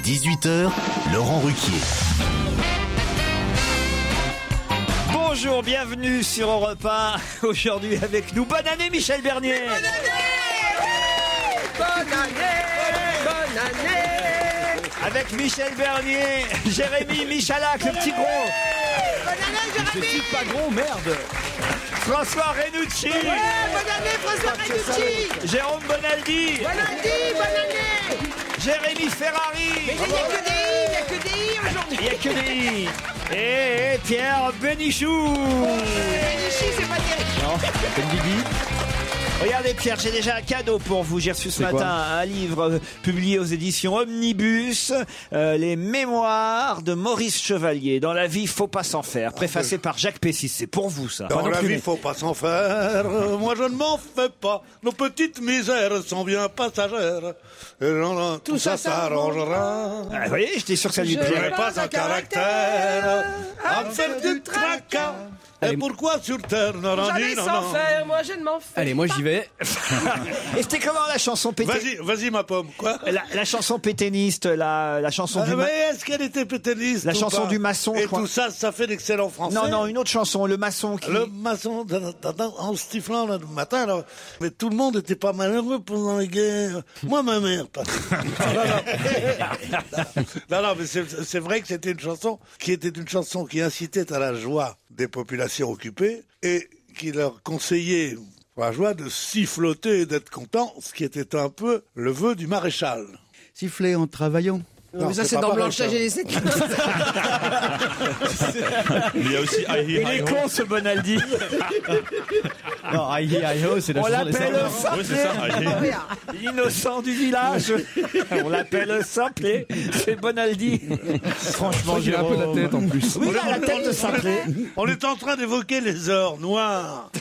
18h, Laurent Ruquier. Bonjour, bienvenue sur Europe 1. Aujourd'hui avec nous, bonne année Michel Bernier. Bonne année! Bonne année! Bonne année! Avec Michel Bernier, Jérémy Michalak, le petit gros. Bonne année, Jérémy! Je suis pas gros, merde. François Renucci. Ouais, bonne année, François Renucci! Jérôme Bonaldi. Bonne année! Jérémy Ferrari. Mais il n'y a que des I aujourd'hui! Il n'y a que des I. Et Pierre Bénichou. Ici, c'est pas terrible! Regardez Pierre, j'ai déjà un cadeau pour vous. J'ai reçu ce matin un livre publié aux éditions Omnibus, les mémoires de Maurice Chevalier. Dans la vie, faut pas s'en faire. Préfacé par Jacques Pessis. C'est pour vous ça. Dans la vie, faut pas s'en faire. Moi, je ne m'en fais pas. Nos petites misères sont bien passagères. Et tout ça s'arrangera. Ah, vous voyez, j'étais sûr que ça lui Je plairait. n'ai pas un caractère à me faire du tracas. Et pourquoi sur terre? Non, non, J'en ai non, sans non. faire, moi je ne m'en fais Allez, moi j'y vais. Et c'était comment la chanson péténiste? Vas-y, ma pomme, quoi? La chanson péténiste, la chanson du Mais est-ce qu'elle était péténiste? la ou chanson pas? du maçon, je Et crois. tout ça, ça fait d'excellents français. Non, une autre chanson, le maçon qui... Le maçon, en stiflant le matin, là, mais tout le monde n'était pas malheureux pendant la guerre. Moi, ma mère, pas. Non, mais c'est vrai que c'était une chanson qui incitait à la joie des populations occupées et qui leur conseillait la joie de siffloter et d'être content, ce qui était un peu le vœu du maréchal. Siffler en travaillant. Non, mais ça, c'est pas dans pareil, Blanche-Neige et les sept. Il y a aussi Il est con ce Bonaldi. Non, aïe, c'est la On chanson des l'appelle Sardins. Oui, c'est ça. l'innocent du village. On l'appelle simplé. C'est Bonaldi. Franchement, J'ai un peu la tête en plus. Oui, il a la tête de simplé. On est en train d'évoquer les heures noires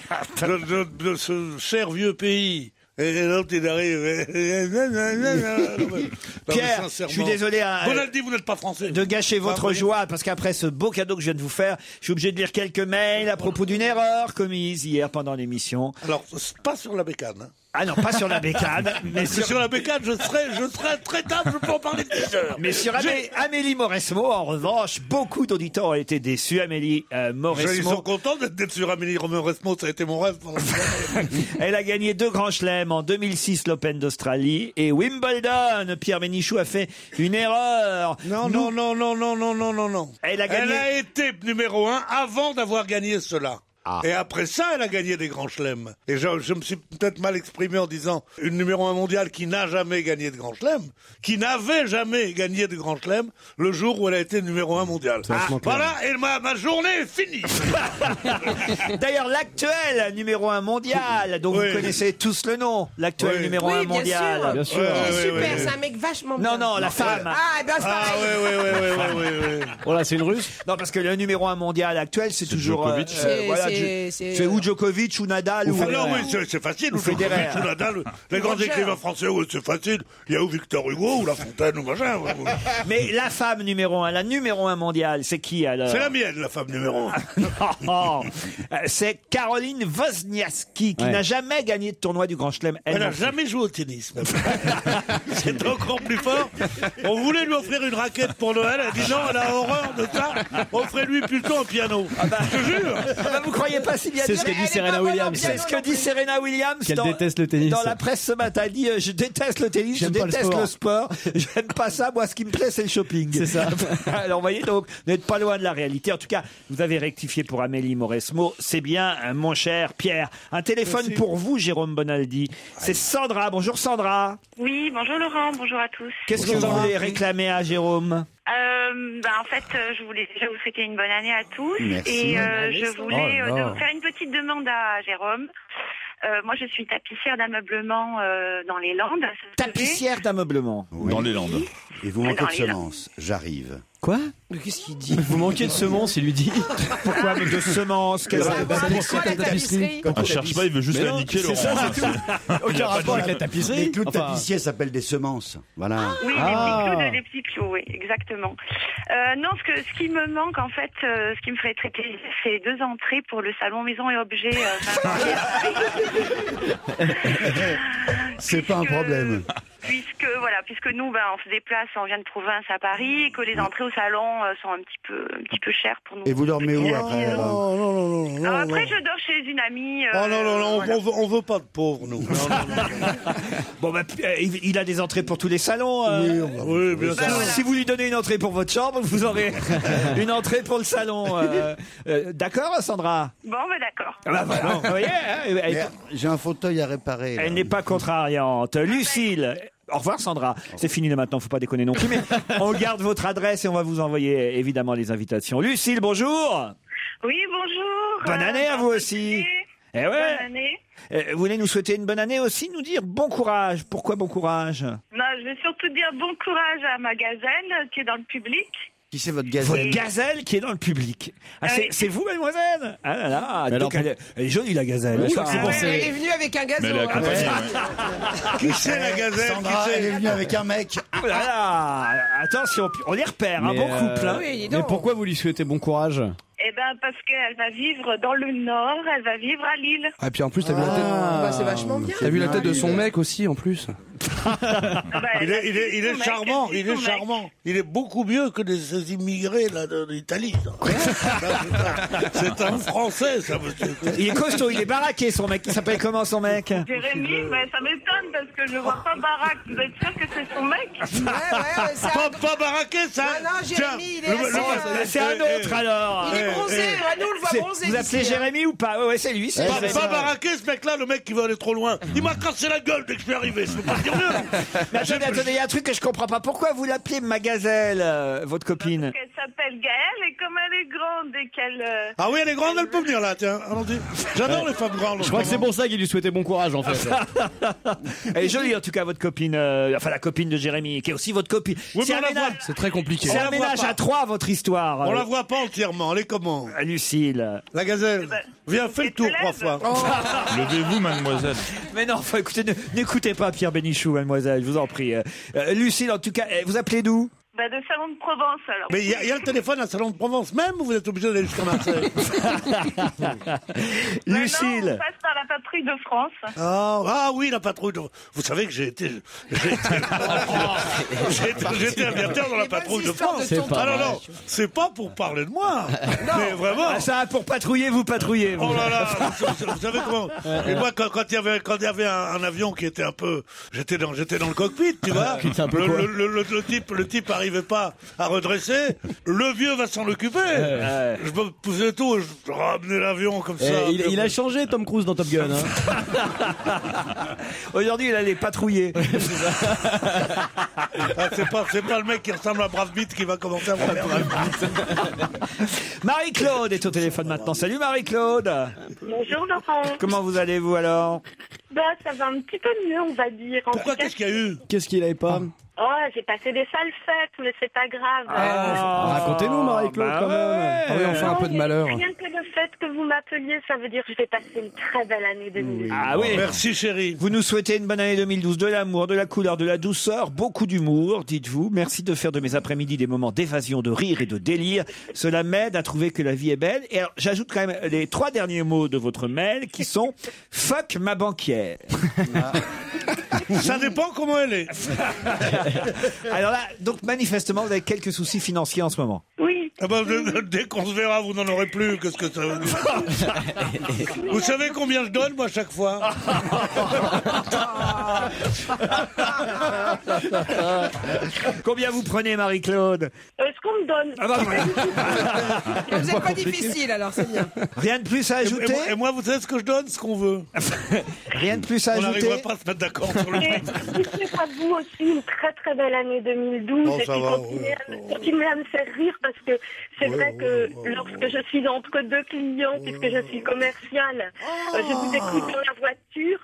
de ce cher vieux pays. Et l'autre, il arrive. Pierre, je suis désolé Bonaldi, vous n'êtes pas français. de gâcher votre joie, parce qu'après ce beau cadeau que je viens de vous faire, je suis obligé de lire quelques mails à propos d'une erreur commise hier pendant l'émission. Alors, pas sur la bécane. Hein. Ah non, pas sur la bécane, mais Sur la bécane, je serai traitable, je peux en parler 10 heures. mais sur Amélie Mauresmo, en revanche, beaucoup d'auditeurs ont été déçus. Amélie Ils Mauresmo, sont contents d'être sur Amélie Mauresmo, ça a été mon rêve pendant des années. elle a gagné 2 grands chelems en 2006, l'Open d'Australie et Wimbledon. Pierre Bénichou a fait une erreur. Non. Elle a gagné. Elle a été numéro 1 avant d'avoir gagné cela. Ah. Et après ça, elle a gagné des grands chelems. Et je me suis peut-être mal exprimé en disant une numéro 1 mondiale qui n'a jamais gagné de grand chelem, qui n'avait jamais gagné de grand chelem le jour où elle a été numéro 1 mondiale. Voilà, et ma journée est finie. D'ailleurs, l'actuel numéro 1 mondial, dont Oui. vous connaissez tous le nom, l'actuel Oui. numéro 1 Oui, bien mondial. sûr. Bien sûr. Il est super, oui. c'est un mec vachement Non, bien. non, la femme. Ah, ben c'est Ah pareil. oui. Oh là, c'est une russe. Non, parce que le numéro 1 mondial actuel, c'est toujours... Djokovic. C'est ou Djokovic ou Nadal ou... Ah non, oui, c'est facile. Ou Federer. Ou Nadal, les grands écrivains français, oui, c'est facile. Il y a ou Victor Hugo, ou La Fontaine, ou machin. Mais la femme numéro 1, la numéro 1 mondiale, c'est qui alors? C'est la mienne, la femme numéro 1. Non, c'est Caroline Wozniacki, qui Ouais. n'a jamais gagné de tournoi du Grand Chelem. Elle n'a non plus. jamais joué au tennis. Même. C'est encore plus fort. On voulait lui offrir une raquette pour Noël. Elle a dit non, elle a horreur de ça. Offrez-lui plutôt un piano. Je te jure. Ah bah, vous croyez pas si bien C'est dire? ce que elle dit est Serena pas bonne en Williams. piano. C'est ce que dit Serena Williams. Qu'elle déteste le tennis. Dans la presse ce matin, elle dit je déteste le tennis, je J'aime pas le déteste sport. le sport, j'aime pas ça, moi ce qui me plaît c'est le shopping. C'est ça. Alors vous voyez, donc, vous n'êtes pas loin de la réalité. En tout cas, vous avez rectifié pour Amélie Mauresmo, c'est bien mon cher Pierre. Un téléphone pour vous, Jérôme Bonaldi. C'est Sandra. Bonjour Sandra. Oui, bonjour Laurent, bonjour à tous. Qu'est-ce que vous voulez réclamer à Jérôme? En fait, je voulais déjà vous souhaiter une bonne année à tous. Merci. Et je voulais Oh là là. faire une petite demande à Jérôme. Moi, je suis tapissière d'ameublement dans les Landes. à Saint-Sevé. Tapissière d'ameublement. Dans les Landes. Et vous manquez de Alors, il est là. semences. J'arrive. Quoi? Mais qu'est-ce qu'il dit? Vous manquez de semences, il lui dit. Pourquoi mais de semences qu'elle- C'est quoi la tapisserie? On cherche pas, il veut juste Mais la non, niquer, c'est Laurent. ça, c'est tout. Aucun rapport avec la Les tapisserie. clous de Enfin, tapissier s'appellent des semences. Voilà. Oui, Ah. les petits clous, oui, exactement. Non, ce qui me manque, en fait, ce qui me ferait très plaisir, c'est 2 entrées pour le salon Maison et Objets. C'est pas un puisque- problème. puisque nous, on se déplace, on vient de province à Paris, et que les entrées au salon sont un petit peu chères pour nous. Et vous dormez où après Non. Après, je dors chez une amie. Non, on veut pas de pauvres, nous. Bon, il a des entrées pour tous les salons. Oui, bien sûr. Si vous lui donnez une entrée pour votre chambre, vous aurez une entrée pour le salon. D'accord, Sandra? Bon, d'accord. Ah bah voilà, vous voyez, J'ai un fauteuil à réparer. elle n'est pas contrariante. Lucille. Au revoir Sandra. C'est fini là maintenant, faut pas déconner non plus. Mais on garde votre adresse et on va vous envoyer évidemment les invitations. Lucille, bonjour. Oui, bonjour. Bonne année à vous aussi. Eh ouais. Bonne année. Vous voulez nous souhaiter une bonne année aussi, nous dire bon courage. Pourquoi bon courage? Non, je vais surtout dire bon courage à ma gazelle qui est dans le public. Qui c'est votre Votre gazelle? gazelle qui est dans le public. Ah, Oui. c'est vous, mademoiselle? Ah là là. Mais Donc alors, elle est jolie, la gazelle. Oui, Je crois que c'est pour ouais. ça. Elle est venue avec un gazon. Mais elle est hein. accompagnée, ouais. Qui c'est la gazelle? Sandra, Qui c'est elle est venue avec un mec. Oh là là. Attention, on les repère. Un Mais, bon couple. Hein. Oui, dis Mais donc. pourquoi vous lui souhaitez bon courage? Eh ben, parce qu'elle va vivre dans le Nord, elle va vivre à Lille. Ah, et puis en plus, t'as vu la tête. Bah, c'est vachement bien. T'as vu la tête de son mec aussi en plus. Il est charmant, il est charmant. Il est beaucoup mieux que ces immigrés là d'Italie. C'est un Français, ça, monsieur. Il est costaud, il est baraqué, son mec. Il s'appelle comment, son mec? Jérémy, ça m'étonne parce que je vois pas Barack. Vous êtes sûr que c'est son mec? Ouais, c'est un... Pas baraqué, ça. Non, Jérémy, il est assez... C'est un autre, alors. Il est bronzé, nous on le voit bronzé. Vous appelez ici, hein. Jérémy ou pas? Ouais, c'est lui. C'est Jérémy. Pas baraqué, ce mec-là, le mec qui va aller trop loin. Il m'a cassé la gueule dès que je suis arrivé. Je peux pas dire mieux. Mais attendez, il y a un truc que je comprends pas. Pourquoi vous l'appelez ma gazelle, votre copine? Elle s'appelle Gaëlle et comme elle est grande et qu'elle... Ah oui, elle est grande, elle peut venir là, tiens. Allons-y. J'adore les femmes grandes. Je crois que c'est pour ça qu'il lui souhaitait bon courage en fait. Elle est jolie en tout cas, votre copine, enfin la copine de Jérémy, qui est aussi votre copine. Oui, C'est mais un on la ménage, voit. C'est très compliqué. c'est On un la voit ménage pas. à trois, votre histoire. On la voit pas entièrement. Elle est comment? Lucille. La gazelle. Viens, fais le tour 3 fois. Levez-vous, mademoiselle. Mais non, enfin, écoutez, n'écoutez pas Pierre Bénichou, mademoiselle, je vous en prie. Lucille, en tout cas, vous appelez d'où? de Salon de Provence, alors. Mais il y a le téléphone à Salon de Provence même ou vous êtes obligé d'aller jusqu'à Marseille? Lucille. Non, on passe par la patrouille de France. Ah oui, la patrouille de... Vous savez que j'ai été aviateur dans la patrouille de France. C'est pas Ah vrai. non, c'est pas pour parler de moi. Mais vraiment. Ah, ça, pour patrouiller, vous patrouillez. Vous. Oh là là, vous savez comment? Et moi, quand il y avait un avion qui était un peu, j'étais dans le cockpit, tu vois. Qui était un peu quoi Le type arrivait pas à redresser. Le vieux va s'en occuper. Je me poussais tout, je ramenais l'avion comme ça. Il a changé Tom Cruise dans Top Gun. Hein. Aujourd'hui, il allait patrouiller. Ah, c'est pas le mec qui ressemble à Brad Pitt qui va commencer à faire. Marie-Claude est au téléphone maintenant. Salut Marie-Claude. Bonjour Laurent. Comment vous allez, vous, alors? Bah, ça va un petit peu mieux, on va dire. En Pourquoi? tout cas, Qu'est-ce qu'il y a eu? Qu'est-ce qu'il avait pas? oh, j'ai passé des sales fêtes, mais c'est pas grave. Racontez-nous, Marie-Claude, bah quand même. ouais. Ah oui, on fait un peu de malheur. Rien que le fait que vous m'appeliez, ça veut dire que je vais passer une très belle année 2012. Ah oui. Merci chérie. Vous nous souhaitez une bonne année 2012, de l'amour, de la couleur, de la douceur, beaucoup d'humour, dites-vous. Merci de faire de mes après-midi des moments d'évasion, de rire et de délire. Cela m'aide à trouver que la vie est belle. Et alors, j'ajoute quand même les 3 derniers mots de votre mail qui sont « Fuck ma banquière ». Ça dépend comment elle est. Alors là, donc manifestement, vous avez quelques soucis financiers en ce moment. Oui. Ah ben, dès qu'on se verra, vous n'en aurez plus. Qu'est-ce que ça veut dire? Vous savez combien je donne, moi, chaque fois? Combien vous prenez, Marie-Claude? Ce qu'on me donne. Ah bah, Vous n'êtes pas difficile, alors c'est bien. rien de plus à ajouter? Et moi, vous savez ce que je donne? Ce qu'on veut. Rien de plus à On ajouter? n'arriverait pas à se mettre d'accord sur le Et je vous souhaite à vous aussi une très très belle année 2012 Oh, et ça puis va, continuez à me faire rire parce que c'est Ouais, vrai que ouais. lorsque je suis entre deux clients, puisque je suis commerciale, je vous écoute dans la voiture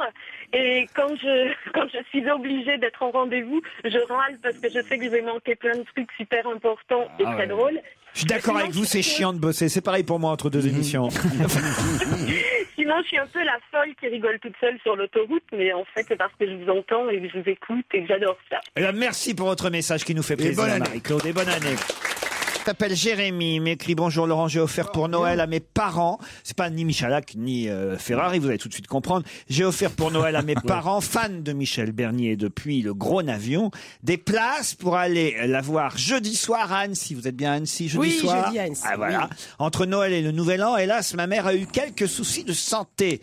et quand je suis obligée d'être en rendez-vous, je râle parce que je sais que je vais manquer plein de trucs super importants et très drôles. Je suis d'accord avec vous, c'est chiant de bosser. C'est pareil pour moi entre deux émissions. Sinon, je suis un peu la folle qui rigole toute seule sur l'autoroute, mais en fait, c'est parce que je vous entends et que je vous écoute et que j'adore ça. Eh bien, merci pour votre message qui nous fait bonne plaisir, année. Marie-Claude, et bonne année. s'appelle Jérémy, il m'écrit: bonjour Laurent, j'ai offert pour Noël à mes parents, c'est pas ni Michalak ni Ferrari, vous allez tout de suite comprendre, j'ai offert pour Noël à mes parents, fans de Michel Bernier depuis le Gros Navion, des places pour aller la voir jeudi soir à Annecy. Vous êtes bien à Annecy jeudi soir? Oui, jeudi à Annecy. Ah, voilà. Oui. Entre Noël et le Nouvel An, hélas, ma mère a eu quelques soucis de santé.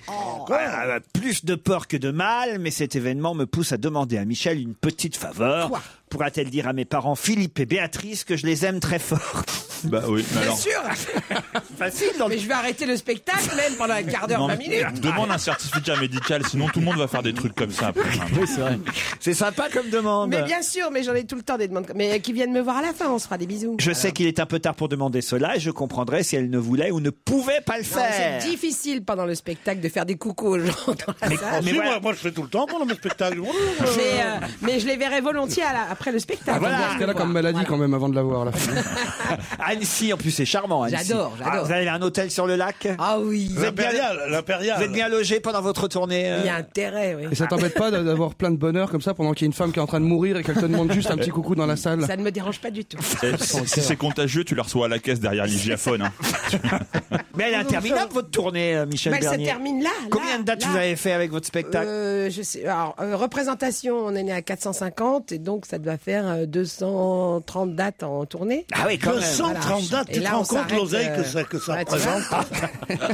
Plus de peur que de mal, mais cet événement me pousse à demander à Michel une petite faveur. Quoi? Pourra-t-elle dire à mes parents Philippe et Béatrice que je les aime très fort? Bah oui, mais Bien alors. sûr. Facile. Mais je vais arrêter le spectacle même pendant un quart d'heure, Non, 20 mais minutes. demande un certificat médical, sinon tout le monde va faire des trucs comme ça après. Oui, c'est vrai. C'est sympa comme demande. Mais bien sûr, mais j'en ai tout le temps des demandes. Mais qui viennent me voir à la fin, on se fera des bisous. Je sais qu'il est un peu tard pour demander cela et je comprendrais si elle ne voulait ou ne pouvait pas le Non, mais faire. c'est difficile pendant le spectacle de faire des coucous aux gens dans la salle. Si, voilà. moi, je fais tout le temps pendant mes spectacles. Mais je les verrai volontiers après le spectacle. Ah, voilà. Ils viennent Parce me qu'elle a voir. comme maladie Voilà. quand même avant de la voir, la fille. Annecy, en plus, c'est charmant. Annecy. J'adore. Vous avez un hôtel sur le lac? Ah oui. Vous êtes bien L'impérial. logé pendant votre tournée? Il y a intérêt, oui. Et ça t'embête pas d'avoir plein de bonheur comme ça pendant qu'il y a une femme qui est en train de mourir et qu'elle te demande juste un petit coucou dans la salle? Ça ne me dérange pas du tout. Et si c'est contagieux, tu le reçois à la caisse derrière l'hygiaphone. Hein. Mais elle est interminable, votre tournée, Michel Mais elle se Bernier. termine là. Combien de dates vous avez fait avec votre spectacle? Je sais. Alors, représentation, on est né à 450 et donc ça doit faire 230 dates en tournée. Ah oui, quand même. 230 dates, Et tu te là, rends on compte s'arrête, l'oseille que ça ouais, tu vois. représente?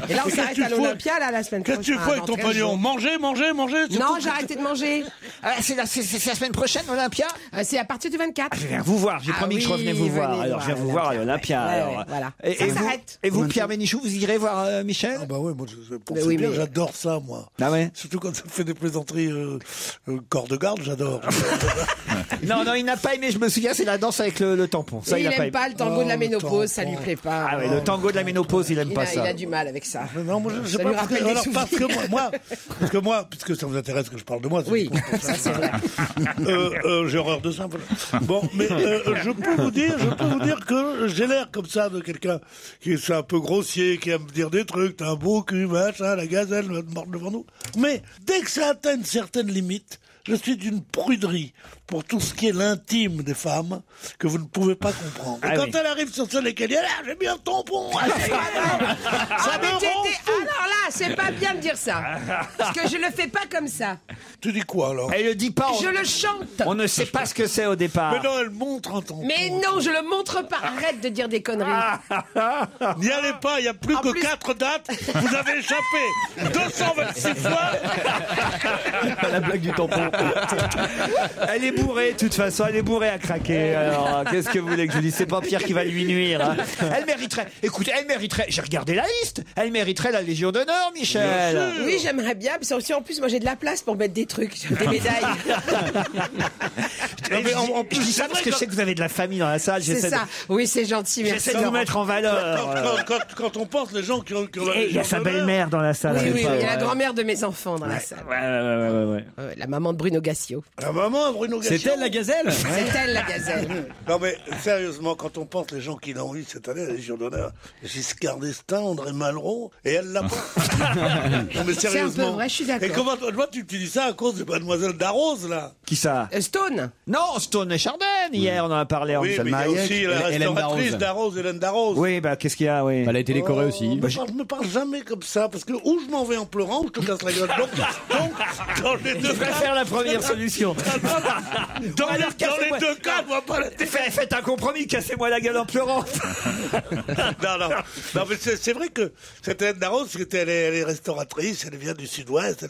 Et là, on Mais s'arrête qu'est-ce à que tu fous l'Olympia là la semaine Qu'est-ce prochaine. que tu fais avec ton pognon? Manger c'est Non, tout. j'ai arrêté de manger. C'est la semaine prochaine, Olympia? C'est à partir du 24. Je viens vous voir, j'ai Ah promis que je oui, revenais vous voir. venez Alors, je viens voir vous voir à l'Olympia. l'Olympia. Ouais, alors. ouais, voilà. Et Ça vous, s'arrête. et vous, Pierre Bénichou, vous irez voir Michel? Ah bah ouais, moi, pour Mais c'est oui, bien, mais- j'adore ça, moi. Ah ouais? Surtout quand ça fait des plaisanteries corps de garde, j'adore. Non, il n'a pas aimé, je me souviens, c'est la danse avec le tampon. Ça, Il a pas aime aimé. pas le tango de la Oh, ménopause, ça lui tampon. plaît pas. Ah ouais, le tango de la ménopause, il aime pas Il ça. a du mal avec ça. Non, moi, je sais Ça pas, lui parce que, rappelle des alors, parce que moi, puisque ça vous intéresse que je parle de moi, c'est Oui, pour ça c'est vrai. j'ai horreur de ça. Voilà. Bon, mais je peux vous dire que j'ai l'air comme ça de quelqu'un qui est un peu grossier, qui aime dire des trucs, t'as un beau cul, machin, la gazelle morte devant nous. Mais dès que ça atteint une certaine limite, je suis d'une pruderie pour tout ce qui est l'intime des femmes que vous ne pouvez pas comprendre. Et Ah quand oui. elle arrive sur scène et qu'elle dit ah, j'ai bien le tampon, ah, c'est pas grave. ça Ah, mais me rend fou. alors là, c'est pas bien de dire ça. Parce que je le fais pas comme ça. Tu dis quoi alors? Elle le dit pas. Je le chante. On ne sait pas ce que c'est au départ. Mais non, elle montre un tampon. Mais non, je le montre pas. Arrête de dire des conneries. N'y allez pas, il n'y a plus En que plus- 4 dates. Vous avez échappé 226 fois. La blague du tampon. Elle est bourrée, de toute façon, elle est bourrée à craquer. Alors, qu'est-ce que vous voulez que je vous dise? C'est pas Pierre qui va lui nuire. Hein. Elle mériterait, écoutez, j'ai regardé la liste, elle mériterait la Légion d'honneur, Michel. Oui, j'aimerais bien. Parce que en plus, moi, j'ai de la place pour mettre des trucs, des médailles. Mais mais en je plus, dis ça c'est parce vrai que je que- sais que vous avez de la famille dans la salle. C'est J'essaie ça. Oui, c'est gentil. Merci. J'essaie de vous Laurent. mettre en valeur. Quand on pense les gens qui ont la Et il y a Légion sa d'honneur, belle-mère dans la salle. Oui, oui, c'est il y pas- a la grand-mère de mes enfants dans la salle. Ouais. La maman de Bruno Gassio. la maman, Bruno Gassio. C'est elle la gazelle? C'est elle, la gazelle. Non mais sérieusement, quand on pense les gens qui l'ont eu cette année, la Légion d'honneur, Giscard d'Estaing, André Malraux, et elle l'a pas. Non mais sérieusement. vrai, je suis d'accord. Et comment toi tu dis ça à cause de Mademoiselle Darroze là? Qui ça? Stone. Non, Stone et Chardin. Hier, on en a parlé en Oui, mais il y a aussi la Hélène restauratrice Darroze. Hélène Darroze. Oui, bah, qu'est-ce qu'il y a, oui. Elle a été décorée aussi. Je me parle jamais comme ça, parce que ou je m'en vais en pleurant, ou je te casse la gueule. Donc dans les deux Je préfère la première solution. Dans Alors, les cassez-moi- deux cas, on voit pas la tête. Faites un compromis, cassez-moi la gueule en pleurant. Non, mais c'est vrai que cette Hélène Darroze, elle est restauratrice, elle vient du Sud-Ouest,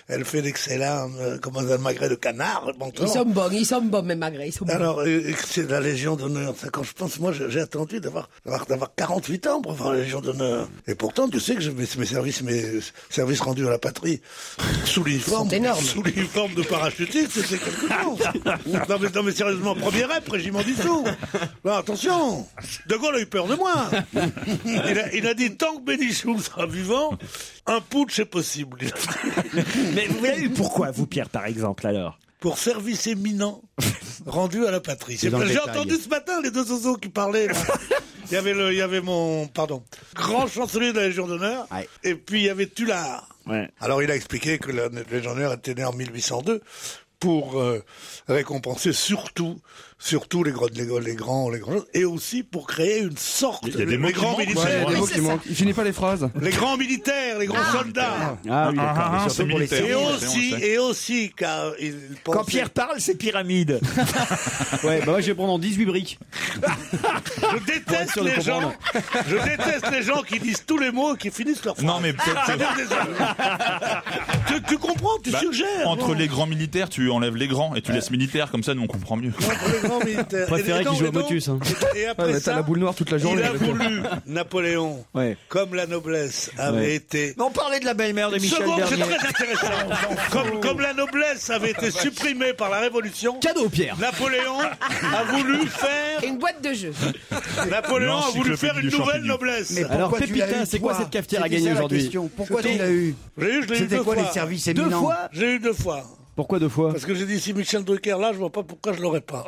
elle fait d'excellents, comment ça, magret de canard, bon, Ils sont bons, mes magrets. Ils sont bons. Alors, c'est la Légion d'honneur. Ça, quand je pense, moi, j'ai attendu d'avoir 48 ans pour avoir la Légion d'honneur. Et pourtant, tu sais que mes services rendus à la patrie sous l'uniforme, Sont énormes. sous l'uniforme de parachutiste, c'est quelque chose. non, mais sérieusement, premier rep, régiment dissous. Non, attention, De Gaulle a eu peur de moi. Il a dit tant que Bénichou sera vivant, un putsch est possible. Mais vous avez eu pourquoi, vous, Pierre, par exemple, alors? Pour service éminent rendu à la patrie. dans le J'ai détail. entendu ce matin les deux zozos qui parlaient. Là. Il y avait mon grand chancelier de la Légion d'honneur, Ouais. et puis il y avait Tullard. Ouais. Alors il a expliqué que la Légion d'honneur était née en 1802 pour récompenser surtout surtout les grands, et aussi pour créer une sorte Il y a des mots les qui grands manquent, militaires. des mots qui manquent. Il finit pas les phrases. Les grands militaires, les grands soldats. Ah oui, d'accord. c'est militaire. Et aussi, car il pensait... Quand Pierre parle, c'est pyramide. Ouais, bah moi je vais prendre en 18 briques. Je déteste sûr de les gens. comprendre. Je déteste les gens qui disent tous les mots et qui finissent leur phrase. Non, mais peut-être. Ça vient des hommes. Tu comprends, tu suggères. Entre les grands militaires, tu enlèves les grands et tu laisses militaires, comme ça nous on comprend mieux. Entre les grands militaires. Préféré qu'il joue au Motus. Hein. Et après T'as ça, la boule noire toute la journée. il a voulu, Napoléon, Ouais. comme la noblesse avait Ouais. été... Mais on parlait de la belle-mère de Michel Seconde, c'est Bernier. très intéressant. Comme la noblesse avait été supprimée par la Révolution, Cadeau, Pierre. Napoléon a voulu faire... Une boîte de jeux. Napoléon a voulu faire une L'encyclopédie du nouvelle champignon. noblesse. Mais Alors, pourquoi tu l'as Pépita, eu, c'est quoi toi cette cafetière à C'était gagner ça, la aujourd'hui? question. Pourquoi tu l'as eu Je l'ai eu C'était deux quoi fois. les services 2 éminents fois? J'ai eu 2 fois. Pourquoi 2 fois? Parce que j'ai dit, si Michel Drucker là, je vois pas pourquoi je l'aurais pas.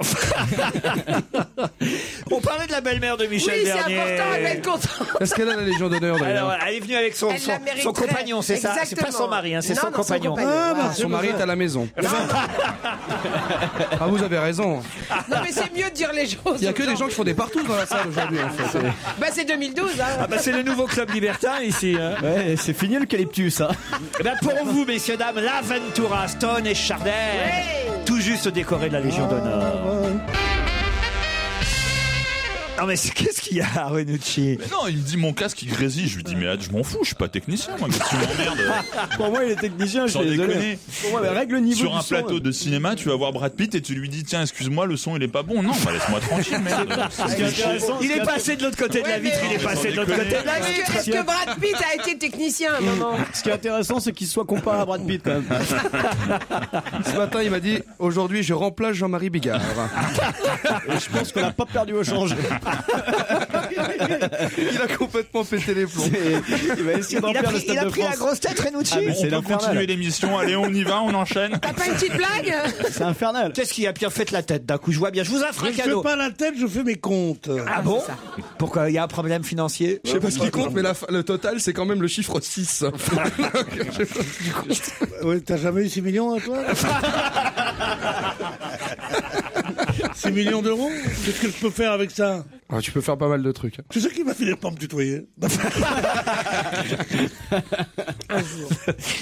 On parlait de la belle-mère de Michel Oui, c'est Bernier. important, elle va être contente. Est-ce qu'elle a la Légion d'honneur d'ailleurs? Alors, elle est venue avec son Elle la mériterait. compagnon, c'est ça? C'est pas son mari, hein, c'est Non, son non, son compagnon. compagnon. Ah, son mari est à la maison. Ah, vous avez raison. Non, mais c'est mieux de dire les choses. Il y a que des gens qui font des partout dans la salle aujourd'hui en fait. Bah, c'est 2012, hein. Ah bah c'est le nouveau club libertin ici. Hein. Ouais, c'est fini l'eucalyptus, hein. Eh ben, pour vous, messieurs, dames, l'Aventura Stone et Chardin, tout juste décoré de la Légion d'honneur. Non mais qu'est-ce qu'il y a, Renucci? Mais non, il me dit mon casque il grésille. Je lui dis mais je m'en fous, je suis pas technicien moi. Qu'est-ce que tu m'emmerdes? Pour moi, il est technicien, je Sans suis désolé. déconner. Pour moi, mais règle le niveau Sur du un son, plateau de cinéma, tu vas voir Brad Pitt et tu lui dis tiens excuse-moi le son il est pas bon. Non, bah laisse-moi tranquille merde. Il est passé de l'autre côté de la vitre, il est passé de l'autre côté de la vitre. Est-ce que Brad Pitt a été technicien à un moment? Ce qui est intéressant, c'est qu'il soit comparé à Brad Pitt quand même. Ce matin, il m'a dit aujourd'hui, je remplace Jean-Marie Bigard. Et je pense qu'on n'a pas perdu au change. Il a complètement pété les plombs. Il va essayer d'en Il a faire le pris, Stade il a de pris la France. grosse tête, Renucci. Ah, mais On c'est peut l'infernal. continuer l'émission. Allez, on y va, on enchaîne. T'as pas une petite blague? C'est infernal. Qu'est-ce qu'il a Pierre? Faites la tête d'un coup, je vois bien. Je vous offre Je un ne fais cadeau. pas la tête, je fais mes comptes. Ah bon? Pourquoi? Il y a un problème financier? Je sais pas ce qui compte, mais le total, c'est quand même le chiffre 6. Ouais, t'as jamais eu 6 millions, toi 6 millions d'euros? Qu'est-ce que je peux faire avec ça? Ah, tu peux faire pas mal de trucs. Tu sais qui va finir par me tutoyer?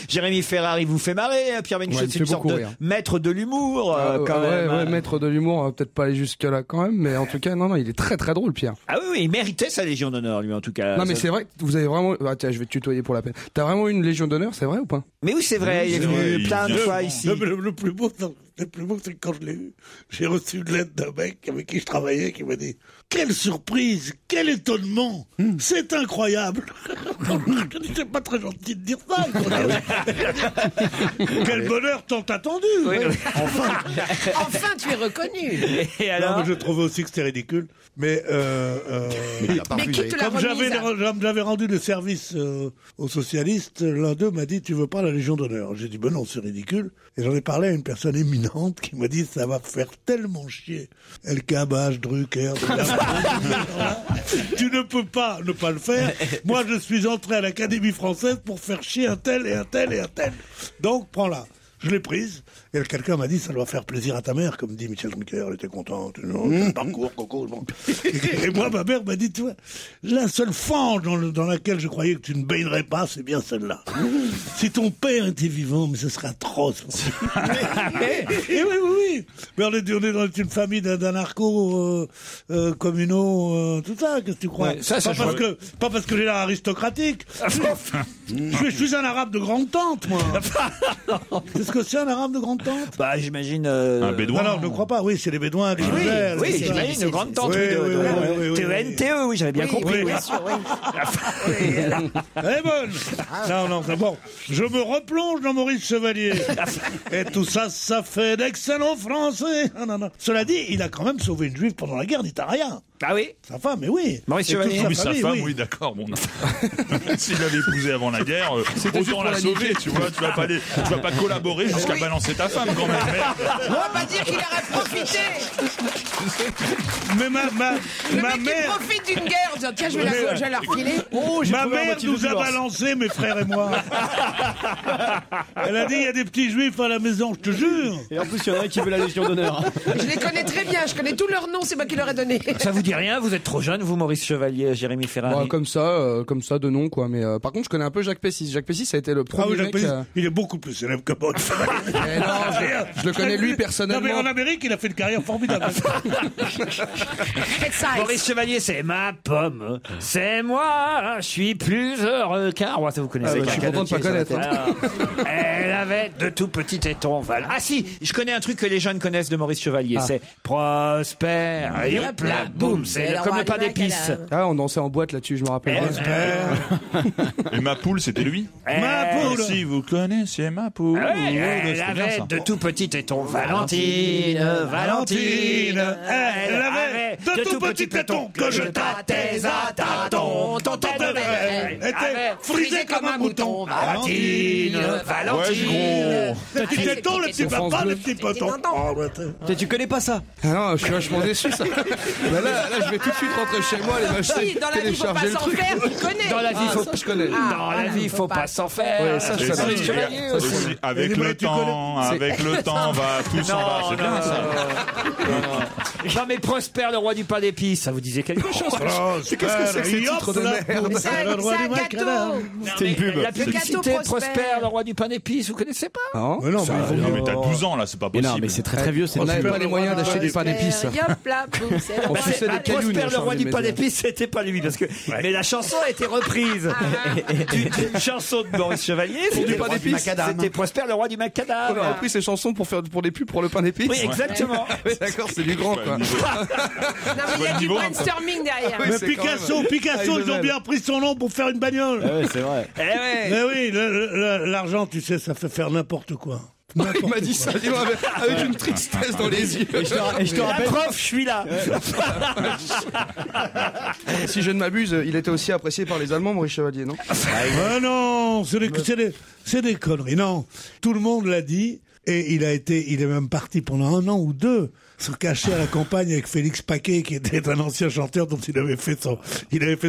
Jérémy Ferrari vous fait marrer, hein, Pierre Bénichou, Ouais, il c'est me une fait sorte beaucoup de rire. maître de l'humour, quand ouais, même. ouais, maître de l'humour, on va peut-être pas aller jusque là quand même, mais en tout cas, non, il est très très drôle, Pierre. Ah oui, oui, il méritait sa Légion d'honneur, lui, en tout cas. Non, mais Ça- c'est vrai, que vous avez vraiment. Ah, tiens, je vais te tutoyer pour la peine. T'as vraiment une Légion d'honneur, c'est vrai ou pas? Mais oui, c'est vrai, il est c'est vrai, venu il plein de vient fois souvent. ici. Non, mais le plus beau, c'est que quand je l'ai eu, j'ai reçu une lettre d'un mec avec qui je travaillais qui m'a dit « Quelle surprise, quel étonnement, c'est incroyable !» Je dis « C'est pas très gentil de dire ça. » Quel bonheur tant attendu. Enfin, tu es reconnu. Et Non, alors? mais je trouvais aussi que c'était ridicule. Mais Mais qui te l'a comme remise? j'avais rendu le service aux socialistes, l'un d'eux m'a dit « Tu veux pas la Légion d'honneur ?» J'ai dit « Ben non, c'est ridicule. » Et j'en ai parlé à une personne éminente qui m'a dit « Ça va faire tellement chier. El Kabach, Drucker, tu ne peux pas ne pas le faire. Moi, je suis entré à l'Académie française pour faire chier un tel et un tel et un tel. Donc, prends-la. » Je l'ai prise, et quelqu'un m'a dit, ça doit faire plaisir à ta mère, comme dit Michel Drucker, elle était contente. Non, parcours, coco, bon. Et moi, ma mère m'a dit, tu vois, la seule fange dans laquelle je croyais que tu ne baignerais pas, c'est bien celle-là. Si ton père était vivant, mais ce serait atroce. Et oui. Mais on est dans une famille d'anarchos, communaux, tout ça, qu'est-ce que tu crois? Ouais, ça, pas parce que j'ai l'air aristocratique. Je suis un arabe de grande-tante, moi. Qu'est-ce que c'est un arabe de grande-tante? Bah, j'imagine. Un bédouin. Non, je ne crois pas. Oui, c'est les bédouins du Oui, désert. oui, c'est ça. j'imagine, une grande tante, Oui, oui, TENTE, oui, j'avais bien compris. Bien sûr, oui. Elle est bonne. Non, c'est bon. Je me replonge dans Maurice Chevalier. Et tout ça, ça fait d'excellents Français. Non. Cela dit, il a quand même sauvé une juive pendant la guerre, n'y t'a rien. Ah oui? Sa femme, mais oui. Maurice Et toute Chevalier. Oui, sa famille, femme, oui. oui, d'accord. Bon, s'il l'avait épousé avant la guerre, autant la sauver, tu vois. Tu vas pas collaborer jusqu'à balancer ta femme quand même. On va pas dire qu'il aurait profité. Mais ma Le mec qui mère... profite d'une guerre en disant tiens, je vais la refiler. Ma mère nous a balancé, mes frères et moi. Elle a dit, il y a des petits juifs à la maison, je te jure. Et en plus, il y en a un qui veut la Légion d'honneur. Je les connais très bien, je connais tous leurs noms, c'est moi qui leur ai donné. Ça vous dit rien? Vous êtes trop jeune, vous, Maurice Chevalier, Jérémy Ferrari? Bon, comme ça, de nom, quoi. Mais par contre, je connais un peu Jacques Pessis. Jacques Pessis, ça a été le premier mec... il est beaucoup plus célèbre que moi. Eh non, je le connais lui personnellement. Non, mais en Amérique, il a fait une carrière formidable. Maurice Chevalier, c'est ma pomme, c'est moi, je suis plus heureux qu'un roi. Ça vous connaissez? Je suis content de pas connaître. Alors, elle avait de tout petits tétons. Ah si, je connais un truc que les jeunes connaissent de Maurice Chevalier, c'est Prosper, hop là, boum, c'est comme le pain d'épices. Ah, on dansait en boîte là-dessus, je me rappelle. Et ma poule, c'était lui. Ma poule. Si vous connaissez ma poule. Elle avait de tout petits tétons. Valentine, Valentine, elle avait de tout petits tétons que je tâtais à tâtons. Ton tête était frisée comme un mouton. Valentine, Valentine. Les petits tétons, les petits papas, les petits potons. Tu connais pas ça? Ah non, je suis vachement déçu, ça. Bah là, je vais tout de suite rentrer chez moi, les machins, Si, dans la vie, faut pas télécharger le s'en truc. faire, tu connais. Dans la vie, faut Je connais. Dans la vie, faut pas s'en faire. Ouais, ça, je Et savais. si, Chevalier aussi. aussi, avec le temps, va, tout s'en va. C'est bien ça. Non mais Prosper, le roi du pain d'épices, ça vous disait quelque chose? Qu'est-ce que c'est que ces titres de merde? C'est un gâteau. C'était une pub. La publicité gâteau Prosper, le roi du pain d'épices, vous connaissez pas? Non, Mais non, Non, mais t'as 12 ans là, c'est pas Mais possible. non, mais c'est très très vieux. on n'avait pas les moyens d'acheter du pain d'épices. Yop là, boum, c'est On suçait des cailloux, Prosper, nous, le roi on du changeait pain les maisons. d'épices, c'était pas lui, parce que mais la chanson a été reprise d'une chanson de Maurice Chevalier. du pain d'épices. C'était Prosper, le roi du macadam. On a repris ces chansons pour faire pour des pubs pour le pain d'épices. Oui, exactement. Oui, d'accord, c'est du grand, quoi. Non, mais il y a du niveau, hein. brainstorming derrière. Oui, Mais c'est quand même- Picasso, ils ont bien pris son nom pour faire une bagnole. Ouais, c'est vrai. Eh ouais. Mais oui, l'argent, tu sais, ça fait faire n'importe quoi. Il m'a dit ça, dis-moi, avec une tristesse dans les yeux. Et je te La rappelle. prof, je suis là. Si je ne m'abuse, il était aussi apprécié par les Allemands, Maurice Chevalier, non? Ah non, c'est des conneries. Non, tout le monde l'a dit. Et il est même parti pendant 1 an ou 2 se cacher à la campagne avec Félix Paquet, qui était un ancien chanteur dont il avait fait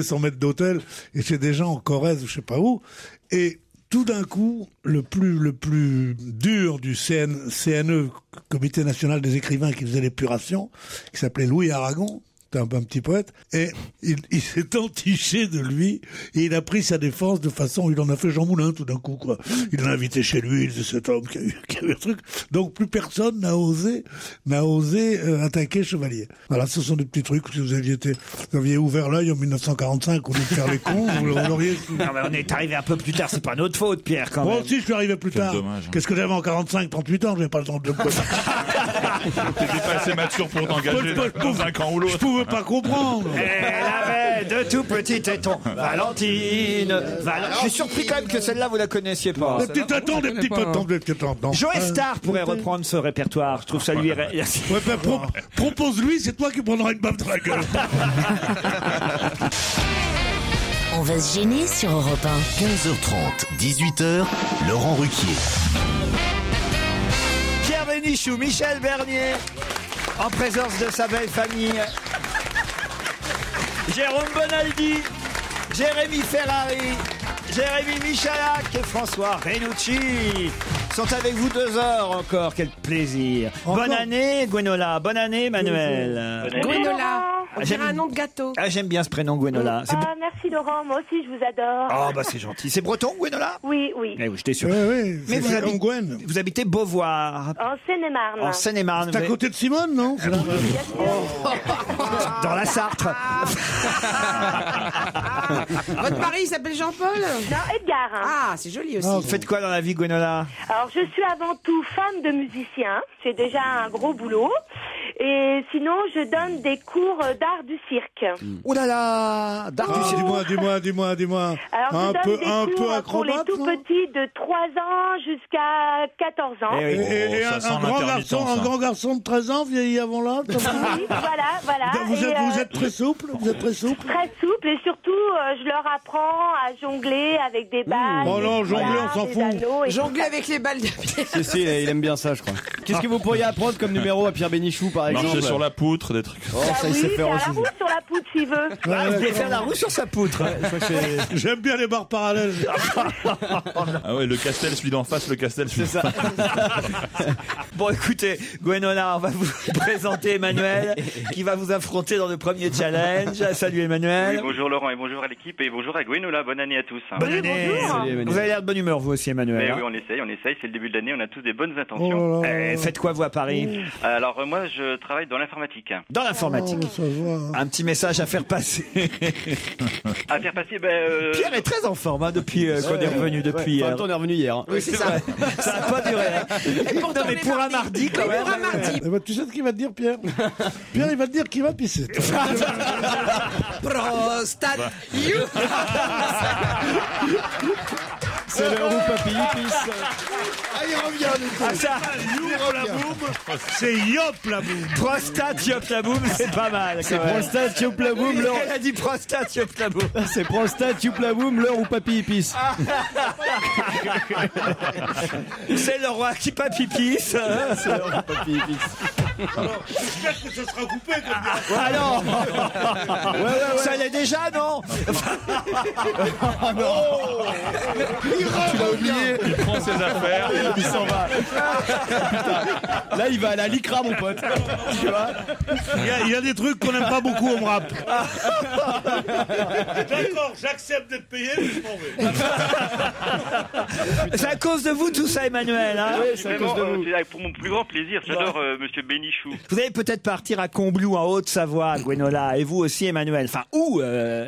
son maître d'hôtel, et chez des gens en Corrèze ou je sais pas où. Et tout d'un coup, le plus dur du CNE, Comité National des Écrivains, qui faisait l'épuration, qui s'appelait Louis Aragon, un petit poète, et il s'est entiché de lui, et il a pris sa défense de façon, il en a fait Jean Moulin tout d'un coup, quoi. Il l'a invité chez lui, il disait cet homme qui a eu un truc. Donc plus personne n'a osé attaquer Chevalier. Voilà, ce sont des petits trucs. Si vous aviez ouvert l'œil en 1945 au lieu de faire les cons, vous l'auriez. Non mais on est arrivé un peu plus tard, c'est pas notre faute, Pierre, quand Moi même. aussi, je suis arrivé plus tard. dommage, hein. Qu'est-ce que j'avais en 45, 38 ans, j'avais pas le temps de le T'étais pas assez mature pour t'engager dans un camp ou Je l'autre. pouvais pas comprendre. Elle avait de tout petits tétons. Valentine. Je suis surpris quand même que celle-là vous la connaissiez pas. Des petits tétons, des petits potons, des petits tétons. Non. Joe Star pourrait reprendre ce répertoire. Je trouve ça lui. Ouais, ben, propose-lui, c'est toi qui prendras une baffe dans la gueule. On va se gêner sur Europe 1. 15h30, 18h, Laurent Ruquier. Pierre Bénichou, Michel Bernier, en présence de sa belle famille. Jérôme Bonaldi, Jérémy Ferrari, Jérémy Michalak et François Renucci sont avec vous 2 heures encore. Quel plaisir. Encore. Bonne année, Gwenola. Bonne année, Manuel. Gwenola, on dirait j'aime- un nom de gâteau. Ah, j'aime bien ce prénom, Gwenola. C'est Ah, merci Laurent, moi aussi je vous adore. Oh, bah c'est gentil. C'est breton, Gwenola? Oui, oui. Eh oui, j'étais sûr. Oui, oui, Mais vous, comme Gwen. vous habitez Beauvoir, En Seine-et-Marne. en Seine-et-Marne. C'est à côté de Simone, non? C'est là. Dans la Sarthe. Votre mari, il s'appelle Jean-Paul? Non, Edgar. Hein. Ah, c'est joli aussi. Vous faites quoi dans la vie, Gwenola? Alors, je suis avant tout femme de musicien. J'ai déjà un gros boulot. Et sinon, je donne des cours d'art du cirque. Oh là là, d'art du cirque. Dis-moi. Alors, Un je peu donne des cours pour les acrobate, tout non? petits de 3 ans jusqu'à 14 ans. Eh oui. Et ça un sent grand l'intermittent, garçon, ça. un grand garçon de 13 ans vieilli avant là. Oui, voilà. vous êtes très souple. Vous êtes très souple. Très souple et surtout, je leur apprends à jongler avec des balles. Oh non, jongler, on s'en fout. Jongler avec les balles de pied. Si, il aime bien ça, je crois. Qu'est-ce que vous pourriez apprendre comme numéro à Pierre Bénichou, par exemple? Marcher sur la poutre, des trucs. Oh, ça, il sait faire la aussi. roue sur la poutre s'il veut. Vous pouvez faire la roue sur sa poutre. J'aime bien les barres parallèles. Ah ouais, le Castel, celui d'en face, le Castel, celui C'est ça. Bon, écoutez, Gwenola, on va vous présenter Emmanuel, qui va vous affronter dans le premier challenge. Salut Emmanuel. Oui, bonjour Laurent et bonjour à l'équipe et bonjour à Gwenola. Bonne année à tous. Bonne année. Vous avez l'air de bonne humeur, vous aussi, Emmanuel. Mais hein. oui, on essaye. C'est le début de l'année, on a tous des bonnes intentions. Faites quoi, vous, à Paris? Alors, moi, je travaille dans l'informatique. Dans l'informatique. Un petit message à faire passer. À faire passer, Pierre est très en forme, hein, depuis qu'on est revenu depuis hier. On est revenu hier. Hein. Oui, c'est ça. Ça n'a pas duré. Hein. Non, mais pour un mardi, quand même. Pour un mardi. Eh ben, tu sais ce qu'il va te dire, Pierre? Pierre, il va te dire qu'il va pisser. Prostate. You. C'est l'heure où papy pisse. Ah, il revient du coup. Ah, ça, Yop la boum, c'est Yop la boum. prostate, yop la boum, c'est pas mal. C'est quand même. prostate, youp la boum, l'heure. Elle a dit prostate, yop la boum. C'est prostate, youp la boum, l'heure où papy pisse. C'est le roi qui papy-pisse. C'est l'heure où papy pisse. Alors, j'espère que ce sera coupé comme ça. Ah non. Ça l'est déjà, non? Tu l'as oublié. Il prend ses affaires. Il s'en va. Putain. Là, il va à la licra, mon pote. Tu vois? Il y a des trucs qu'on n'aime pas beaucoup au rap. D'accord, j'accepte d'être payé, mais je m'en vais. C'est à cause de vous tout ça, Emmanuel. Hein? Oui, c'est à cause de vous. c'est pour mon plus grand plaisir. J'adore Monsieur Bénichou. Vous allez peut-être partir à Combloux, en Haute-Savoie, Gwenola, et vous aussi, Emmanuel. Enfin,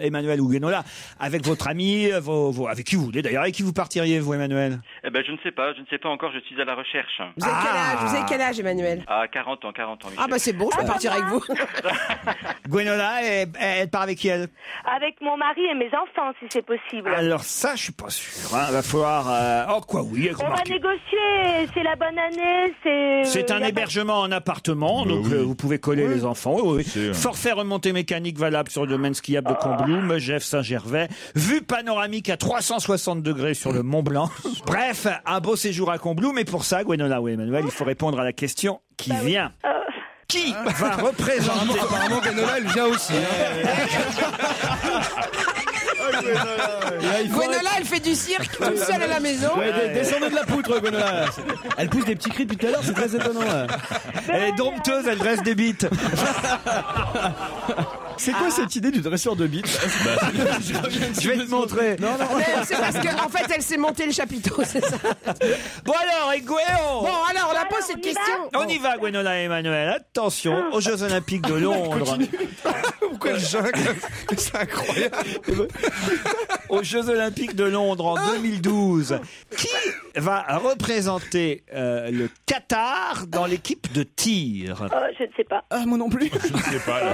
Emmanuel ou Gwenola, avec votre ami, avec qui vous voulez d'ailleurs. Avec qui vous partiriez, vous, Emmanuel? Eh ben, je ne sais pas encore. Je suis à la recherche. Vous avez quel âge? Vous avez quel âge, Emmanuel? À 40 ans. Ah bah c'est bon, je peux partir avec vous. Gwenola, elle part avec qui, elle? Avec mon mari et mes enfants, si c'est possible. Alors ça, je suis pas sûr. Hein. Va falloir... Oh, quoi, oui. On va négocier, c'est la bonne année, C'est un hébergement en appartement, donc vous pouvez coller les enfants. Oui. Forfait remontée mécanique valable sur le domaine skiable de Combloux, Megève, Saint-Gervais. Vue panoramique à 360 degrés sur le Mont Blanc. Bref, un beau séjour à Combloux, mais pour ça, Gwenola ou Emmanuel, il faut répondre à la question qui vient. Qui va représenter... Apparemment, Gwenola, elle vient aussi. Gwenola, elle fait du cirque toute seule à la maison. Descendez de la poutre, Gwenola. Elle pousse des petits cris depuis tout à l'heure, c'est très étonnant. Là. Elle est dompteuse, elle dresse des bites. C'est quoi cette idée du dresseur de bites? Je vais te montrer. Non. C'est parce qu'en fait, elle s'est montée le chapiteau, c'est ça. Bon alors, et Gwéon. Bon, alors, on la pose cette question. On y va, Gwenola et Emmanuel. Attention, aux Jeux Olympiques de Londres. Pourquoi le jungle? C'est incroyable. Aux Jeux Olympiques de Londres en 2012, qui va représenter le Qatar dans l'équipe de tir? Je ne sais pas. Ah, moi non plus. Je ne sais pas. Là.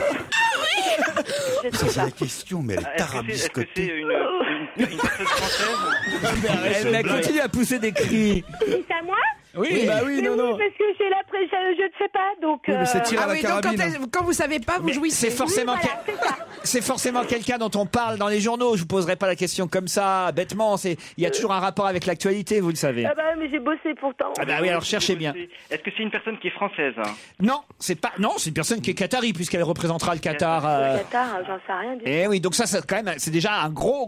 Je ne sais C'est pas. la question, mais elle est Est-ce que c'est tarabiscotée. une personne française? Elle continue à pousser des cris. C'est à moi? Oui, bah oui, Mais non. parce que j'ai la pression, je ne sais pas, donc... Oui, mais c'est tir à Ah la oui, donc carabine. quand vous savez pas, vous Mais jouissez. c'est forcément, Oui, voilà, c'est ça. c'est forcément quelqu'un dont on parle dans les journaux. Je vous poserai pas la question comme ça, bêtement. Il y a toujours un rapport avec l'actualité, vous le savez. Ah bah mais j'ai bossé pourtant. Ah bah oui, alors cherchez bien. Est-ce que c'est une personne qui est française? Non, c'est une personne qui est qatari puisqu'elle représentera le Qatar. Le Qatar, j'en sais rien du tout. Eh oui, donc ça quand même, c'est déjà un gros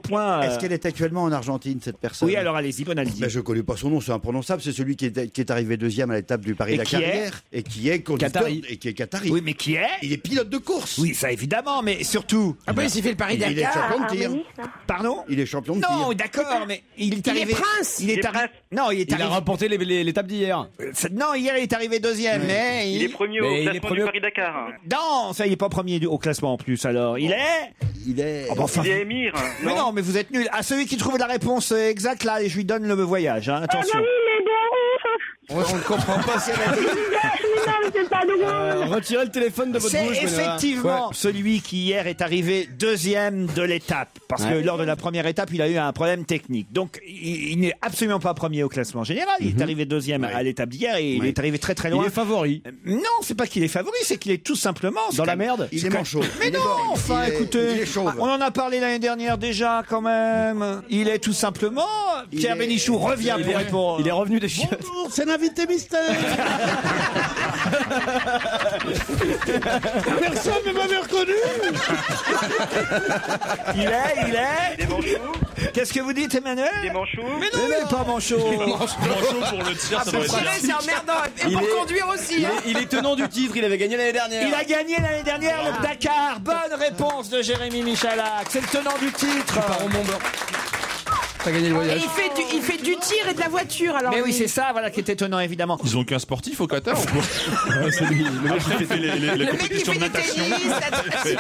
point. Est-ce qu'elle est actuellement en Argentine, cette personne? Oui, alors allez-y, Bonaldi. Ben, je connais pas son nom, c'est imprononçable. C'est celui qui est arrivé deuxième à l'étape du Paris-Dakar Et qui est hier et qui est conducteur Qatari. et qui est qatari. Oui, mais qui est? Il est pilote de course. Oui, ça évidemment, mais surtout. Ah bah, il s'est fait le Paris-Dakar. Il est champion de tir. Arménie, ça. Pardon? Il est champion de tir. Non, d'accord, mais il est arrivé. prince. Il est arrivé. Non, il est Il a arrivé. remporté l'étape d'hier. Non, hier il est arrivé deuxième, mais Il est premier au Mais il est classement premier du au- Paris-Dakar. Non, ça il est pas premier au classement en plus. Alors, il est. Il est. Oh, bah, enfin, Il est émir. Mais non, mais vous êtes nul. À celui qui trouve la réponse exacte là, je lui donne le voyage. Hein. Ah bah Attention. oui, mais bon... On ne comprend pas. Je non, mais c'est pas drôle. Retirez le téléphone de votre C'est bouche. effectivement celui qui hier est arrivé deuxième de l'étape. Parce que lors de la première étape, il a eu un problème technique. Donc, il n'est absolument pas premier au classement général. Il est arrivé deuxième à l'étape d'hier et il est arrivé très très loin. Il est favori. Non, c'est pas qu'il est favori, c'est qu'il est tout simplement... Dans la merde. Il est manchot. Mais non, enfin, écoutez, il est chauve. on en a parlé l'année dernière déjà, quand même. Il est tout simplement... Pierre Bénichou revient pour répondre. Il est revenu des chiottes. Bonjour, c'est l'invité mystère. Personne ne m'avait reconnu. Il est manchot. Qu'est-ce que vous dites, Emmanuel? Il est manchot. Mais non, il n'est pas manchot. Manchot pour le tir, ça doit être bien. C'est emmerdant. Et pour conduire aussi. Il est tenant du titre, il avait gagné l'année dernière. Il a gagné l'année dernière le Dakar. Bonne réponse de Jérémy Michalak. C'est le tenant du titre. Par au Mont Blanc. T'as gagné le Et voyage. il fait du tir et de la voiture. Alors Mais oui, c'est ça, voilà, qui est étonnant, évidemment. Ils ont qu'un sportif au Qatar ou quoi? Ouais, c'est lui. Le mec Il fait les le mec qui compétitions fait de du natation. tennis.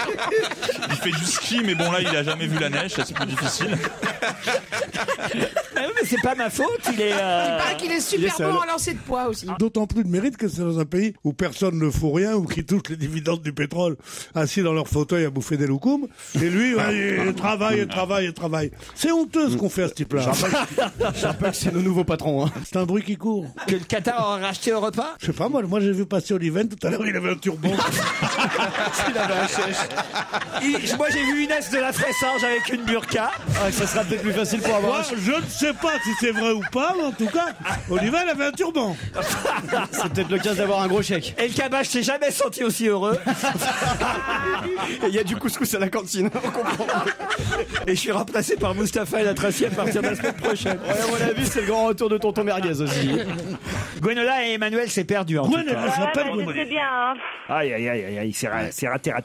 Il fait du ski, mais bon là il a jamais vu la neige, ça c'est plus difficile. Ah oui, mais c'est pas ma faute, il est... Il paraît qu'il est super seul. bon en lancer de poids aussi. D'autant plus de mérite que c'est dans un pays où personne ne fout rien ou qui touche les dividendes du pétrole assis dans leur fauteuil à bouffer des loukoums. Et lui, il travaille. C'est honteux ce qu'on fait à ce type-là. Je rappelle que c'est nos nouveaux patrons. Hein. C'est un bruit qui court. Que le Qatar aura racheté au repas. Je sais pas, moi j'ai vu passer Oliven tout à l'heure, il avait un turban. Il avait un chèche. Moi, j'ai vu Inès de la Fressange avec une burqa. Ah, ça sera peut-être plus facile pour avoir Moi, un chèche. je ne sais pas si c'est vrai ou pas, mais en tout cas, Oliven avait un turban. C'est peut-être l'occasion d'avoir un gros chèque. Et le Kabash s'est jamais senti aussi heureux. Et il y a du couscous à la cantine. On comprend. Et je suis remplacé par Mustapha et la Tracy à partir de la semaine prochaine. Ouais, à mon avis, c'est le grand retour de tonton Merguez aussi. Gwenola et Emmanuel s'est perdu en tout cas. Ça s'appelle Ouais, c'est bien, hein. Aïe, c'est raté. Hein.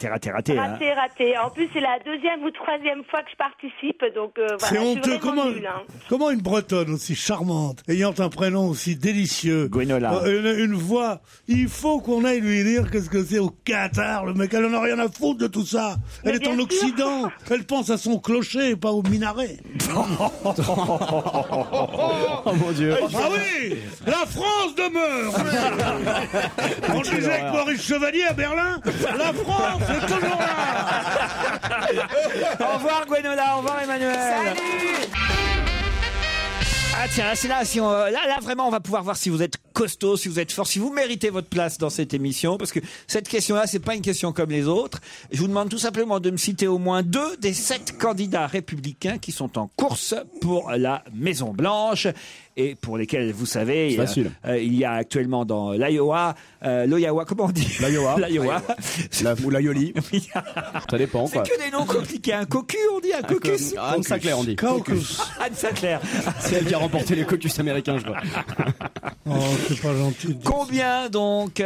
Raté. En plus, c'est la deuxième ou troisième fois que je participe, donc voilà. C'est je suis honteux. vraiment nulle, hein. Comment une Bretonne aussi charmante, ayant un prénom aussi délicieux, Gwenola. une voix, il faut qu'on aille lui dire qu'est-ce que c'est au Qatar, le mec, elle en a rien à foutre de tout ça. Elle est bien en sûr. Occident, elle pense à son clocher et pas au minaret. Oh mon Dieu. Ah oui, la France demeure. On disait avec Maurice Chevalier à Berlin, la France est toujours là. Au revoir Gwenola, au revoir Emmanuel. Salut. Ah tiens, c'est là, si on, là vraiment on va pouvoir voir si vous êtes costaud, si vous êtes fort, si vous méritez votre place dans cette émission, parce que cette question-là, c'est pas une question comme les autres. Je vous demande tout simplement de me citer au moins 2 des 7 candidats républicains qui sont en course pour la Maison Blanche et pour lesquels, vous savez, il y a actuellement dans l'Iowa, comment on dit? L'Iowa. Ou la Yoli. Ça dépend, C'est quoi. que des noms compliqués. Un cocu, on dit un caucus. Anne Sinclair, on dit. Caucus. Anne Sinclair. C'est elle qui a remporté les caucus américains, je crois. Oh, c'est pas gentil. Combien donc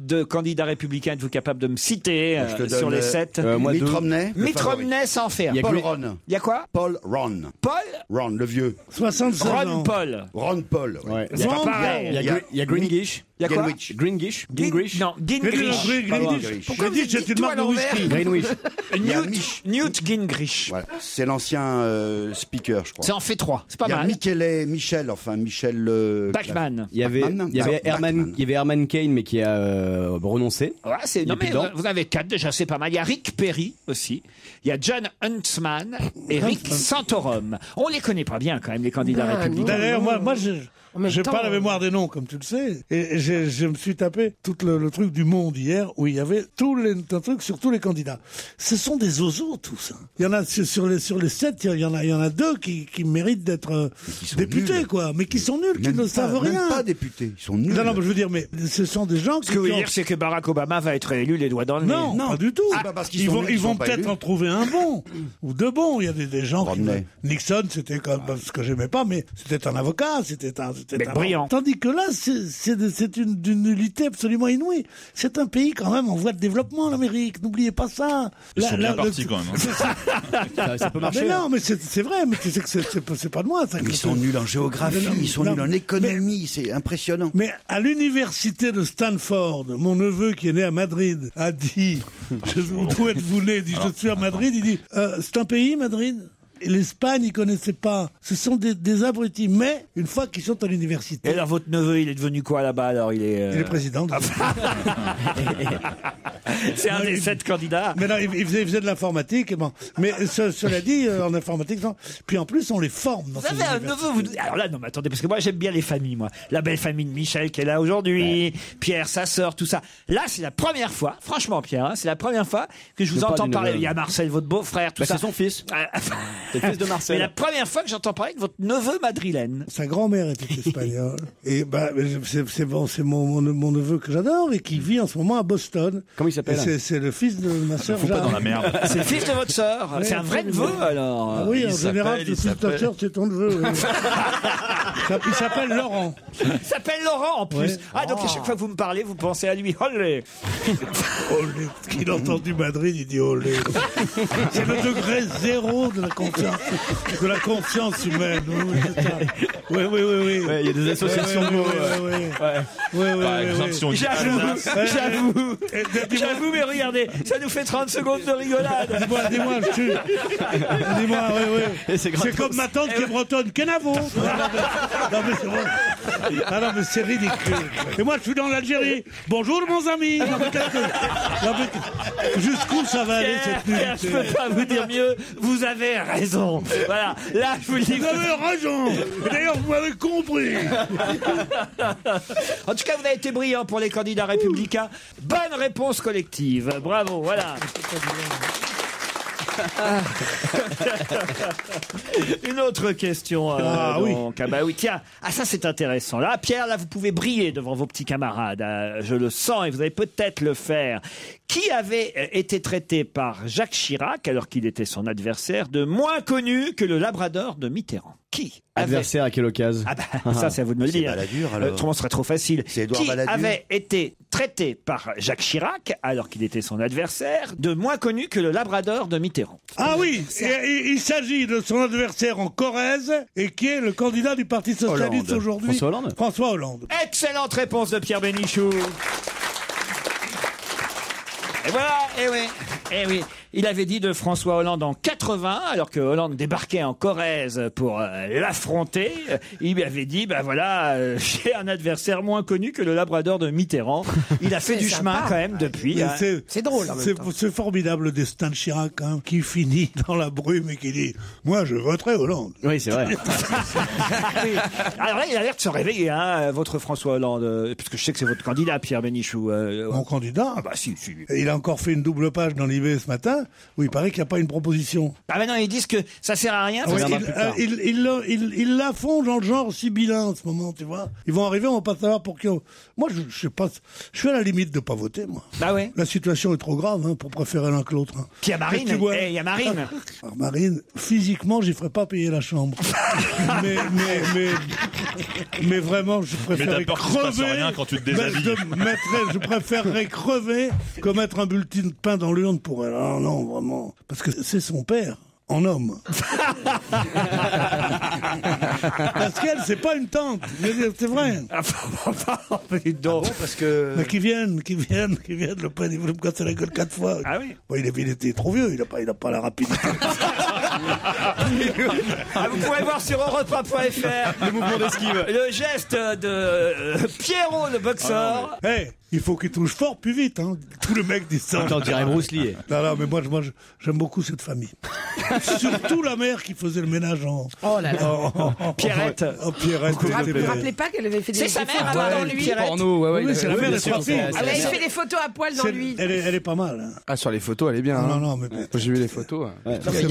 de candidats républicains êtes-vous capable de me citer sur les 7? Moi, Mitt 2. Romney. le Mitt favori. Romney sans faire. Il y a Paul Green- Ron. Il y a quoi? Paul Ron. Paul? Ron, le vieux. 76 Ron ans. Paul. Ron Paul. Ouais. C'est pas pareil. Il y a Greenwich. Il y a quoi? Greenwich. Greenwich. Gingrich. Non, Gingrich. Pourquoi vous dites c'est une tout marque à de l'envers? whisky. Greenwich. Newt Gingrich. Voilà. C'est l'ancien speaker, je crois. Ça en fait 3. C'est pas Il y a mal. Michel. Bachmann. Il y avait Herman Cain, mais qui a renoncé. Ouais, Il non est plus mais dedans. vous avez 4 déjà, c'est pas mal. Il y a Rick Perry aussi. Il y a John Huntsman et Rick Santorum. On les connaît pas bien quand même, les candidats républicains. D'ailleurs, moi, j'ai temps, pas la mémoire des noms, comme tu le sais. Et je me suis tapé tout le truc du Monde hier, où il y avait un truc sur tous les candidats. Ce sont des zozos, tous. Il y en a, sur les 7, il y en a 2 qui méritent d'être députés, nuls. quoi. Mais qui sont nuls, qui ne savent rien. Même pas députés. Ils sont nuls. Non, mais je veux dire, mais ce sont des gens qui... Ce que vous voulez dire, c'est que Barack Obama va être élu les doigts dans le nez. Non, pas du tout. C'est pas parce qu'ils Ils sont vont, nuls ils qu'ils vont sont pas peut-être élus. en trouver un bon ou 2 bons. Il y a des gens qui... Romney. Nixon, c'était comme ce que j'aimais pas, mais c'était un avocat, c'était un brillant. Tandis que là, c'est d'une nullité absolument inouïe. C'est un pays quand même en voie de développement, l'Amérique. N'oubliez pas ça. Ils sont bien partis quand même. Hein. Ça peut marcher. Mais non, mais c'est vrai. Mais tu sais que c'est pas de moi. Ça, Ils sont nuls en géographie, Non, ils sont non, nuls en économie, c'est impressionnant. Mais à l'université de Stanford, mon neveu qui est né à Madrid a dit, où êtes-vous né? Il dit, je suis à Madrid. Il dit, c'est un pays, Madrid? L'Espagne, ils connaissaient pas. Ce sont des abrutis. Mais, une fois qu'ils sont à l'université... Et alors, votre neveu, il est devenu quoi là-bas alors? Il est président. C'est un des 7 candidats. Mais non, il faisait de l'informatique. Bon. Mais cela dit, en informatique, non. Puis en plus, on les forme. Vous avez un neveu, alors là, non, mais attendez, parce que moi, j'aime bien les familles, moi. La belle famille de Michel qui est là aujourd'hui, Pierre, sa sœur, tout ça. Là, c'est la première fois, franchement, Pierre, hein, c'est la première fois que je vous entends parler. Il y a Marcel, votre beau-frère, tout ça. C'est son fils. C'est le fils de Marcel. Mais la première fois que j'entends parler de votre neveu madrilène. Sa grand-mère était espagnole. Et c'est mon neveu que j'adore et qui vit en ce moment à Boston. Comment il s'appelle? C'est le fils de ma sœur. Faut pas dans la merde. C'est le fils de votre sœur. Ouais, c'est un vrai neveu, alors. Ah oui, en général, le fils de ta sœur, c'est ton neveu. Oui. Il s'appelle Laurent. Il s'appelle Laurent, en plus. Ouais. Ah, donc à chaque fois que vous me parlez, vous pensez à lui. Olé. Olé. Il entend du Madrid, il dit olé. C'est le degré zéro de la conscience humaine. Oui. Il y a des associations de mots. Par exemple, si on dit J'avoue, mais regardez, ça nous fait 30 secondes de rigolade. Dis-moi, oui. C'est comme ma tante qui est bretonne. Kenavo. Non, mais c'est vrai. Ah non, mais c'est ridicule. Et moi, je suis dans l'Algérie. Bonjour, mon ami. Jusqu'où ça va aller, cette nuit? Je peux pas vous dire mieux. Vous avez raison. Voilà. Là, je vous le dis. Vous avez raison. Et d'ailleurs, vous m'avez compris. En tout cas, vous avez été brillant pour les candidats républicains. Bonne réponse collective. Bravo. Voilà. Une autre question. Donc. Ah bah oui, tiens. Ah, ça c'est intéressant. Là, Pierre, là vous pouvez briller devant vos petits camarades. Je le sens et vous allez peut-être le faire. Qui avait été traité par Jacques Chirac, alors qu'il était son adversaire, de moins connu que le Labrador de Mitterrand? Qui Adversaire à quelle occasion? Ah bah, ça c'est à vous de me le dire. Balladur, alors. Autrement, ce serait trop facile. C'est Édouard Qui Balladur. avait été traité par Jacques Chirac, alors qu'il était son adversaire, de moins connu que le Labrador de Mitterrand? Ah oui, il s'agit de son adversaire en Corrèze et qui est le candidat du Parti Socialiste aujourd'hui. François Hollande. Excellente réponse de Pierre Bénichou. Et voilà, eh oui. Il avait dit de François Hollande en 80, alors que Hollande débarquait en Corrèze pour l'affronter, il lui avait dit, j'ai un adversaire moins connu que le Labrador de Mitterrand. Il a fait du chemin quand même depuis. Hein. C'est drôle. C'est formidable le destin de Chirac, hein, qui finit dans la brume et qui dit, moi je voterai Hollande. Oui, c'est vrai. Oui. Alors là, il a l'air de se réveiller, hein, votre François Hollande, puisque je sais que c'est votre candidat, Pierre Bénichou. Mon candidat? Ah bah si. Il a encore fait une double page dans l'IB ce matin, où il paraît qu'il n'y a pas une proposition. Ah ben non, ils disent que ça sert à rien. Oui, ils la font dans le genre sibyllin en ce moment, tu vois. Ils vont arriver, on va pas savoir pour qui. Moi, je sais pas. Je suis à la limite de pas voter, moi. Bah ouais. La situation est trop grave, hein, pour préférer l'un que l'autre. Hein. Puis il y a Marine. Il y a Marine. Alors, Marine, physiquement, j'y ferais pas payer la chambre. mais vraiment, je préférerais crever. Rien quand tu te déshabilles. Je préférerais crever que mettre un bulletin de pain dans l'urne pour elle. Ah, non, vraiment. Parce que c'est son père. En homme. Parce qu'elle, c'est pas une tante. C'est vrai. Non, parce que. Mais qui viennent, Le Pen, il voulait me casser la gueule 4 fois. Ah oui. Bon, il était trop vieux, il a pas la rapidité. Vous pouvez voir sur europe1.fr le mouvement d'esquive. Le geste de Pierrot, le boxeur. Il faut qu'il touche fort plus vite, hein. Tous les mecs disent ça. Attends, on dirait Bruce Lee. Non, mais moi, j'aime beaucoup cette famille. Surtout la mère qui faisait le ménage en... Oh là là. Pierrette. Pierrette. Vous ne rappelez pas qu'elle avait fait des sa mère, photos dans lui? Porno, Oui, c'est la mère des trois filles. Elle avait fait des photos à poil dans lui. Elle est pas mal. Hein. Ah, sur les photos, elle est bien. Non, mais... J'ai vu les photos. Tous ces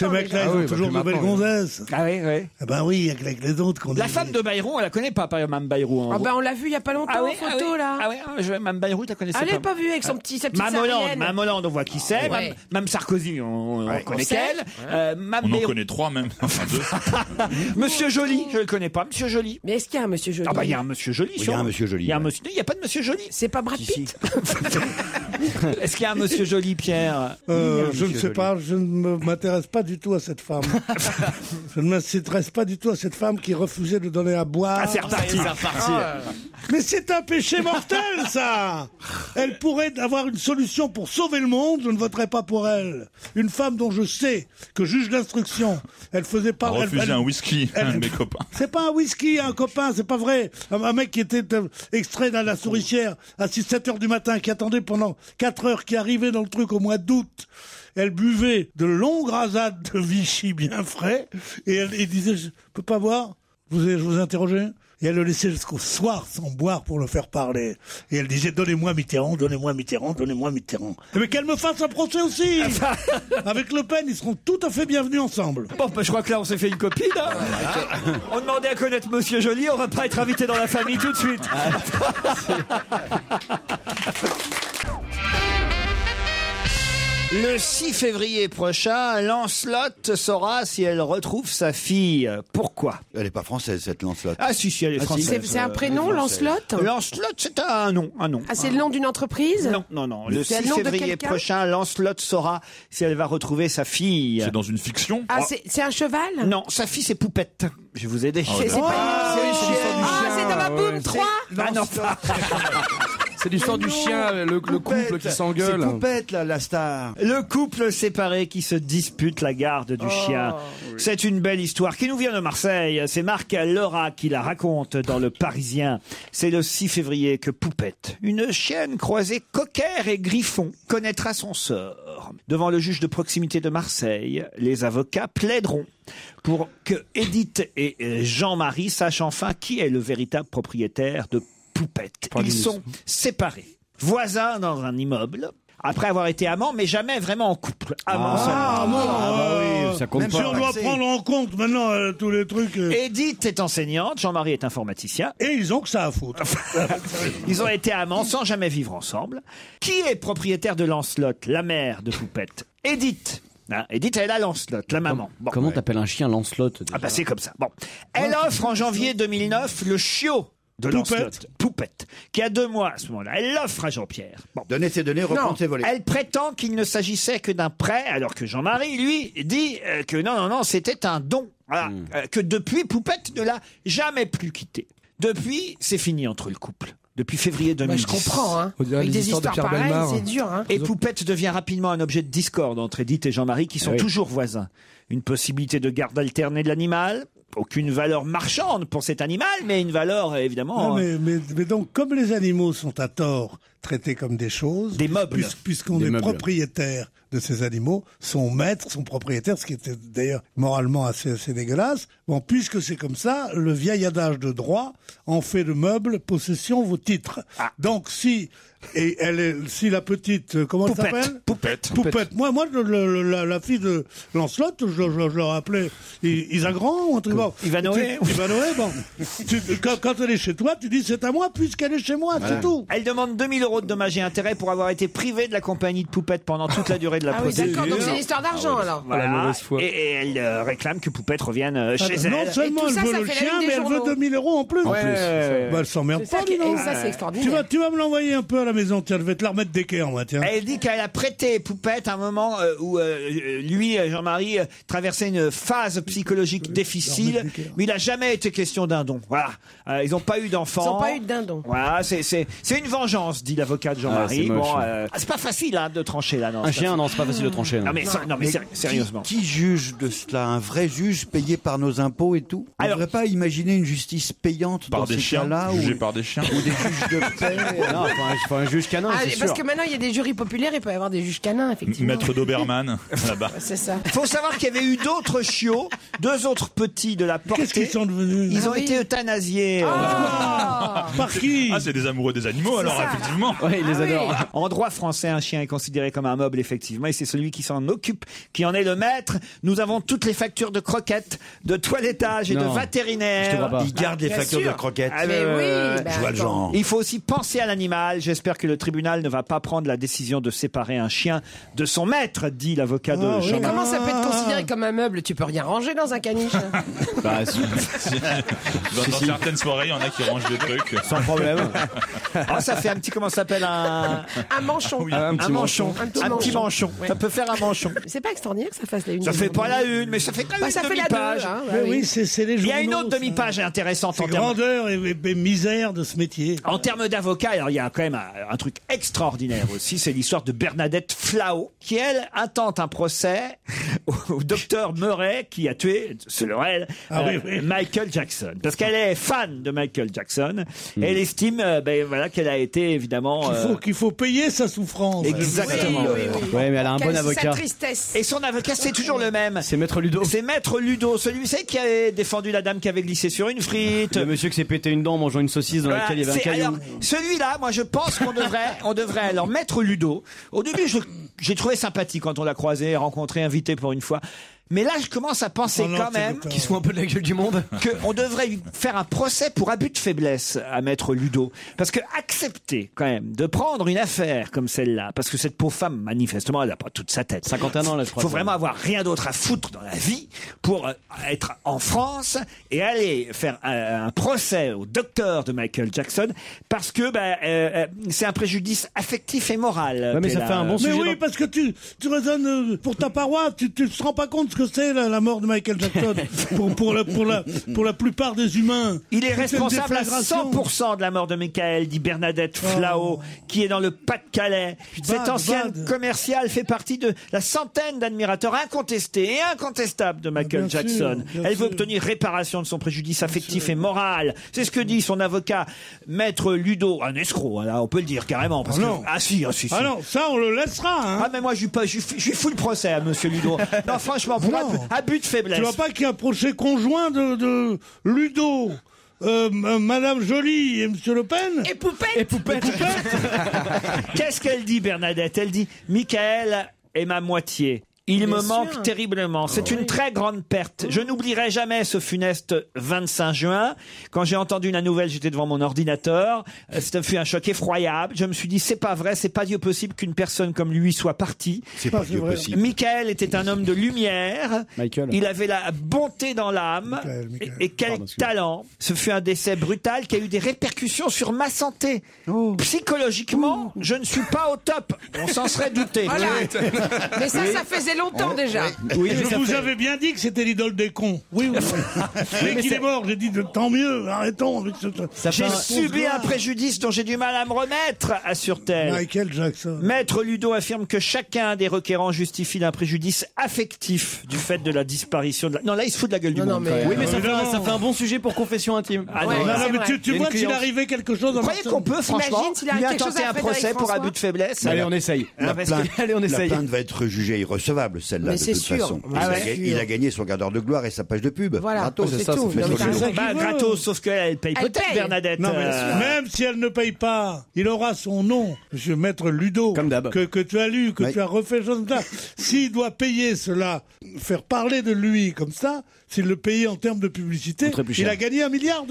mecs-là, ils ont toujours de belles gonzesses. Ah oui. Eh ben oui, avec les autres qu'on dit. La femme de Bayrou, on la connaît pas, par exemple, Mme Bayrou. Ah ben on l'a vu il y a pas longtemps en photo là. Ah oui, Mme Bayrou, tu la connaissais pas? Elle l'avait pas vue avec sa petite saharienne. Mme Hollande, on voit qui c'est. Mme Sarkozy, on connaît qu'elle. On en connaît 3 même. Enfin 2. Monsieur Joly, je le connais pas. Monsieur Joly. Mais est-ce qu'il y a un Monsieur Joly? Ah bah il y a un Monsieur Joly. Il y a un Monsieur Joly. Il y a pas de Monsieur Joly. C'est pas Brad Pitt? Est-ce qu'il y a un Monsieur Joly, Pierre? Je ne sais pas, je ne m'intéresse pas du tout à cette femme. Je ne m'intéresse pas du tout à cette femme qui refusait de donner à boire. Ah, c'est reparti. Mais c'est un péché mortel. elle, ça. Elle pourrait avoir une solution pour sauver le monde, je ne voterai pas pour elle. Une femme dont je sais que juge d'instruction, elle faisait pas... Refuser un whisky, un de mes copains. C'est pas un whisky, un copain, c'est pas vrai. Un mec qui était extrait dans la souricière à 6-7 heures du matin, qui attendait pendant 4 heures, qui arrivait dans le truc au mois d'août. Elle buvait de longues rasades de Vichy bien frais, et elle disait, je peux pas boire? Je vous interrogeais? Et elle le laissait jusqu'au soir sans boire pour le faire parler. Et elle disait, donnez-moi Mitterrand, donnez-moi Mitterrand, donnez-moi Mitterrand. Mais qu'elle me fasse un procès aussi. Avec Le Pen, ils seront tout à fait bienvenus ensemble. Bon, je crois que là, on s'est fait une copine. Hein. On demandait à connaître Monsieur Joly, on va pas être invité dans la famille tout de suite. Le 6 février prochain, Lancelotte saura si elle retrouve sa fille. Pourquoi? Elle n'est pas française, cette Lancelotte. Ah si, elle est française. C'est un prénom, Lancelotte? Lancelotte, c'est un nom. Ah, c'est le nom d'une entreprise? Non. Le 6 février prochain, Lancelotte saura si elle va retrouver sa fille. C'est dans une fiction? Ah, c'est un cheval? Non, sa fille, c'est Poupette. Je vais vous aider. C'est dans ma boum 3? Ah non. C'est l'histoire du chien, le couple qui s'engueule. C'est Poupette, la star. Le couple séparé qui se dispute la garde du chien. Oui. C'est une belle histoire qui nous vient de Marseille. C'est Marc Laura qui la raconte dans Le Parisien. C'est le 6 février que Poupette, une chienne croisée cocker et griffon, connaîtra son sort. Devant le juge de proximité de Marseille, les avocats plaideront pour que Edith et Jean-Marie sachent enfin qui est le véritable propriétaire de Poupette. Ils sont séparés, voisins dans un immeuble, après avoir été amants, mais jamais vraiment en couple. Amants seulement. Oui, ça compte pas. Si on doit prendre en compte maintenant tous les trucs... Edith est enseignante, Jean-Marie est informaticien. Et ils ont que ça à foutre. Ils ont été amants sans jamais vivre ensemble. Qui est propriétaire de Lancelotte, la mère de Poupette? Edith. Edith, elle a Lancelotte, la maman. Bon. Comment t'appelles un chien Lancelotte? Ah bah c'est comme ça. Bon. Elle offre en janvier 2009 le chiot de Lancelotte, Poupette, qui a 2 mois à ce moment-là. Elle l'offre à Jean-Pierre. Bon. Donner ses données, reprendre ses volets. Elle prétend qu'il ne s'agissait que d'un prêt, alors que Jean-Marie, lui, dit que non, c'était un don. Voilà. Que depuis, Poupette ne l'a jamais plus quitté. Depuis, c'est fini entre le couple. Depuis février 2010. Je comprends, hein. Avec des histoires pareilles, c'est dur, hein. Et Poupette devient rapidement un objet de discorde entre Edith et Jean-Marie, qui sont toujours voisins. Une possibilité de garde alternée de l'animal. Aucune valeur marchande pour cet animal, mais une valeur, évidemment... Non, mais donc, comme les animaux sont à tort traités comme des choses... Des meubles. Puisqu'on est propriétaire de ces animaux, son maître, son propriétaire, ce qui était d'ailleurs moralement assez dégueulasse. Bon, puisque c'est comme ça, le vieil adage de droit en fait de meubles, possession, vos titres. Donc, si la petite, comment elle s'appelle? Poupette. Moi, la fille de Lancelotte, je leur appelais Isagrand ou un truc. Ivanoé, bon. Quand elle est chez toi, tu dis c'est à moi puisqu'elle est chez moi, c'est tout. Elle demande 2 000 € de dommages et intérêts pour avoir été privée de la compagnie de Poupette pendant toute la durée de la procédure. D'accord, donc c'est une histoire d'argent alors. Voilà. La mauvaise foi. Et elle réclame que Poupette revienne chez elle. Non seulement elle veut le chien, mais elle veut 2 000 € en plus. Elle s'emmerde pas. Et ça, c'est extraordinaire. Tu vas me l'envoyer un peu à la maison, tiens, je vais te la remettre d'équerre, moi, tiens. Elle dit qu'elle a prêté Poupette à un moment où lui, Jean-Marie, traversait une phase psychologique difficile, mais il n'a jamais été question d'un don. Voilà. Ils n'ont pas eu d'enfant. Ils n'ont pas eu de dindon. Voilà, c'est une vengeance, dit l'avocat de Jean-Marie. C'est pas facile de trancher là. Un chien, non, c'est pas facile de trancher. Non mais sérieusement. Qui juge de cela? Un vrai juge payé par nos impôts et tout? On ne devrait pas imaginer une justice payante par dans des ces chiens, cas-là, jugés par des chiens, ou des juges de paix. Non, il faut un juge canin, c'est sûr. Parce que maintenant, il y a des jurys populaires, il peut y avoir des juges canins, effectivement. Maître Doberman, là-bas. C'est ça. Faut savoir qu'il y avait eu d'autres chiots, 2 autres petits de la portée. Qu'est-ce qu'ils sont devenus? Ils ont été euthanasiés. Par qui? Ah, c'est des amoureux des animaux, alors, effectivement. Ouais, ils les adorent. En droit français, un chien est considéré comme un meuble, effectivement, et c'est celui qui s'en occupe, qui en est le maître. Nous avons toutes les factures de croquettes, de toilettage et de vétérinaire. Je te vois pas. Ils gardent les factures de croquettes. Je vois le genre. Il faut aussi penser à l'animal. J'espère que le tribunal ne va pas prendre la décision de séparer un chien de son maître, dit l'avocat de Jean-Marie. Mais comment ça peut être considéré comme un meuble? Tu peux rien ranger dans un caniche. Bah, si. Dans certaines soirées, il y en a qui rangent des trucs. Sans problème. Ça fait un petit comment s'appelle un manchon. Un manchon. Un petit manchon. Ouais. Ça peut faire un manchon. C'est pas extraordinaire que ça fasse la une. Ça fait pas la une, mais ça fait quand même ça une fait la demi-page. deux, hein, Mais oui, c'est les journaux. Il y a une autre ça. demi-page intéressante en C'est termes grandeur et misère de ce métier. En termes d'avocat, alors il y a quand même un truc extraordinaire aussi, c'est l'histoire de Bernadette Flau, qui elle intente un procès au docteur Murray qui a tué, selon elle, Michael Jackson. Parce qu'elle est fan de Michael Jackson, et elle estime voilà, qu'elle a été évidemment... Qu'il faut payer sa souffrance. Exactement. Ouais, mais elle a un bon avocat. Sa tristesse. Et son avocat, c'est toujours le même. C'est Maître Ludo. C'est Maître Ludo, celui-ci qui avait défendu la dame qui avait glissé sur une frite. Le monsieur qui s'est pété une dent en mangeant une saucisse dans laquelle il y avait un caillou. Alors, celui-là, moi je pense qu'on devrait alors Maître Ludo. Au début, j'ai trouvé sympathique quand on l'a croisé, rencontré, invité pour une fois. Mais là, je commence à penser quand même qu'il se fout un peu de la gueule du monde. Qu'on devrait lui faire un procès pour abus de faiblesse à Maître Ludo. Parce que accepter quand même de prendre une affaire comme celle-là, parce que cette pauvre femme, manifestement, elle n'a pas toute sa tête. 51 ans, là, je crois. Faut vraiment avoir rien d'autre à foutre dans la vie pour être en France et aller faire un procès au docteur de Michael Jackson parce que c'est un préjudice affectif et moral. Ouais, mais ça fait un bon sujet. Mais oui, parce que tu raisonnes pour ta paroisse, tu te rends pas compte ce que c'est la mort de Michael Jackson pour la plupart des humains. Il est C'est une responsable à déflagration. 100% de la mort de Michael, dit Bernadette Flau, qui est dans le Pas-de-Calais. Cette ancienne commerciale fait partie de la centaine d'admirateurs incontestés et incontestables de Michael Jackson. Elle veut obtenir réparation de son préjudice affectif et moral. C'est ce que dit son avocat, Maître Ludo, un escroc, là, on peut le dire carrément. Parce que... Ah si. Ah non, ça on le laissera. Hein. Ah mais moi je lui fous le procès à Monsieur Ludo. Non franchement, pour abus de faiblesse. Tu vois pas qu'il y a un procès conjoint de Ludo, Madame Joly et Monsieur Le Pen Et Poupette. Qu'est-ce qu'elle dit, Bernadette? Elle dit « Michael est ma moitié. Il me manque terriblement. C'est une très grande perte. Je n'oublierai jamais ce funeste 25 juin. Quand j'ai entendu la nouvelle, j'étais devant mon ordinateur. Ça fut un choc effroyable. Je me suis dit, c'est pas vrai, c'est pas Dieu possible qu'une personne comme lui soit partie. C'est pas Dieu possible. Michael était un homme de lumière. Michael. Il avait la bonté dans l'âme. Et quel talent. Ce fut un décès brutal qui a eu des répercussions sur ma santé. Psychologiquement, je ne suis pas au top. On s'en serait douté. Voilà. Mais ça faisait longtemps déjà. Oui, je vous avais bien dit que c'était l'idole des cons. Oui. Dès qu'il est mort, j'ai dit tant mieux, arrêtons avec ce... J'ai subi un préjudice dont j'ai du mal à me remettre, assure-t-elle. Michael Jackson. Maître Ludo affirme que chacun des requérants justifie d'un préjudice affectif du fait de la disparition de la... Non, là, il se fout de la gueule du monde. Oui, mais ça fait un bon sujet pour confession intime. Ah, Ouais, non, Non, mais vrai. tu vois s'il arrivait quelque chose... Vous croyez qu'on peut, franchement, T'imagines s'il arrive lui quelque chose intenter à un Frédéric procès pour François abus de faiblesse? Allez, on essaye. La plainte, Allez, on essaye. la plainte va être jugée irrecevable, celle-là, Mais de c'est toute sûr. façon. Ah ouais. Il a gagné son quart d'heure de gloire et sa page de pub. Voilà, Gratos, c'est ça, tout. Maître Non, mais Ludo. t'as raison. Gratos, sauf qu'elle paye Elle peut-être, paye. Bernadette. Non, mais même si elle ne paye pas, il aura son nom, Monsieur Maître Ludo, Comme d'hab. que tu as lu, que Oui. tu as refait, chose comme ça. S'il doit payer cela, faire parler de lui comme ça, s'il le payait en termes de publicité, Coûterait plus il cher. a gagné 1 milliard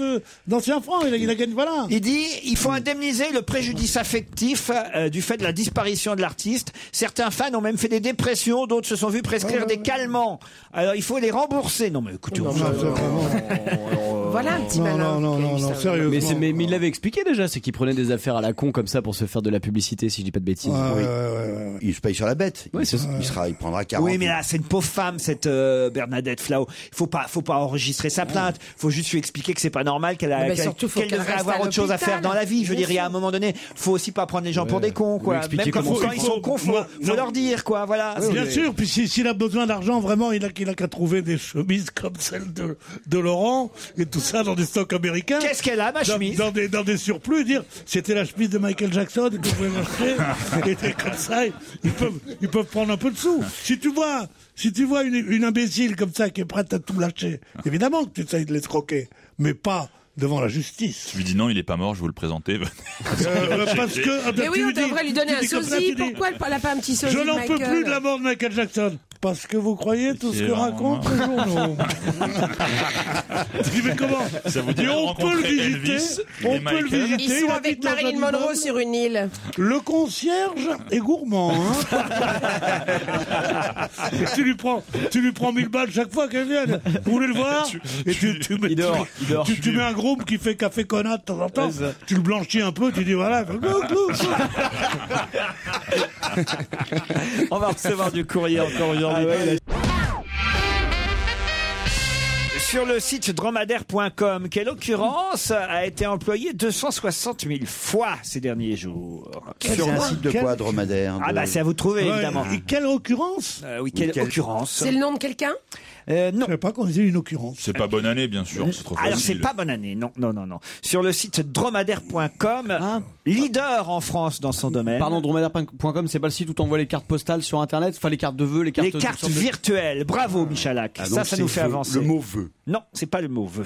d'anciens francs. Il a gagné, voilà. Il dit il faut indemniser le préjudice affectif du fait de la disparition de l'artiste. Certains fans ont même fait des dépressions, d'autres se sont vus prescrire des calmants. Alors il faut les rembourser. Non mais écoutez, Voilà un petit malin. Non, sérieusement. Mais il l'avait expliqué déjà, c'est qu'il prenait des affaires à la con comme ça pour se faire de la publicité, si je dis pas de bêtises. Oui. Il se paye sur la bête. Oui, c'est ça. Il prendra 40. oui, mais là, c'est une pauvre femme, cette Bernadette Flau. Faut pas enregistrer sa plainte. Faut juste lui expliquer que c'est pas normal, Mais surtout, faut qu'elle qu'elle devrait reste avoir à autre chose à faire l'hôpital. dans la vie. Je veux Bien dire, il y a un sûr. moment donné, faut aussi pas prendre les gens pour des cons, quoi. expliquer Même quand comment ils sont cons, faut leur dire, quoi. Voilà. Bien sûr, puis s'il a besoin d'argent, vraiment, il a qu'à trouver des chemises comme celle de Laurent et tout ça dans des stocks américains. Qu'est-ce qu'elle a, ma chemise? Dans des surplus, dire c'était la chemise de Michael Jackson que vous pouvez m'acheter. Et comme ça, ils peuvent prendre un peu de sous. Si tu vois une imbécile comme ça qui est prête à tout lâcher, évidemment que tu essayes de l'escroquer, mais pas devant la justice. Je lui dis non, il est pas mort, je vais vous le présenter. Parce que Mais oui, on devrait lui donner un sosie. Pourquoi elle n'a pas un petit sosie je de n'en peux Michael plus de la mort de Michael Jackson. Parce que vous croyez tout ce que racontent les journaux. Je dis, mais comment? Ça vous dit Et on peut le visiter. On peut le visiter. Ils sont Il avec habite dans un Marilyn Monroe immeuble. sur une île. Le concierge est gourmand. Hein. Et tu lui prends 1000 balles chaque fois qu'elle vient. Vous voulez le voir? Et tu mets un groupe qui fait café connat de temps en temps. Tu le blanchis un peu, tu dis voilà. On va recevoir du courrier encore aujourd'hui. Sur le site dromadaire.com, quelle occurrence a été employée 260 000 fois ces derniers jours? C'est un site de quoi, dromadaire? Ah bah c'est à vous de trouver, évidemment. Et quelle occurrence? Oui, quelle occurrence? C'est le nom de quelqu'un? Non. Je savais pas qu'on disait une occurrence. C'est pas bonne année, bien sûr. C'est trop Alors c'est facile. pas bonne année, non. Sur le site dromadaire.com, leader en France dans son domaine. Pardon, dromadaire.com, c'est pas le site où t'envoies les cartes postales sur Internet, enfin les cartes de vœux, les cartes virtuelles. Bravo, Michalak. Ah, ça nous fait avancer. Le mot vœu. Non, c'est pas le mot vœu.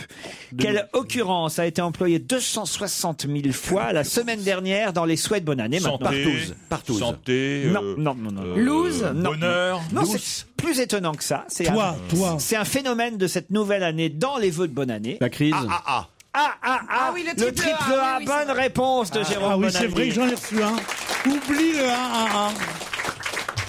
Quelle occurrence a été employée 260 000 fois la semaine dernière dans les souhaits de bonne année? Partouze. Santé. Non. Loose. Bonheur. Non, c'est plus étonnant que ça. C'est Toi. C'est un phénomène de cette nouvelle année dans les vœux de bonne année. La crise. Ah oui, le triple A. Bonne réponse de Jérôme Ah oui, Bonaldi. c'est vrai que j'en ai reçu un. Oublie le 1.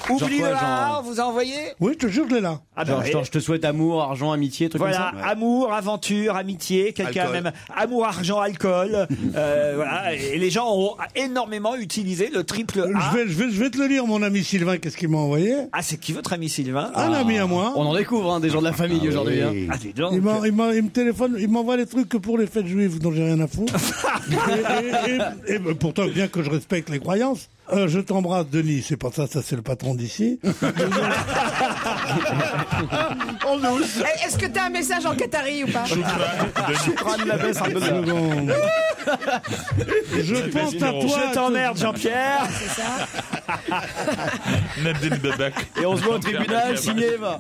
Oublie le A, on vous a envoyé? Oui, je te jure, je l'ai là. Ah bah, Genre, je te souhaite amour, argent, amitié, trucs voilà, comme ça. amour, amour, amitié, quelqu'un Alcool. même amour, argent, alcool. Voilà, et les gens ont énormément utilisé le triple A. Je vais te le lire, mon ami Sylvain, qu'est-ce qu'il m'a envoyé? Ah, c'est qui votre ami Sylvain? Un ami à moi. On en découvre des gens de la famille aujourd'hui. oui. Ah, dis donc. Il me téléphone, il m'envoie les trucs que pour les fêtes juives dont j'ai rien à foutre. et pourtant, bien que je respecte les croyances, je t'embrasse, Denis. C'est pas ça, c'est le patron d'ici. Est-ce que t'as un message en Qatari ou pas? Je pense à toi. Je t'emmerde, Jean-Pierre. C'est ça. Et on se voit au tribunal, signé, va.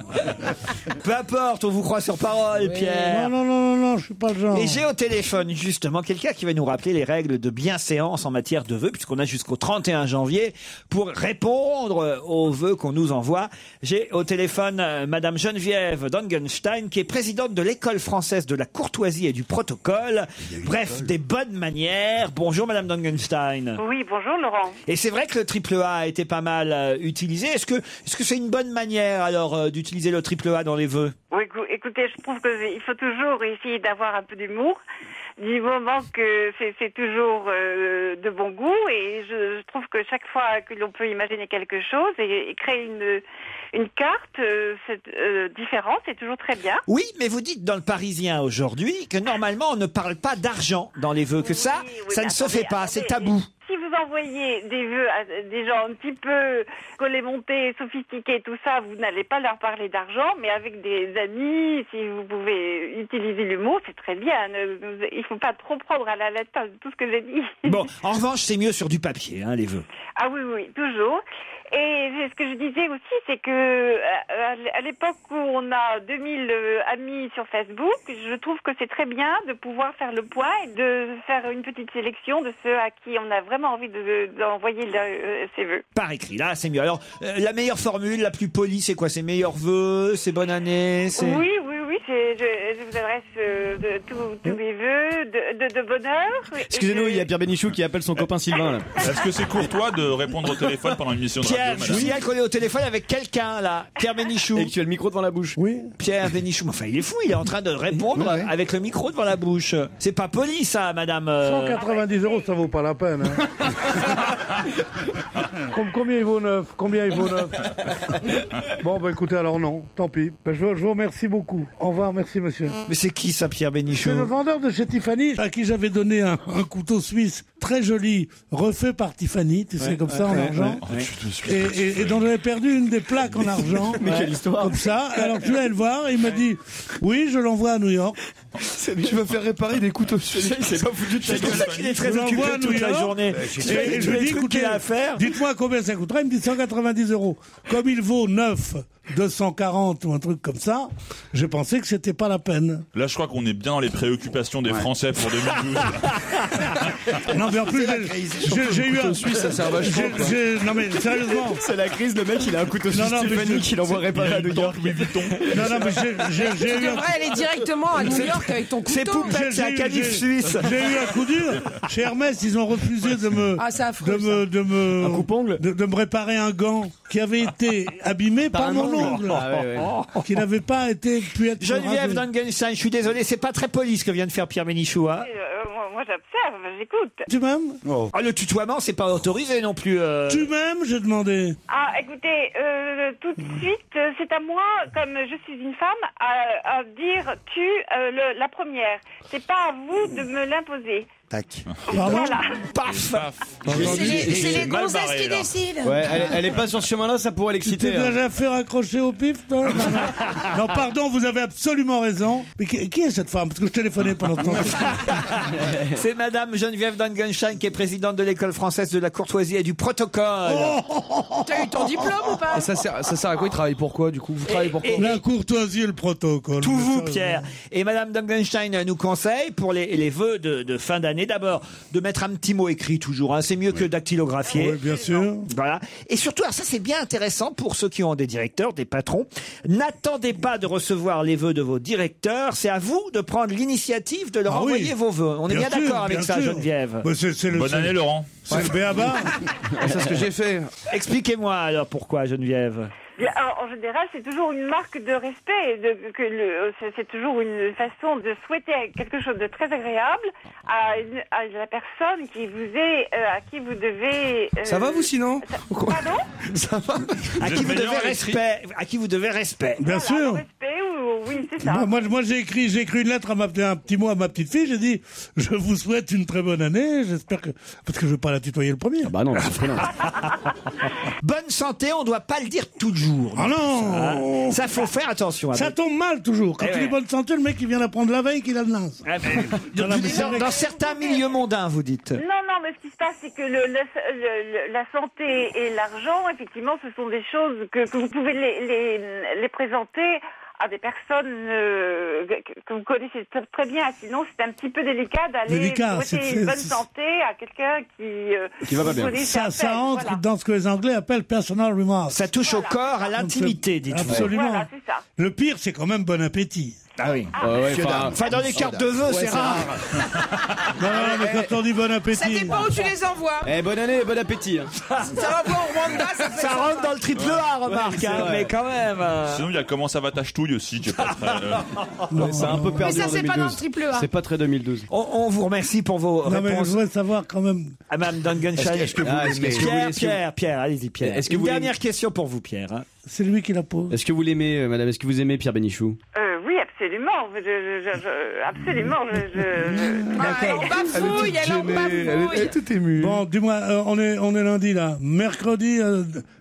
Peu importe, on vous croit sur parole, Pierre. Non, je suis pas le genre. Et j'ai au téléphone justement quelqu'un qui va nous rappeler les règles de bienséance en matière de vœux, puisqu'on a jusqu'au 31 janvier pour répondre aux vœux qu'on nous envoie. J'ai au téléphone Madame Geneviève Dangenstein, qui est présidente de l'école française de la courtoisie et du protocole. Bref, des bonnes manières. Bonjour Madame Dangenstein. Oui, bonjour Laurent. Et c'est vrai que le triple A a été pas mal utilisé. Est-ce que c'est une bonne manière alors d'utiliser le triple A dans les vœux? Oui, écoutez, je trouve qu'il faut toujours essayer d'avoir un peu d'humour, du moment que c'est toujours de bon goût, et je trouve que chaque fois que l'on peut imaginer quelque chose et créer une carte différente, c'est toujours très bien. Oui, mais vous dites dans le Parisien aujourd'hui que normalement on ne parle pas d'argent dans les vœux, que ça ne se fait pas, c'est tabou. Si vous envoyez des vœux à des gens un petit peu collémontés, sophistiqués, tout ça, vous n'allez pas leur parler d'argent, mais avec des amis, si vous pouvez utiliser l'humour, c'est très bien. Il faut pas trop prendre à la lettre tout ce que j'ai dit. Bon, en revanche, c'est mieux sur du papier, les vœux. Ah oui, toujours. Et ce que je disais aussi, c'est que à l'époque où on a 2000 amis sur Facebook, je trouve que c'est très bien de pouvoir faire le point et de faire une petite sélection de ceux à qui on a vraiment envie d'envoyer ses vœux. Par écrit, là, c'est mieux. Alors, la meilleure formule, la plus polie, c'est quoi? C'est meilleurs vœux, c'est bonne année, c'est... Oui, je vous adresse tous mes vœux de bonheur. Excusez-nous, il y a Pierre Bénichou qui appelle son copain Sylvain, là. Est-ce que c'est courtois de répondre au téléphone pendant une émission de Pierre, radio, je signale qu'on est au téléphone avec quelqu'un, là. Pierre Bénichou. Et que tu as le micro devant la bouche. Oui. Pierre Bénichou. Enfin, il est fou, il est en train de répondre avec le micro devant la bouche. C'est pas poli, ça, madame. 190 €, ça vaut pas la peine. Combien il vaut neuf? Bon, écoutez, alors non, tant pis. Je vous remercie beaucoup. Au revoir, merci monsieur. Mais c'est qui ça, Pierre Bénichou? C'est le vendeur de chez Tiffany, à qui j'avais donné un couteau suisse très joli, refait par Tiffany, tu sais, comme ça, en argent. Et dont j'avais perdu une des plaques en argent. Mais quelle histoire! Comme ça. Alors tu vas le voir, et il m'a dit, oui, je l'envoie à New York. Tu vas faire réparer des couteaux suisses. C'est pas foutu de C'est pour ça qu'il est très occupé toute la journée. Et je lui dis, écoutez, dites-moi combien ça coûtera. Il me dit 190 €. Comme il vaut 9, 240 ou un truc comme ça, j'ai pensé que c'était pas la peine. Là, je crois qu'on est bien dans les préoccupations des Français pour 2012. Non, mais en plus, j'ai eu un Suisse, ça sert vachement. Non, mais sérieusement. C'est la crise, le mec il a un couteau suisse Stéphanie qu'il envoie réparer à New York. Non, mais j'ai eu un. devrais aller directement à New York avec ton couteau. C'est poupette, c'est un canif suisse. J'ai eu un coup dur. Chez Hermès, ils ont refusé de me. Ah, c'est affreux, Un coupe-ongle de me réparer un gant qui avait été abîmé par mon ongle. Qui n'avait pas pu être. Geneviève Dangenstein, je suis désolé, c'est pas très poli ce que vient de faire Pierre Bénichou. Hein. Moi, j'observe, j'écoute. Tu m'aimes? Ah, le tutoiement, c'est pas autorisé non plus. Tu m'aimes, j'ai demandé. Ah, écoutez, tout de suite, c'est à moi, comme je suis une femme, à dire tu la première. C'est pas à vous de me l'imposer. Tac. Voilà. Paf. C'est les mal gonzesses barré, qui là. décident. Ouais, elle est pas sur ce chemin-là, ça pourrait Tu t'es l'exciter. hein. déjà fait raccrocher au pif, toi? Non, pardon, vous avez absolument raison. Mais qui est cette femme? Parce que je téléphonais pendant ce temps. C'est Madame Geneviève Dangenstein qui est présidente de l'école française de la courtoisie et du protocole. T'as eu ton diplôme ou pas? Et ça sert à quoi? Il travaille pour quoi, du coup? Vous travaillez pour quoi? La courtoisie et le protocole. Tout vous, Mais Pierre. Et Madame Dangenstein nous conseille pour les vœux de fin d'année, d'abord, de mettre un petit mot écrit toujours. Hein. C'est mieux que dactylographier. Oui, bien sûr. Voilà. Et surtout, alors ça c'est bien intéressant pour ceux qui ont des directeurs, des patrons. N'attendez pas de recevoir les vœux de vos directeurs. C'est à vous de prendre l'initiative de leur Ah oui. envoyer vos vœux. On est bien sûr, d'accord avec bien ça, sûr. Geneviève. Bah, c'est Bonne année, Laurent. C'est le béaba. C'est ce que j'ai fait. Expliquez-moi alors pourquoi, Geneviève. En général, c'est toujours une marque de respect. C'est toujours une façon de souhaiter quelque chose de très agréable à la personne qui vous est, à qui vous devez. Ça va, vous, sinon? Pardon? Ça va? À qui vous devez meilleur respect. À qui vous devez respect. Bien Le sûr. respect, oui, c'est ça. Moi j'ai écrit une lettre un petit mot à ma petite fille. J'ai dit, je vous souhaite une très bonne année. J'espère que, parce que je veux pas la tutoyer le premier. Bah non, c'est non. Bonne santé, on doit pas le dire tout le jour. Ah non! Ça faut faire attention. Ça tombe mal toujours. Quand Eh tu ouais. dis bonne santé, le mec il vient d'apprendre la veille qu'il a de lance. Dans certains milieux mondains, vous dites. Non, mais ce qui se passe, c'est que la santé et l'argent, effectivement, ce sont des choses que vous pouvez les présenter à des personnes que vous connaissez très bien. Sinon, c'est un petit peu délicat d'aller souhaiter une bonne santé à quelqu'un qui va pas bien. Ça entre dans ce que les Anglais appellent personal remarks. Ça touche au corps, à l'intimité, dites-vous. Absolument. Voilà, c'est ça. Le pire, c'est quand même bon appétit. Ah oui. Enfin, Dans les cartes de vœux, c'est rare. Non, mais quand on dit bon Ça appétit. dépend où tu les envoies. bonne année et bon appétit. hein. Ça va voir au Rwanda, ça fait Ça rentre dans le triple A, remarque, c'est hein, vrai. mais quand même. Sinon, il y a comment ça va ta ch'touille aussi, qui est pas très. Ouais, c'est un peu Mais perdu ça, en c'est pas dans le 2012. triple A. C'est pas très 2012. On vous remercie pour vos Non, mais je réponses voudrais savoir quand même. à Mme Dangenstein. Est-ce que vous Pierre, allez-y, Pierre. Est-ce que Une vous dernière l'aimez question pour vous, Pierre. Hein. C'est lui qui la pose. Est-ce que vous l'aimez, madame? Est-ce que vous aimez Pierre Bénichou? Oui, absolument. Absolument. Elle en bafouille. Elle est toute émue. Bon, dis-moi, on est lundi là. Mercredi,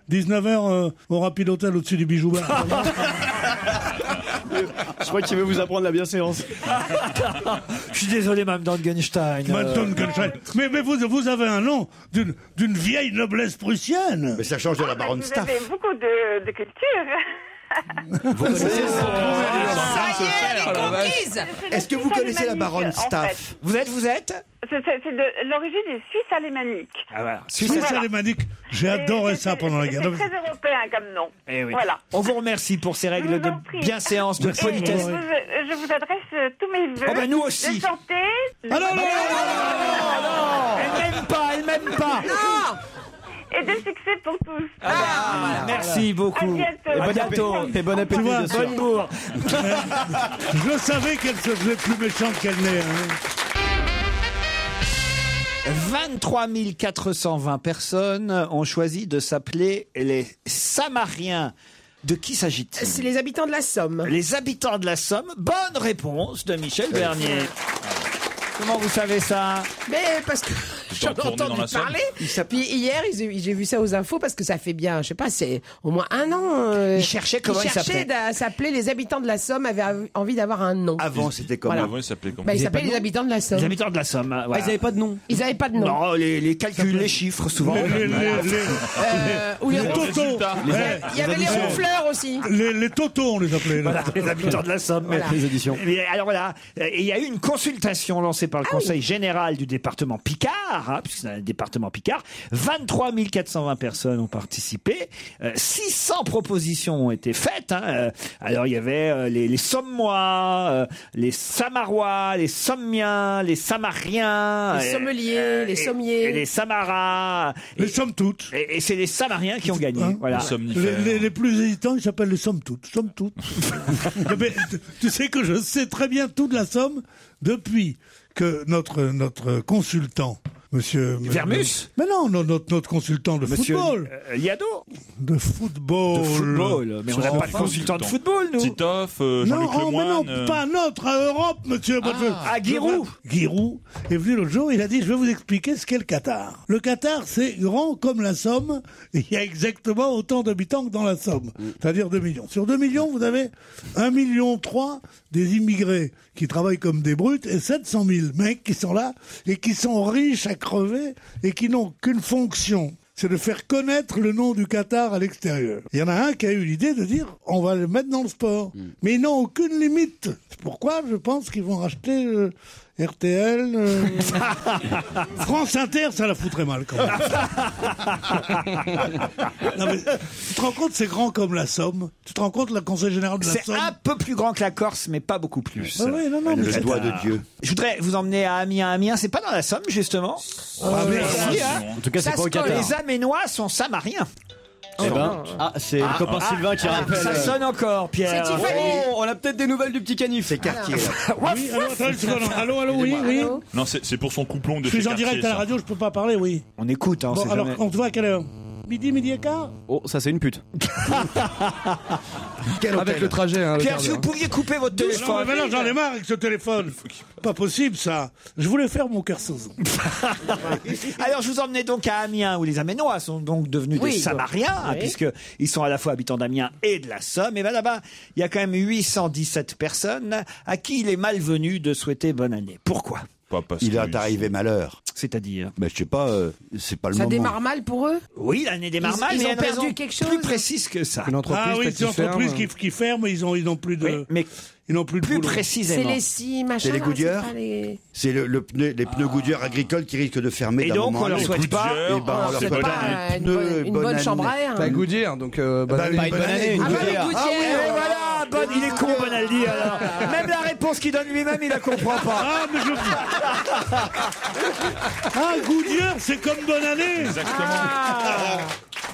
19h, au Rapide Hôtel au-dessus du Bijou Bar. Je crois qu'il veut vous apprendre la bienséance. Je suis désolé, Mme Dangenstein. Mais vous avez un nom d'une vieille noblesse prussienne. Mais ça change de la baronne Vous Staff. avez beaucoup de culture. Ça y est, elle est conquise. Est-ce que vous connaissez la baronne Staff? Vous êtes C'est de l'origine des Suisses alémaniques. Ah voilà. Suisse alémanique. J'ai adoré ça pendant la guerre. C'est très européen comme nom. Eh oui. Voilà. On vous remercie pour ces règles Je vous de en prie. bienséance, de Et politesse. je vous adresse tous mes vœux. Oh ben nous aussi. De santé. Ah non, Elle m'aime pas. Et de succès pour tous. Merci beaucoup. À bientôt. Et bon appétit, bien sûr. Bonne bourre. Je savais qu'elle se faisait plus méchante qu'elle n'est. Hein. 23 420 personnes ont choisi de s'appeler les Samariens. De qui s'agit-il? C'est les habitants de la Somme. Les habitants de la Somme. Bonne réponse de Michel Bernier. Comment vous savez ça? Mais parce que J'en ai entendu parler. Puis hier, j'ai vu ça aux infos parce que ça fait bien, je sais pas, c'est au moins un an. Il cherchait comment il s'appelait. S'appelait les habitants de la Somme avaient envie d'avoir un nom. Avant, c'était comment? Avant, il s'appelait comment? Bah, il s'appelait les habitants de la Somme. Les habitants de la Somme. Voilà. Ils n'avaient pas de nom. Ils n'avaient pas de nom. Non, les calculs, les chiffres, souvent. Ou les totos. Il y avait les ronfleurs aussi. Les totos, on les appelait. Voilà, les habitants de la Somme. Voilà. Les éditions. Mais alors voilà, il y a eu une consultation lancée par le Conseil général du département Picard, puisque c'est un département Picard. 23 420 personnes ont participé. 600 propositions ont été faites. Alors il y avait les Sommois, les Samarois, les Sommiens, les Samariens, les Sommeliers, les Sommiers, les Samaras. Les Sommes toutes. Et c'est les Samariens qui ont gagné. Voilà. Les plus hésitants, ils s'appellent les Sommes toutes. Sommes toutes. Mais, tu sais que je sais très bien tout de la Somme depuis que notre consultant, Monsieur Vermus. Mais non, notre consultant de football. Liado. De football. Mais on n'a pas de consultant de football, nous. Titoff, Jean-Luc Lemoyne. Non, pas notre, à Europe, monsieur. Giroud. Giroud est venu l'autre jour, il a dit, je vais vous expliquer ce qu'est le Qatar. Le Qatar, c'est grand comme la Somme, et il y a exactement autant d'habitants que dans la Somme. C'est-à-dire 2 millions. Sur 2 millions, vous avez 1,3 million des immigrés qui travaillent comme des brutes, et 700 000 mecs qui sont là, et qui sont riches à crever, et qui n'ont qu'une fonction, c'est de faire connaître le nom du Qatar à l'extérieur. Il y en a un qui a eu l'idée de dire, on va le mettre dans le sport. Mais ils n'ont aucune limite. C'est pourquoi je pense qu'ils vont racheter RTL, France Inter, ça la foutrait mal quand même. Non, mais, tu te rends compte, c'est grand comme la Somme. Tu te rends compte, le Conseil général de la Somme. C'est un peu plus grand que la Corse, mais pas beaucoup plus. Ah oui, non, Le doigt de Dieu. Je voudrais vous emmener à Amiens. Amiens, c'est pas dans la Somme, justement. Merci, En tout cas, c'est pas au Qatar. Les Aménois sont samariens. c'est le copain Sylvain qui rappelle. Ça sonne encore, Pierre. C'est Tiffany. On a peut-être des nouvelles du petit canif. C'est quartier, là. Oui, allô, oui. Non, c'est pour son couplon de Je chez suis en direct à la radio, je peux pas parler, oui. On écoute, hein, Bon, alors, on te voit à quelle heure? Midi et quart? Oh, ça c'est une pute. Quel Avec le trajet. Hein, Pierre, si vous pouviez couper votre téléphone. Non, j'en ai marre avec ce téléphone. Pas possible, ça. Je voulais faire mon Kersozon. Alors, je vous emmenais donc à Amiens, où les Aménois sont donc devenus des Samariens, puisqu'ils sont à la fois habitants d'Amiens et de la Somme. Et bien là-bas, il y a quand même 817 personnes à qui il est malvenu de souhaiter bonne année. Pourquoi? Il est arrivé malheur. C'est-à-dire? Je sais pas, c'est pas le Ça moment. démarre mal pour eux? Oui, l'année démarre mal, mais ils il y a ont une perdu raison quelque chose plus précise que ça. Une entreprise, Ah oui, c'est une entreprise qui ferme, ils n'ont plus de. Oui, mais ils n'ont plus de plus boulot. précisément. C'est les scies, machin. C'est les Goodyear. C'est les pneus Goodyear agricoles qui risquent de fermer. Et d'un donc, moment on à leur l'autre. souhaite pas. Eh ben, on leur souhaite pas une bonne chambre à air. Pas Goodyear, donc bonne année. Pas une bonne année, une Ah, bah, les Goodyear. Goodyear. Et voilà, il est con, Bonaldi, alors. Même la réponse qu'il donne lui-même, il la comprend pas. Ah, mais Goodyear, c'est comme bonne année. Exactement.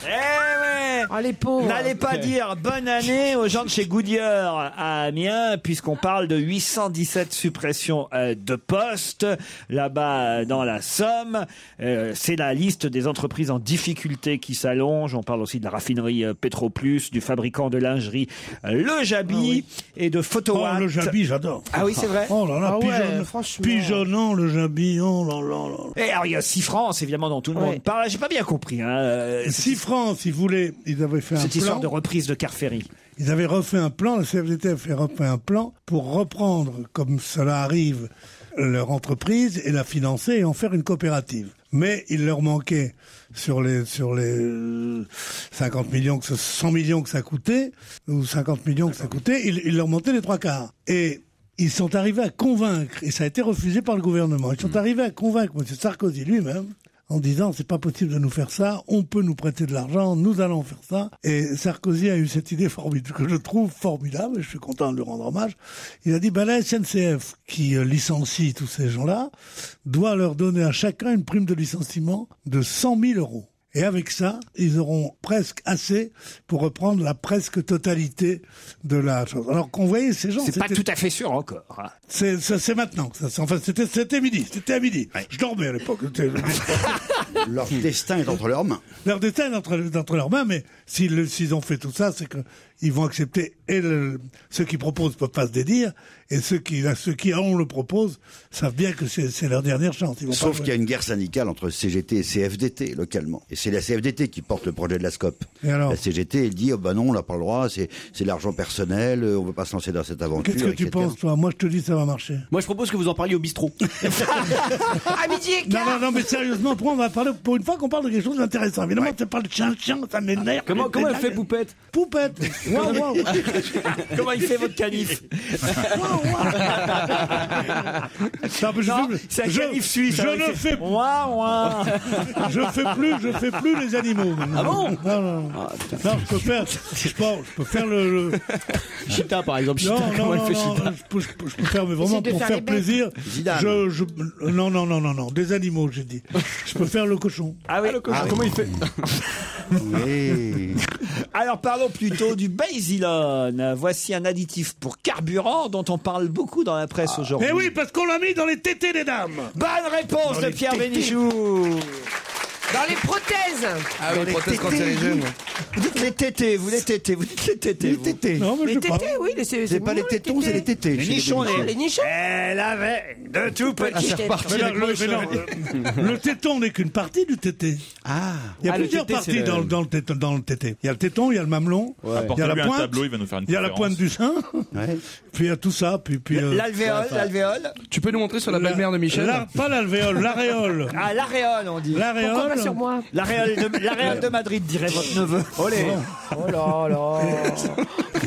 Eh ouais. Oh, les pauvres. N'allez pas dire bonne année aux gens de chez Goodyear à Amiens, puisqu'on parle de 817 suppressions de postes là-bas dans la Somme. C'est la liste des entreprises en difficulté qui s'allonge. On parle aussi de la raffinerie Petroplus, du fabricant de lingerie Le Jabi et de Photowatt. Oh, le Jabi, j'adore. Ah oui, c'est vrai. Oh là là, Ah ouais, franchement. pigeonnant le Jabi, oh là là là. Et alors il y a 6 France évidemment dont tout le monde parle. J'ai pas bien compris. Si France, ils avaient fait un cette plan. histoire de reprise de Carferry. Ils avaient refait un plan, la CFDT a refait un plan pour reprendre, comme cela arrive, leur entreprise et la financer et en faire une coopérative. Mais il leur manquait sur les 50 millions, 100 millions que ça coûtait, ou 50 millions que ça coûtait, il leur manquait les 3/4. Et ils sont arrivés à convaincre, et ça a été refusé par le gouvernement, ils sont arrivés à convaincre M. Sarkozy lui-même, en disant c'est pas possible de nous faire ça, on peut nous prêter de l'argent, nous allons faire ça. Et Sarkozy a eu cette idée formidable, que je trouve formidable, et je suis content de lui rendre hommage. Il a dit, la SNCF, qui licencie tous ces gens-là, doit leur donner à chacun une prime de licenciement de 100 000 euros. Et avec ça, ils auront presque assez pour reprendre la presque totalité de la chose. Alors qu'on voyait ces gens... C'est pas tout à fait sûr encore. Hein. C'est maintenant. Enfin, c'était à midi. Ouais. Je dormais à l'époque. Leur destin est entre leurs mains. Leur destin est entre leurs mains, mais s'ils ont fait tout ça, c'est qu'ils vont accepter, et ceux qui proposent ne peuvent pas se dédire, et ceux qui on le propose savent bien que c'est leur dernière chance. Sauf qu'il y a une guerre syndicale entre CGT et CFDT localement. Et c'est la CFDT qui porte le projet de la SCOP. La CGT, elle dit, oh non, on n'a pas le droit, c'est l'argent personnel, on ne veut pas se lancer dans cette aventure. Qu'est-ce que tu penses, toi? Moi, je te dis, ça va marcher. Moi, je propose que vous en parliez au bistrot. À midi et quart. Non, mais sérieusement, on va parler, pour une fois qu'on parle de quelque chose d'intéressant. Évidemment, c'est pas le chien, ça m'énerve. Comment elle fait Poupette? Poupette. Waouh. Comment il fait votre canif? C'est un canif suisse. Je fais plus les animaux. Ah bon? Non, je peux faire le Chita, par exemple. Non, je peux faire, mais vraiment pour faire plaisir. Non, des animaux, j'ai dit. Je peux faire le cochon. Ah oui. Comment il fait? Oui. Alors parlons plutôt du Basilone. Voici un additif pour carburant dont on parle beaucoup dans la presse aujourd'hui. Mais oui, parce qu'on l'a mis dans les tétés des dames. Bonne réponse de Pierre Bénichou. Dans les prothèses. Ah oui, les prothèses cancérigènes. Vous dites les tétés, vous dites les tétés. Non, mais Les tétés, oui. C'est pas les tétons, c'est les tétés. Les nichons, les nichons. Elle avait de tout petits. Le téton n'est qu'une partie du tété. Il y a plusieurs parties dans le tété. Il y a le téton, il y a le mamelon, il y a la pointe, un tableau, il va nous faire une il y a la pointe du sein, puis il y a tout ça, puis L'alvéole. Tu peux nous montrer sur la belle-mère de Michel? Pas l'alvéole, l'aréole. Ah, l'aréole, on dit. L'aréole. Pourquoi pas sur moi? L'aréole de Madrid, dirait votre neveu. Olé. Oh là là.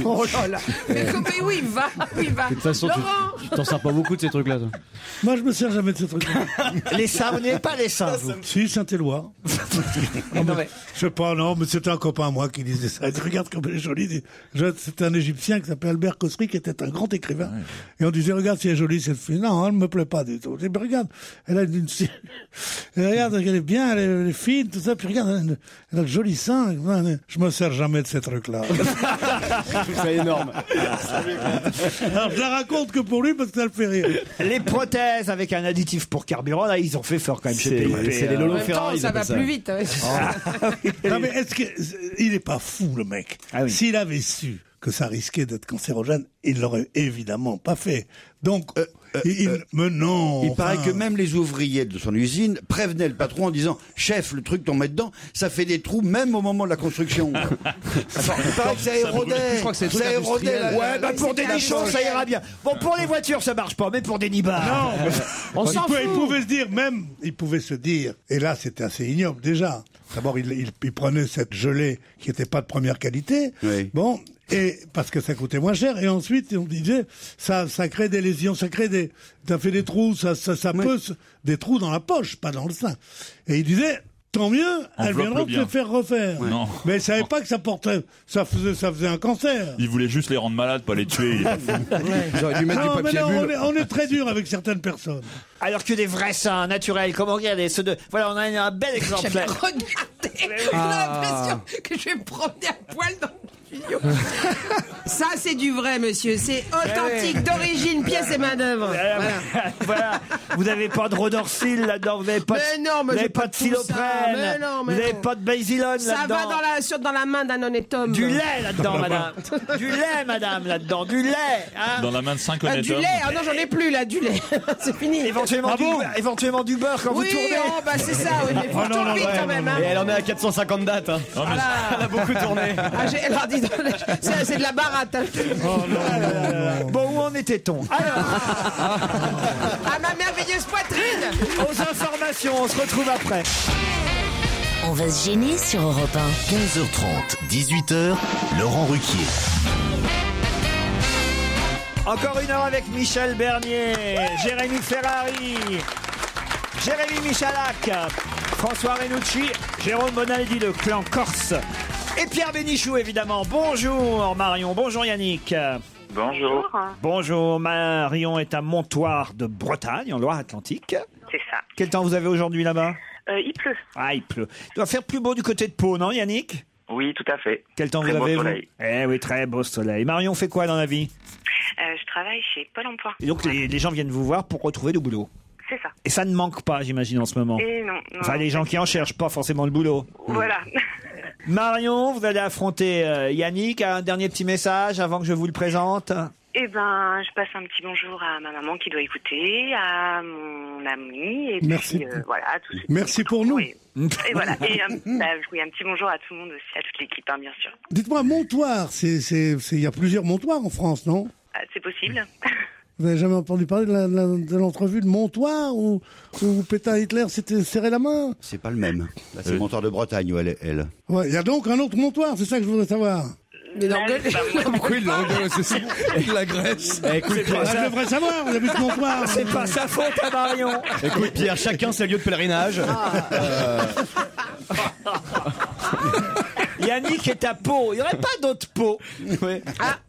Oh là là. Mais où il va? De toute façon, tu t'en sers pas beaucoup de ces trucs-là, toi. Moi, je me sers jamais de ces trucs-là. Les seins, vous n'avez pas les seins, vous? Si, Saint-Éloi. Je sais pas, non, mais c'était un copain à moi qui disait ça. Il dit, regarde comme elle est jolie. C'était un Égyptien qui s'appelait Albert Khosri, qui était un grand écrivain. Et on disait, regarde si elle est jolie, cette fille. Non, elle ne me plaît pas du tout. Je dis, regarde, elle a regarde, elle est bien, elle est fine, tout ça. Puis regarde, elle a le joli sein. Je me sers jamais de ces trucs-là. C'est énorme. Alors, je la raconte que pour lui, parce que ça le fait rire. Les prothèses avec un additif pour carburant, là, ils ont fait fort quand même chez PIP. C'est les Lolo En même temps, Ferrari. ça va plus vite. Non, mais il est pas fou, le mec. S'il avait su que ça risquait d'être cancérogène, il l'aurait évidemment pas fait. Donc, mais non. Il paraît que même les ouvriers de son usine prévenaient le patron en disant, chef, le truc qu'on met dedans, ça fait des trous même au moment de la construction. Il paraît que ça érodait. Je crois que c'est ça érodait. Ouais, bah pour des nichons, ça ira bien. Bon, pour les voitures, ça marche pas, mais pour des nibards. Non, on s'en fout. Il pouvait se dire, et là c'était assez ignoble déjà. D'abord, il prenait cette gelée qui n'était pas de première qualité. Oui. Bon. Et parce que ça coûtait moins cher, et ensuite on disait ça crée des lésions, ça fait des trous, ça peut des trous dans la poche, pas dans le sein. Et il disait tant mieux, elle viendra te le faire refaire. Non. Mais il savait pas que ça faisait un cancer. Il voulait juste les rendre malades, pas les tuer. Il est pas fou. J'aurais dû mettre du papier bulle. On est très dur avec certaines personnes. Alors que des vrais seins naturels, comme regardez ceux de. Voilà, on a un bel exemplaire. Regardez, j'ai l'impression que je vais me promener à poil dans le studio. Ça, c'est du vrai, monsieur. C'est authentique, d'origine, pièce et main-d'œuvre. Voilà. Vous n'avez pas de Rhodorsil là-dedans, vous n'avez pas, pas de Philophrène, vous n'avez pas de Basilone là-dedans. Ça va dans la main d'un honnête homme. Du lait là-dedans, madame. Du lait, madame, là-dedans. Du lait. Hein. Dans la main de 5 honnêtes du hommes. lait. Ah non, j'en ai plus là, du lait. C'est fini. Éventuellement du beurre quand vous tournez. Oui, bah c'est ça. Oui, mais faut tourner vite quand même. Et elle en est à 450 dates. Hein. Elle a beaucoup tourné. Elle a dit, c'est de la baratte. Bon, où en était-on? À ma merveilleuse poitrine. Aux informations, on se retrouve après. On va se gêner sur Europe 1. 15h30, 18h, Laurent Ruquier. Encore une heure avec Michel Bernier, Jérémy Ferrari, Jérémy Michalak, François Renucci, Jérôme Bonaldi, le clan Corse, et Pierre Bénichou, évidemment. Bonjour Marion, bonjour Yannick. Bonjour. Bonjour, Marion est à Montoire de Bretagne, en Loire-Atlantique. C'est ça. Quel temps vous avez aujourd'hui là-bas? Il pleut. Ah, il pleut. Il doit faire plus beau du côté de Pau, non Yannick? Oui, tout à fait. Quel temps Très vous avez, beau vous? soleil. Eh oui, très beau soleil. Marion fait quoi dans la vie? Je travaille chez Pôle emploi. Et donc les gens viennent vous voir pour retrouver du boulot? C'est ça. Et ça ne manque pas, j'imagine, en ce moment. Et non. Enfin, les gens qui en cherchent pas forcément le boulot. Voilà. Marion, vous allez affronter Yannick. Un dernier petit message avant que je vous le présente. Eh ben, je passe un petit bonjour à ma maman qui doit écouter, à mon ami, et Merci. puis voilà, à tous ceux qui Merci pour nous. Et voilà, et oui, un petit bonjour à tout le monde aussi, à toute l'équipe, bien sûr. Dites-moi, Montoire, il y a plusieurs Montoirs en France, non? C'est possible. Vous n'avez jamais entendu parler de l'entrevue de Montoire où Pétain Hitler s'était serré la main? C'est pas le même. Là, c'est Montoire de Bretagne où elle. Ouais, il y a donc un autre Montoire, c'est ça que je voudrais savoir. Mais pourquoi il l'engueule, c'est ça? La Grèce. Écoute, Je devrais savoir, vous avez ce Montoire. C'est pas sa faute à Marion. Écoute, Pierre, chacun ses lieux de pèlerinage. Yannick est à Pau. Il n'y aurait pas d'autre Pau. Ouais.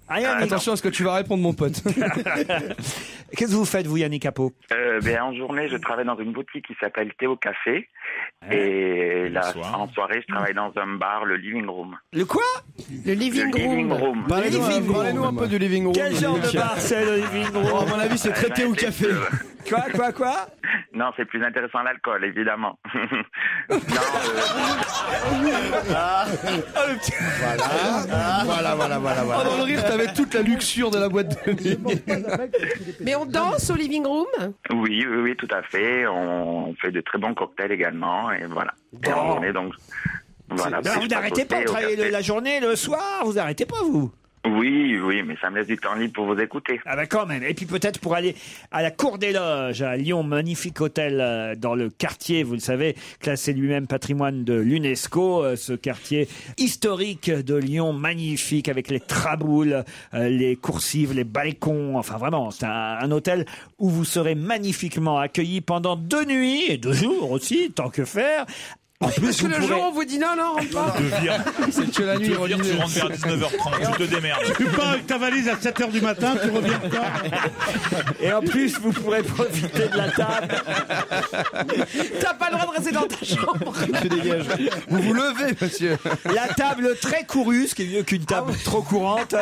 Yannick. Attention à ce que tu vas répondre, mon pote. Qu'est-ce que vous faites, vous, Yannick, à Pau? En journée, je travaille dans une boutique qui s'appelle Théo Café. Et là, en soirée, je travaille dans un bar, le Living Room. Le quoi? Le living room. Parlez-nous un peu du living room. Quel genre de bar c'est, le living room? À mon avis, c'est traité au café. Quoi? Non, c'est plus intéressant l'alcool, évidemment. Voilà. Dans le rire, t'avais toute la luxure de la boîte de nuit. Mais on danse au living room? Oui, tout à fait. On fait de très bons cocktails également, et voilà. Et en journée, donc, voilà. Vous n'arrêtez pas de travailler la journée, le soir? Vous n'arrêtez pas, vous? Oui, mais ça me laisse du temps libre pour vous écouter. Ah ben quand même. Et puis peut-être pour aller à la Cour des Loges à Lyon, magnifique hôtel dans le quartier, vous le savez, classé lui-même patrimoine de l'UNESCO, ce quartier historique de Lyon, magnifique, avec les traboules, les coursives, les balcons, enfin vraiment, c'est un hôtel où vous serez magnifiquement accueillis pendant 2 nuits et 2 jours aussi, tant que faire. En plus, parce que le jour on vous dit non, rentre pas. C'est que la nuit, tu rentres vers 19h30, tu te démerdes. Tu pars avec ta valise à 7h du matin, tu reviens pas. Et en plus, vous pourrez profiter de la table. T'as pas le droit de rester dans ta chambre. Tu dégages. Vous vous levez, monsieur. La table très courue, ce qui est mieux qu'une table trop courante,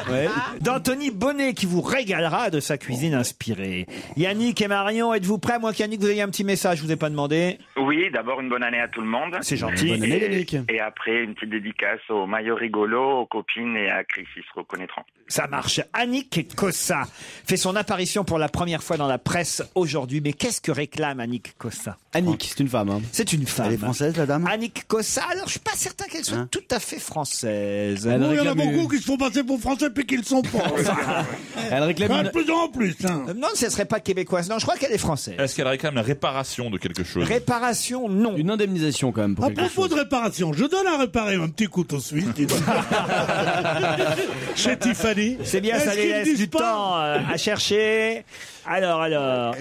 d'Anthony Bonnet, qui vous régalera de sa cuisine inspirée. Yannick et Marion, êtes-vous prêts? Moi qu'Yannick, vous ayez un petit message, je vous ai pas demandé. Oui, d'abord une bonne année à tout le monde. C'est gentil. Bonne année, Yannick. Et après, une petite dédicace aux maillots rigolos, aux copines et à Chris, ils se reconnaîtront. Ça marche. Annick Cossa fait son apparition pour la première fois dans la presse aujourd'hui. Mais qu'est-ce que réclame Annick Cossa? Annick, c'est une femme. Hein. C'est une femme. Elle est française, la dame? Annick Cossa, alors je suis pas certain qu'elle soit tout à fait française. Il y en a beaucoup qui se font passer pour français puis qui le sont pas. Elle réclame de plus en plus. Non, ce serait pas québécoise. Non, je crois qu'elle est française. Est-ce qu'elle réclame la réparation de quelque chose? Réparation, non. Une indemnisation quand même pour À quelque propos chose. de réparation, je donne à réparer un petit couteau suisse. Chez Tiffany. C'est bien, ça les laisse du temps à chercher. Alors, elle a,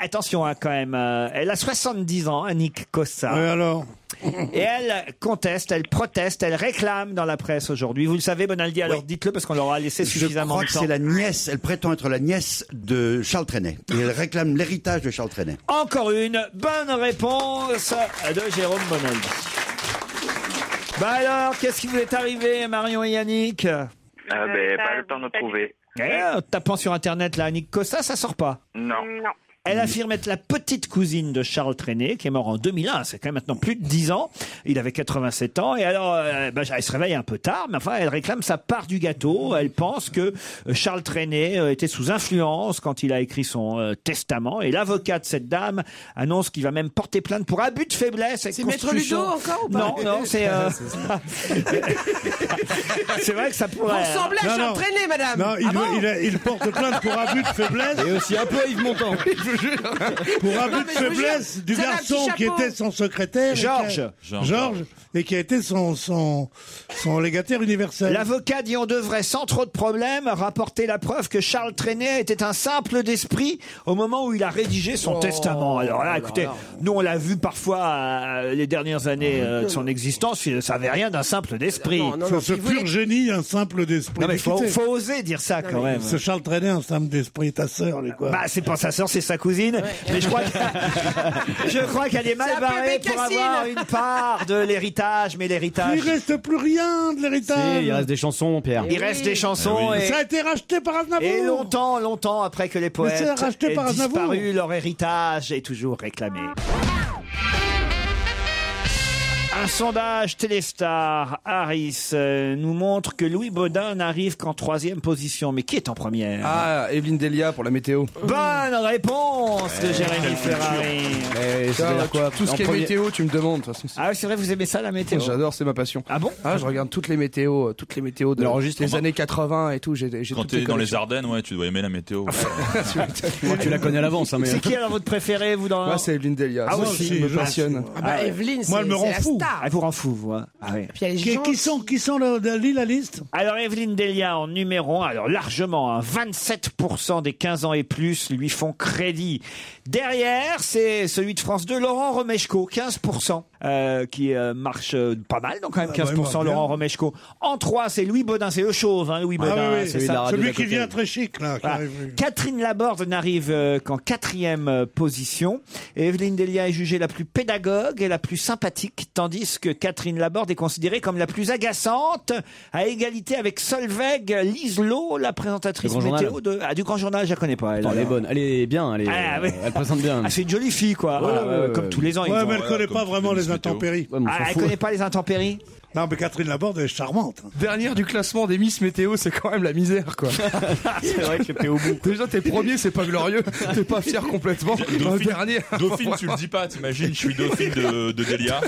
attention quand même, elle a 70 ans, Annick Cossa. Oui, alors. Et elle conteste, elle proteste, elle réclame dans la presse aujourd'hui. Vous le savez, Bonaldi, alors dites-le parce qu'on leur a laissé suffisamment de temps. Je crois que c'est la nièce, elle prétend être la nièce de Charles Trenet. Et elle réclame l'héritage de Charles Trenet. Encore une bonne réponse de Jérôme Bonaldi. Bah alors, qu'est-ce qui vous est arrivé, Marion et Yannick? Pas le temps de trouver. En tapant sur Internet, là, Annick Cossa, ça sort pas. Non. Elle affirme être la petite cousine de Charles Trenet, qui est mort en 2001. C'est quand même maintenant plus de 10 ans. Il avait 87 ans. Et alors, elle se réveille un peu tard, mais enfin, elle réclame sa part du gâteau. Elle pense que Charles Trenet était sous influence quand il a écrit son testament. Et l'avocat de cette dame annonce qu'il va même porter plainte pour abus de faiblesse. C'est Maître Ludo encore ou pas? Non, c'est... c'est vrai que ça pourrait... Vous ressemblez à Charles Trenet, madame. Non, il porte plainte pour abus de faiblesse. Et aussi un peu à Yves Montand. Pour abus de faiblesse du garçon qui était son secrétaire. Georges, et qui a été son légataire universel. L'avocat dit on devrait sans trop de problèmes rapporter la preuve que Charles Trenet était un simple d'esprit au moment où il a rédigé son testament. Alors là, écoutez, nous on l'a vu parfois les dernières années de son existence, il ne savait rien d'un simple d'esprit. Ce pur génie, un simple d'esprit. Non mais faut oser dire ça quand même. Ce Charles Trenet, un simple d'esprit, ta sœur, quoi. Bah c'est pas sa sœur, c'est sa cousine. cousine. Mais je crois qu'elle est mal barrée pour avoir une part de l'héritage. Mais l'héritage... Il reste plus rien de l'héritage. Il reste des chansons, Pierre. Il reste des chansons. Et... Ça a été racheté par Aznavour. Et longtemps après que les poètes racheté par aient Aznavour. disparu, leur héritage est toujours réclamé. Un sondage Téléstar Harris nous montre que Louis Baudin n'arrive qu'en 3e position. Mais qui est en première? Ah, Evelyne Delia pour la météo. Bonne réponse de Jérémy Ferrari. Quoi, tout ce qui est météo, tu me demandes. De toute façon, ah oui, c'est vrai, vous aimez ça, la météo? J'adore, c'est ma passion. Ah bon? Ah, je regarde toutes les météos de les années 80 et tout. Quand t'es dans les Ardennes, ouais, tu dois aimer la météo. Tu la connais à l'avance. Hein, mais... C'est qui alors votre préféré, vous dans? Moi, c'est Evelyne Delia. Ah aussi, me passionne. Evelyne, moi, elle me rend fou. Elle vous rend fou, vous. Hein. Ah oui. Qui sont la liste? Alors, Evelyne Delia en numéro 1, alors largement, hein, 27% des 15 ans et plus lui font crédit. Derrière, c'est celui de France 2, Laurent Romeshko, 15%, qui marche pas mal, donc quand même 15%, Laurent Romeshko. En 3, c'est Louis Baudin, c'est le chauve, hein, Louis Baudin. Oui, c'est ça. Celui qui vient très chic, là. Voilà. Catherine Laborde n'arrive qu'en 4e position. Et Evelyne Delia est jugée la plus pédagogue et la plus sympathique, tandis que Catherine Laborde est considérée comme la plus agaçante, à égalité avec Solveig Liselot, la présentatrice météo du Grand Journal. Je la connais pas. Elle est bonne, elle est bien, elle présente bien. Ah, c'est une jolie fille, quoi. Comme tous les ans. Ouais, mais elle connaît pas vraiment les intempéries. Elle connaît pas les intempéries? Non, mais Catherine Laborde, elle est charmante. Dernière du classement des Miss Météo, c'est quand même la misère, quoi. C'est vrai que t'es au bout. Déjà, t'es premier, c'est pas glorieux. T'es pas fier complètement. Dauphine, tu le dis pas, t'imagines, je suis Dauphine de Delia.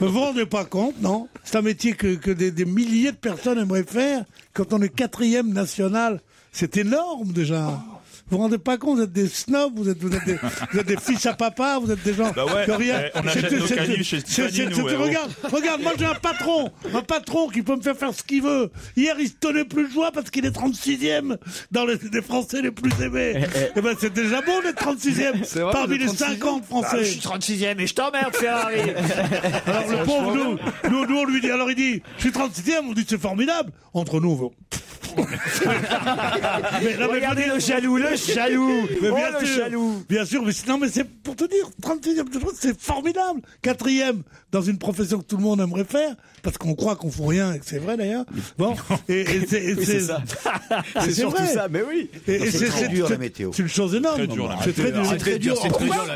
Vous vous rendez pas compte, non? C'est un métier que des milliers de personnes aimeraient faire. Quand on est 4e national, c'est énorme, déjà. Vous vous rendez pas compte, vous êtes des snobs, vous êtes des fils à papa, vous êtes des gens que rien. On achète nos canifs chez Tiffany, nous. Regarde, moi j'ai un patron qui peut me faire ce qu'il veut. Hier, il se tenait plus de joie parce qu'il est 36e dans les Français les plus aimés. Eh ben, c'est déjà bon d'être 36e parmi les 50 Français. Je suis 36e et je t'emmerde, Ferrari. Alors le pauvre, nous on lui dit, alors il dit, je suis 36e, on dit c'est formidable. Entre nous, regardez le jaloux, mais bien sûr, mais c'est pour te dire, 36e, c'est formidable. 4e, dans une profession que tout le monde aimerait faire, parce qu'on croit qu'on fout rien, et que c'est vrai d'ailleurs. Bon, c'est ça. C'est surtout vrai. Ça, mais oui. C'est très dur la météo. C'est une chose énorme. C'est très dur.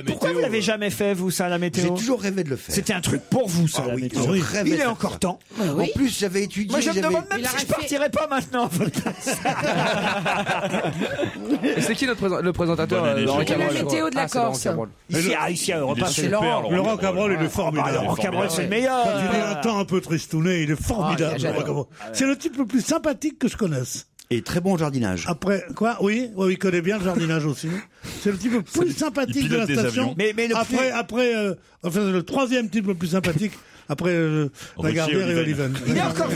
Pourquoi vous l'avez jamais fait, vous, ça, la météo? J'ai toujours rêvé de le faire. C'était un truc pour vous, ça, la météo. Il est encore temps. En plus, j'avais étudié. Moi, je me demande même si je partirais pas maintenant. C'est qui le présentateur Laurent Cabrol? La météo de la Corse. Ici à Europe 1, c'est Laurent Cabrol, il est formidable. Laurent Cabrol, c'est le meilleur. Quand il est un temps un peu tristouné, il est formidable. C'est le type le plus sympathique que je connaisse. Et très bon jardinage. Après, quoi? Oui, il connaît bien le jardinage aussi. C'est le type le plus sympathique de la station. Mais après, le 3e type le plus sympathique. Après Lagardère et Oliven. Il est encore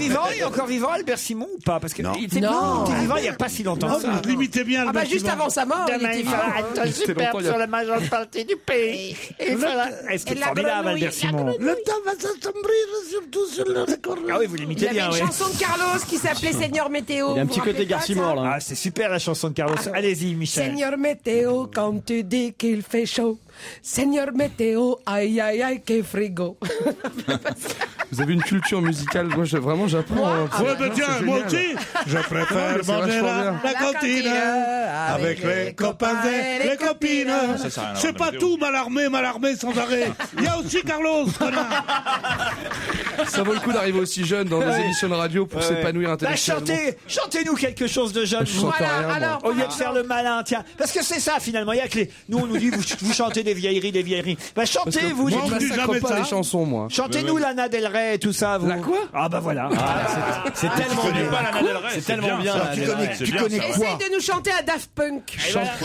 vivant, Albert Simon, ou pas? Parce qu'il était vivant il n'y a pas si longtemps. Non, vous limitez bien Albert juste avant sa mort, il était vivant. Demain, il superbe sur la majeure partie du pays. Est-ce qu'il est formidable, Albert Simon? Le temps va s'assombrir, surtout sur le record. Ah oui, vous l'imitez bien, oui. Il y avait une chanson de Carlos qui s'appelait Seigneur Météo. Il y a un petit côté Garcimore, là. Ah, c'est super, la chanson de Carlos. Allez-y, Michel. Seigneur Météo, quand tu dis qu'il fait chaud. Seigneur Météo, aïe aïe aïe, que frigo. Vous avez une culture musicale, moi vraiment j'apprends. Tiens, moi aussi, je préfère manger la cantine avec les copains et les copines. C'est pas tout, m'alarmer sans arrêt. Il y a aussi Carlos, connard. Ça vaut le coup d'arriver aussi jeune dans des émissions de radio pour s'épanouir intellectuellement. Chantez-nous quelque chose de jeune. Voilà, au lieu de faire le malin, tiens. Parce que c'est ça finalement, il y a que nous on nous dit vous chantez des vieilleries. Bah chantez vous. Moi, je ne pas les chansons, moi. Chantez-nous Lana Del Rey et tout ça, vous. La quoi? Ah bah voilà. C'est tellement bien. Lana Del Rey, c'est tellement bien. Tu connais quoi? Essaye de nous chanter à Daft Punk.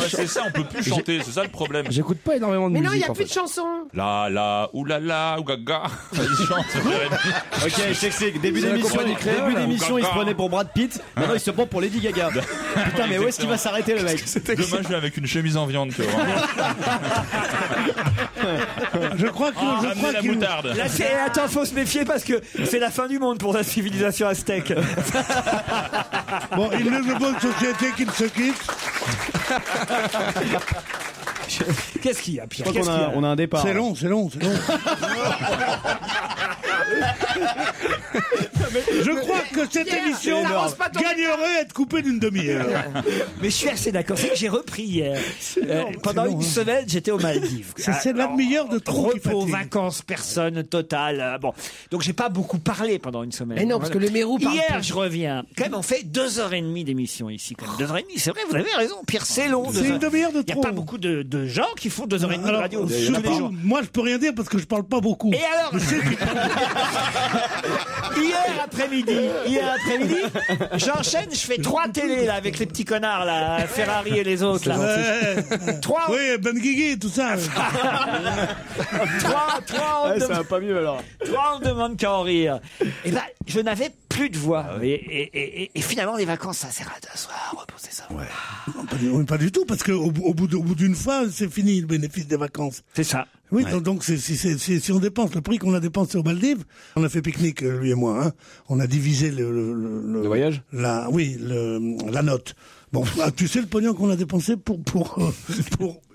C'est ça, on peut plus chanter, c'est ça le problème. J'écoute pas énormément de musique. musique. Mais non, il n'y a plus de chansons. La, oulala, ougaga. Vas-y, chante. Ok, je t'explique. Début d'émission, il se prenait pour Brad Pitt. Maintenant, il se prend pour Lady Gaga. Putain, mais où est-ce qu'il va s'arrêter, le mec? Demain, je vais avec une chemise en viande, tu vois. Je crois que la moutarde. Là, attends, faut se méfier parce que c'est la fin du monde pour la civilisation aztèque. Bon, il est de bonne société qu'il se quitte. Qu'est-ce qu'il y a, Pierre? Je crois Qu'est-ce qu'il y a on a un départ. C'est long. Je crois que cette Pierre, émission n'arrose pas ton gagnerait à être coupée d'une demi-heure. Mais je suis assez d'accord. C'est que j'ai repris hier. Pendant une semaine, j'étais aux Maldives. C'est la demi-heure de trop qui repos, fatigue. vacances, personne, total. Bon, donc j'ai pas beaucoup parlé pendant une semaine. Mais non, parce que le Mérou parle Hier, peu. je reviens. Quand même, on fait 2h30 d'émission ici. Quand même. 2h30, c'est vrai, vous avez raison. Pierre, c'est long. C'est une demi-heure de Il n'y a trop. pas beaucoup de gens qui font 2h30 de Alors, radio. tous les surtout, jours. moi, je peux rien dire parce que je parle pas beaucoup. Et alors Hier après-midi, j'enchaîne, je fais 3 télés là avec les petits connards là, Ferrari et les autres là. Ouais. 3 Oui, Ben Guigui, tout ça. 3 Ça va pas mieux alors. on me demande qu'à en rire. Et ben, je n'avais plus de voix. Et finalement, les vacances, ça sert à s'asseoir, reposer ça. Non, pas du tout, parce qu'au bout d'une fois, c'est fini le bénéfice des vacances. C'est ça. Oui, donc si on dépense le prix qu'on a dépensé aux Maldives, on a fait pique-nique, lui et moi. Hein. On a divisé le voyage. La note. Bon, tu sais le pognon qu'on a dépensé pour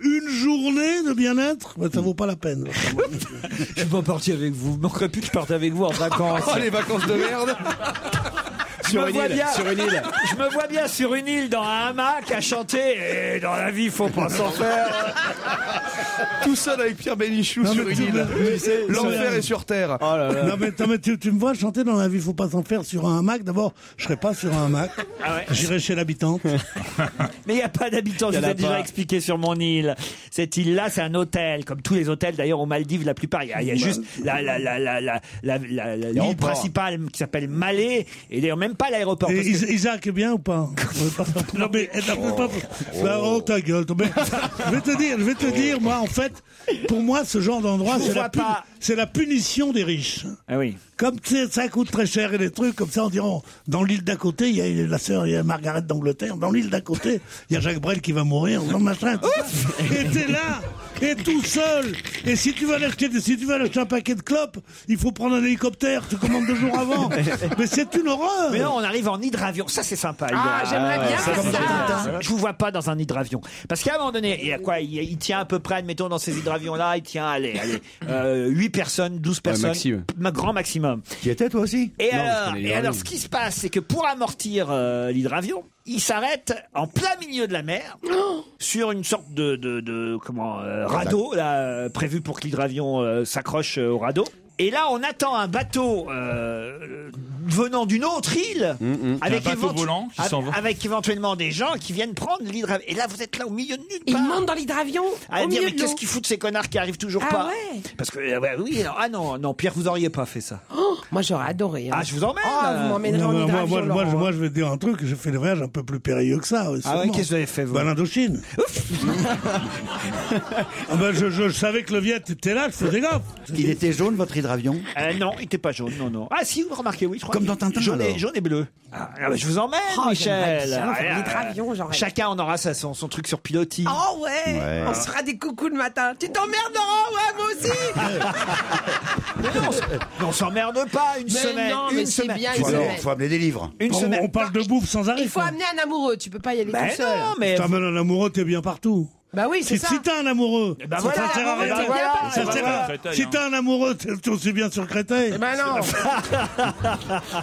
une journée de bien-être, ça vaut pas la peine. Je suis pas parti avec vous. Il manquerait plus que je parte avec vous en vacances. Oh, les vacances de merde. Sur une île. Je me vois bien sur une île dans un hamac à chanter. Et dans la vie, faut pas s'en faire. Tout seul avec Pierre Bénichou Non, sur mais une tu île. me- Tu sais, L'enfer est sur terre. Oh là là. Non mais tu me vois chanter dans la vie, faut pas s'en faire sur un hamac. D'abord, je serai pas sur un hamac. Ah ouais. J'irai chez l'habitante. Mais il n'y a pas d'habitants, je Y en vous ai a déjà pas. expliqué sur mon île. Cette île-là, c'est un hôtel, comme tous les hôtels d'ailleurs aux Maldives, la plupart. Il y a juste l'île principale qui s'appelle Malé, et d'ailleurs même pas l'aéroport. Et parce que- Isaac est bien ou pas? Non mais oh ta gueule. Mais, je vais te dire, moi en fait, pour moi ce genre d'endroit, Je vous vois pas. c'est la punition des riches. Ah oui. Comme tu sais, ça coûte très cher et des trucs comme ça, on dirait, dans l'île d'à côté, il y a la sœur, il y a Margaret d'Angleterre. Dans l'île d'à côté, il y a Jacques Brel qui va mourir. Dans machin. Tout ça. Et t'es là, et tout seul. Et si tu veux acheter un paquet de clopes, il faut prendre un hélicoptère. Tu commandes 2 jours avant. Mais c'est une horreur. Mais non, on arrive en hydravion. Ça, c'est sympa. Ah, j'aimerais bien ça, faire c'est ça. sympa. Je vous vois pas dans un hydravion. Parce qu'à un moment donné, il y a quoi? Il tient à peu près, admettons, dans ces hydravions-là, il tient, allez, 8 personnes, 12 personnes. maximum. Grand maximum. Tu y étais toi aussi? Et Non, je alors, connais les et alors, hydravions. ce qui se passe, c'est que pour amortir l'hydravion, il s'arrête en plein milieu de la mer sur une sorte de radeau là, prévu pour que l'hydravion s'accroche au radeau. Et là, on attend un bateau venant d'une autre île, avec, Un bateau volant qui s'en va. avec éventuellement des gens qui viennent prendre l'hydravion. Et là, vous êtes là au milieu de nulle Il part. monte dans l'hydravion À au dire, milieu mais de l'eau. qu'est-ce qu'ils foutent ces connards qui arrivent toujours Ah pas? ouais. Parce que, oui, non, Pierre, vous auriez pas fait ça. Oh, moi, j'aurais adoré. hein. Ah, je vous emmène. Oh, vous m'emmènerez Non, en mais hydravion, Laurent. moi, je vais te dire un truc, j'ai fait des voyages un peu plus périlleux que ça. Ah ouais, sûrement. qu'est-ce que vous avez fait, vous? Ben, l'Indochine. Ah ben, je savais que le Viet était là, je faisais gaffe. Il était jaune, votre hydravion? Non, il était pas jaune, non. Ah si, vous remarquez, oui, je crois. Comme dans Tintin, jaune alors. jaune et bleu. Ah, bah, je vous emmène, Oh, Michel. j'aimerais bien faire l'hydravion, j'aurais. Chacun on aura son truc sur pilotis. Oh ouais, on se fera des coucous le matin. Tu t'emmerdes, Laurent? Ouais, moi aussi. Mais on s'emmerde pas une Mais semaine. non, mais une c'est semaine. bien Faut une alors, semaine. faut amener des livres. Une semaine. On parle de bouffe sans arrêt. Il faut quoi. amener un amoureux, tu peux pas y aller Ben tout seul. non, mais T'amènes un amoureux, t'es bien partout. Bah oui, c'est ça. Si t'as un amoureux, ben ça voilà, sert à amoureux, rien. t'es bien partout. Ça sert à- Créteil, Si hein. t'as un amoureux, t'es aussi bien sur Créteil. Eh ben non.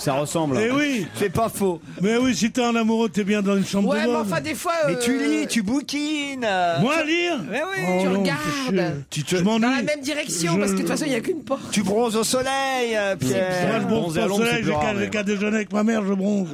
Ça ressemble. Eh oui, c'est pas faux. mais oui, si t'as un amoureux, t'es bien dans une chambre Ouais, de mais bonne. enfin, des fois. Mais tu lis, tu bouquines. Moi, lire Mais oui. Oh tu non, regardes. c'est chier. Je m'ennuie. Dans la même direction, parce que de toute façon, il n'y a qu'une porte. Tu bronzes au soleil, Moi, Pierre. je bronze bronzer à pas au l'ombre, soleil, c'est plus rare, j'ai qu'à déjeuner avec ma mère, je bronze.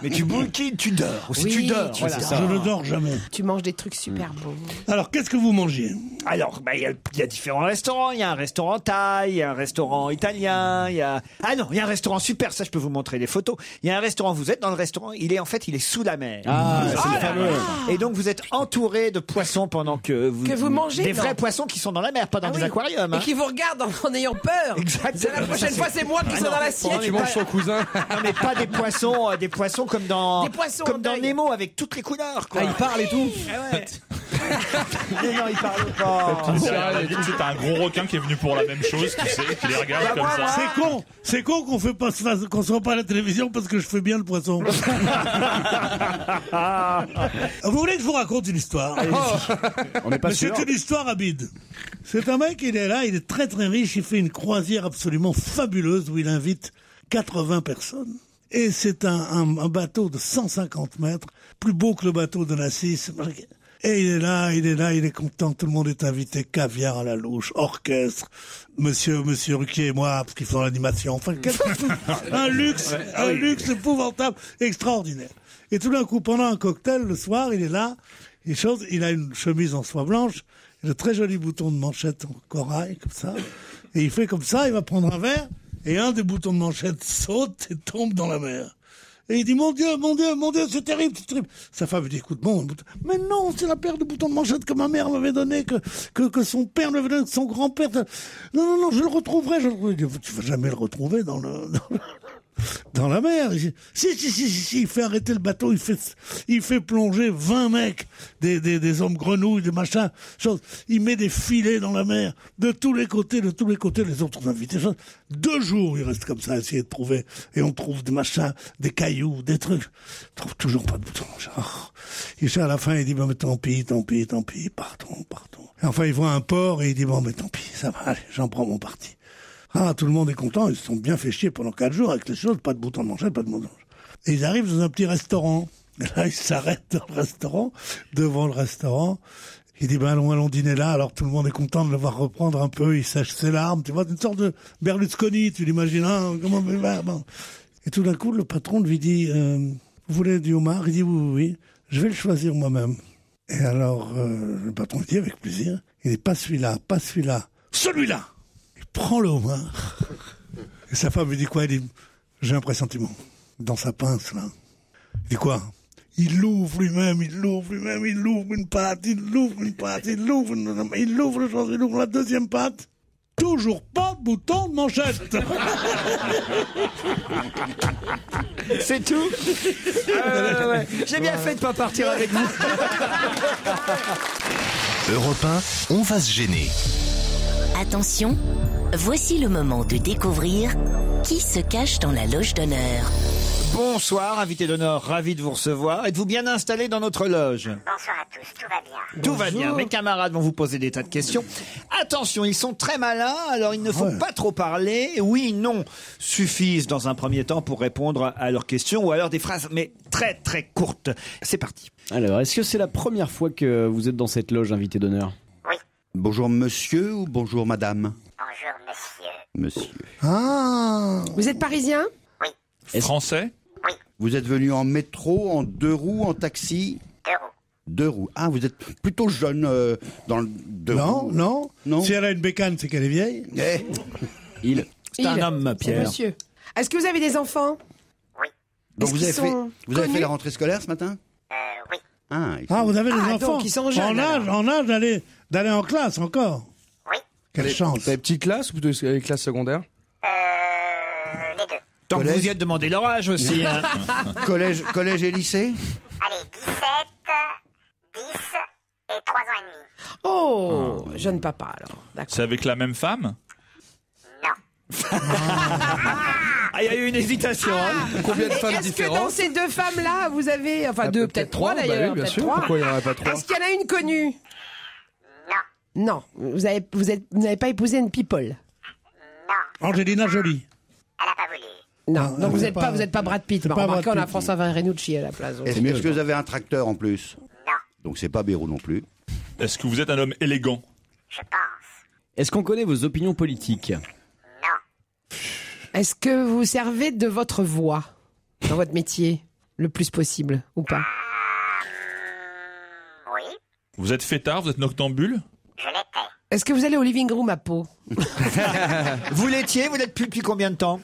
Mais tu bouquines, tu dors. Aussi, Oui, tu dors. tu Voilà. dors. Je ne dors jamais. Tu manges des trucs super bons. Alors, qu'est-ce que vous mangez? Alors, bah, il y a différents restaurants. Il y a un restaurant thaï, il y a un restaurant italien, il y a... Ah non, il y a un restaurant super, ça je peux vous montrer les photos. Il y a un restaurant, vous êtes dans le restaurant, il est sous la mer. Ah, c'est le fameux. Et donc vous êtes entouré de poissons pendant que vous mangez, des vrais non. poissons qui sont dans la mer, pas dans Ah des oui. aquariums. Et hein. qui vous regardent en ayant peur. Exactement. C'est la prochaine fois, c'est moi qui Ah serai non, dans l'assiette. Tu manges son cousin. Non mais pas des poissons comme dans Des poissons comme en dans deuil. Nemo avec toutes les couleurs quoi. Ah, il parle et tout. Ah ouais. Mais non, il parle pas. C'est un gros requin qui est venu pour la même chose, tu sais, qui les regarde comme ça. C'est con qu'on soit pas à la télévision parce que je fais bien le poisson. Vous voulez que je vous raconte une histoire? On n'est pas sûr. C'est une histoire à bide. C'est un mec, il est là, il est très très riche, il fait une croisière absolument fabuleuse où il invite 80 personnes. Et c'est un bateau de 150 mètres, plus beau que le bateau de Nassis. Et il est là, il est content, tout le monde est invité, caviar à la louche, orchestre, monsieur Ruquier et moi, parce qu'ils font l'animation, enfin, un luxe épouvantable, extraordinaire. Et tout d'un coup, pendant un cocktail, le soir, il est là, il a une chemise en soie blanche, de très jolis boutons de manchette en corail, comme ça, et il fait comme ça, il va prendre un verre, et un des boutons de manchette saute et tombe dans la mer. Et il dit, mon Dieu, c'est terrible. Sa femme lui dit, écoute, bon, mais non, c'est la paire de boutons de manchette que ma mère m'avait donné, que son père m'avait donné, que son grand-père. Non, je le retrouverai. Il dit, tu vas jamais le retrouver dans la mer. Si, il fait arrêter le bateau, il fait plonger 20 mecs, des hommes grenouilles, des machins, choses. Il met des filets dans la mer, de tous les côtés, les autres invités. 2 jours, il reste comme ça à essayer de trouver, et on trouve des machins, des cailloux, des trucs. On trouve toujours pas de boutons. Et à la fin, il dit, mais tant pis, partons. Et enfin, il voit un port, et il dit, bon, mais tant pis, ça va, allez, j'en prends mon parti. Ah, tout le monde est content, ils se sont bien fait chier pendant 4 jours avec les choses, pas de boutons de manchette, pas de boutons de manchette. Et ils arrivent dans un petit restaurant. Et là, ils s'arrêtent dans le restaurant, devant le restaurant. Il dit, allons dîner là. Alors tout le monde est content de le voir reprendre un peu, il sèche ses larmes, tu vois, une sorte de Berlusconi, tu l'imagines, hein, comment il va, bon. Et tout d'un coup, le patron lui dit, vous voulez du homard? Il dit, oui, je vais le choisir moi-même. Et alors, le patron lui dit, avec plaisir. Il dit, pas celui-là, celui-là! Prends le homard. Et sa femme lui dit quoi? Elle dit, j'ai un pressentiment. Dans sa pince, là. Il dit quoi? Il l'ouvre lui-même, il l'ouvre une pâte, il l'ouvre le chose, il ouvre la deuxième pâte. Toujours pas de bouton de manchette. C'est tout. Ouais. J'ai bien fait de pas partir avec vous. Europe 1, on va se gêner. Attention, voici le moment de découvrir qui se cache dans la loge d'honneur. Bonsoir, invité d'honneur, ravi de vous recevoir. Êtes-vous bien installé dans notre loge? Bonsoir à tous, tout va bien. Tout va bien, mes camarades vont vous poser des tas de questions. Attention, ils sont très malins, alors il ne faut pas trop parler. Oui, non, suffisent dans un premier temps pour répondre à leurs questions ou alors des phrases, mais très très courtes. C'est parti. Alors, est-ce que c'est la première fois que vous êtes dans cette loge, invité d'honneur? Oui. Bonjour monsieur ou bonjour madame? Bonjour monsieur. Monsieur. Ah. Vous êtes parisien? Oui. Français? Oui. Vous êtes venu en métro, en 2 roues, en taxi? 2 roues. 2 roues. Ah, vous êtes plutôt jeune dans le 2 roues. Non. Si elle a une bécane, c'est qu'elle est vieille. C'est un homme, Pierre. Monsieur. Est-ce que vous avez des enfants? Oui. Donc vous avez fait la rentrée scolaire ce matin? Oui. Ah, vous avez des enfants donc ils sont jeunes, en âge d'aller en classe encore? Oui. Quelle chance. T'as des petites classes ou plutôt les classes secondaires? Les 2. Tant que vous y êtes demandé leur âge aussi. Hein. Collège et lycée? Allez, 17, 10 et 3 ans et demi. Oh, jeune papa alors. D'accord. C'est avec la même femme? Non. Ah, il y a eu une hésitation. Combien de femmes Est-ce que différentes? dans ces 2 femmes-là, vous avez... Enfin, 2, peut-être 3 d'ailleurs. Bien peut-être sûr, 3. pourquoi il n'y en aurait pas 3? Est-ce qu'il y en a une connue? Non. Non. Vous n'avez pas épousé une people? Non. Angelina Jolie. Elle a pas voulu. Non. Donc vous n'êtes pas Brad Pitt. C'est pas Remarquez, Brad on a Pitt. François Renucci à la place. Est-ce que vous avez un tracteur en plus? Non. Donc c'est pas Bérou non plus. Est-ce que vous êtes un homme élégant? Je pense. Est-ce qu'on connaît vos opinions politiques? Non. Est-ce que vous servez de votre voix dans votre métier le plus possible ou pas? Oui. Vous êtes fêtard? Vous êtes noctambule? Je l'étais. Est-ce que vous allez au living room à Pau? Vous l'étiez, vous l'êtes plus depuis combien de temps?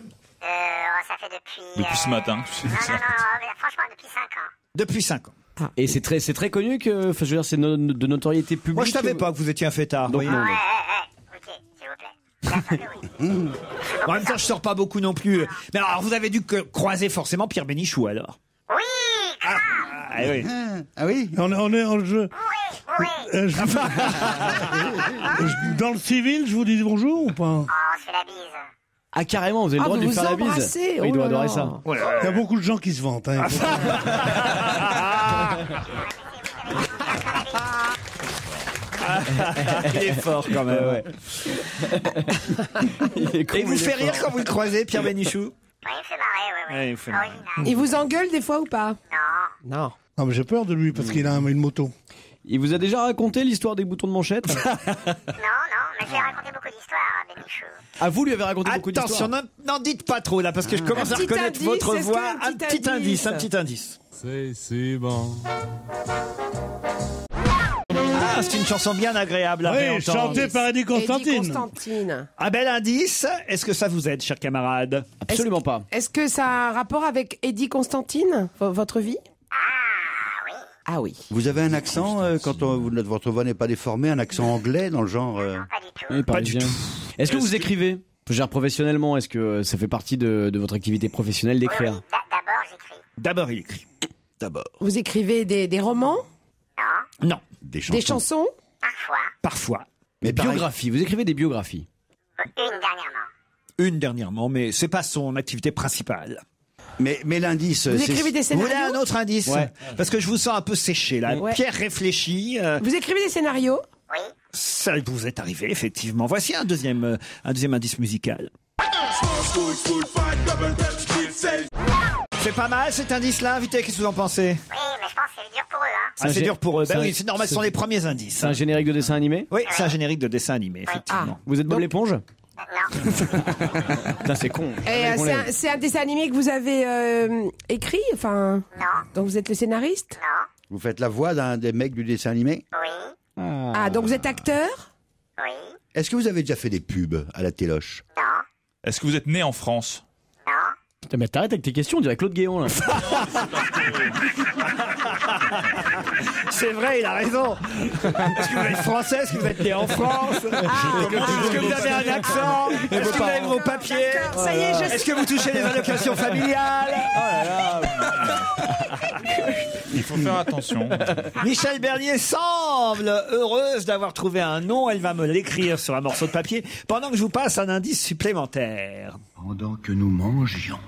Ça fait depuis... Depuis ce matin. Non, franchement, depuis 5 ans. Depuis 5 ans. Et c'est très connu que, enfin, je veux dire, c'est de notoriété publique. Moi, je savais pas que vous étiez un fêtard. Donc, voyez. non. Ok, s'il vous plaît. Bien sûr que oui. En même temps, je sors pas beaucoup non plus. Mais alors, vous avez dû croiser forcément Pierre Bénichou, alors? Oui, grave. Ah oui. Ah oui? On est en jeu. Oui. Dans le civil, je vous dis bonjour ou pas? On se fait la bise. Ah, carrément, vous avez le droit de lui faire la bise. Oh, Il doit adorer ça. Il y a beaucoup de gens qui se vantent. Hein. Il est fort quand même. Ouais. Et il vous fait rire quand vous le croisez, Pierre Bénichou? Oui, il me fait marrer, il me fait marrer. Il vous engueule des fois ou pas? Non. Non, mais j'ai peur de lui parce qu'il a une moto. Il vous a déjà raconté l'histoire des boutons de manchette? Non, mais j'ai raconté beaucoup d'histoires à Bénichou. Ah, vous lui avez raconté beaucoup d'histoires? Attention, n'en dites pas trop là, parce que je commence à reconnaître votre voix. Un petit indice. C'est bon. Ah, c'est une chanson bien agréable à Oui, entendre. chantée par Eddie Constantine. Un bel indice. Est-ce que ça vous aide, chers camarades? Absolument pas. Est-ce que ça a un rapport avec Eddie Constantine, votre vie? Ah oui. Vous avez un accent, quand votre voix n'est pas déformée, un accent anglais dans le genre Pas du tout. Est-ce que vous écrivez? Professionnellement, est-ce que ça fait partie de votre activité professionnelle d'écrire? D'abord, j'écris. D'abord, il écrit. D'abord. Vous écrivez des romans? Non. Des chansons? Parfois. Mais biographies, vous écrivez des biographies? Une dernièrement, mais c'est pas son activité principale. Mais l'indice... Vous écrivez des scénarios? Vous voulez un autre indice? Ouais. Parce que je vous sens un peu séché là. Ouais. Pierre réfléchit. Vous écrivez des scénarios? Oui. Ça vous est arrivé, effectivement. Voici un deuxième indice musical. C'est pas mal cet indice-là, invité, qu'est-ce que vous en pensez? Oui, mais je pense que c'est dur pour eux. Ah, c'est dur pour eux. Ben oui, c'est normal, ce sont les premiers indices. C'est un générique de dessin animé? Oui, c'est un générique de dessin animé, effectivement. Vous êtes Bob l'éponge? Putain, c'est con. C'est un dessin animé que vous avez écrit, enfin. Non. Donc vous êtes le scénariste? Vous faites la voix d'un des mecs du dessin animé? Oui. Ah, donc vous êtes acteur? Oui. Est-ce que vous avez déjà fait des pubs à la téloche? Non. Est-ce que vous êtes né en France? Non. Putain, mais t'arrêtes avec tes questions, on dirait Claude Guéant là. C'est vrai, il a raison. Est-ce que vous êtes français? Est-ce que vous êtes né en France? Est-ce que vous avez un accent? Est-ce que vous avez vos papiers? Ça y est, Est-ce que vous touchez les allocations familiales? Il faut faire attention. Michel Bernier semble heureuse d'avoir trouvé un nom. Elle va me l'écrire sur un morceau de papier pendant que je vous passe un indice supplémentaire. Pendant que nous mangions,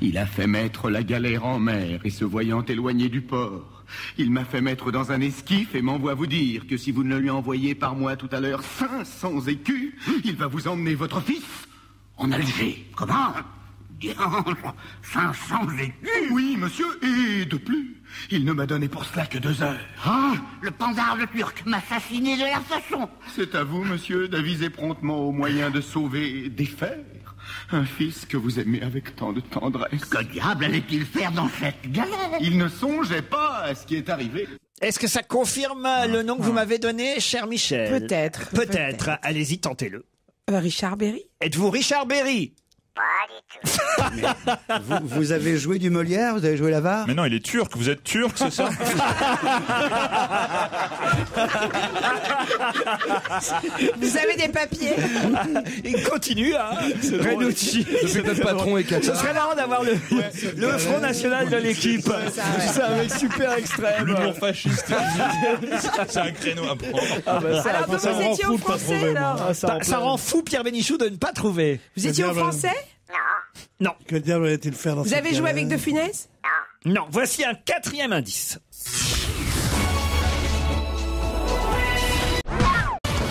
il a fait mettre la galère en mer et se voyant éloigné du port, il m'a fait mettre dans un esquif et m'envoie vous dire que si vous ne lui envoyez par mois tout à l'heure 500 écus, il va vous emmener votre fils en Alger. Comment? 500 écus? Oui, monsieur, et de plus. Il ne m'a donné pour cela que 2 heures. Ah, le pandar le turc m'a assassiné de la façon. C'est à vous, monsieur, d'aviser promptement aux moyens de sauver et défaire un fils que vous aimez avec tant de tendresse. Que diable allait-il faire dans cette galère? Il ne songeait pas à ce qui est arrivé. Est-ce que ça confirme le nom que vous m'avez donné, cher Michel? Peut-être. Peut-être. Allez-y, tentez-le. Richard Berry? Êtes-vous Richard Berry? Pas du tout. Vous avez joué du Molière? Vous avez joué l'avare? Mais non, il est turc. Vous êtes turc, c'est ça? Vous avez des papiers? Il continue, hein? Renucci. C'est notre patron et Ce serait marrant d'avoir le Front National de l'équipe. C'est un mec super extrême. L'humour fasciste. C'est un créneau à prendre. Ah bah ça, Alors donc vous étiez au français alors? Ça rend fou Pierre Bénichou de ne pas trouver. Vous étiez au français? Non. Que diable allait-il faire dans Vous cette avez joué galère? avec De Funès? Non. Voici un 4e indice.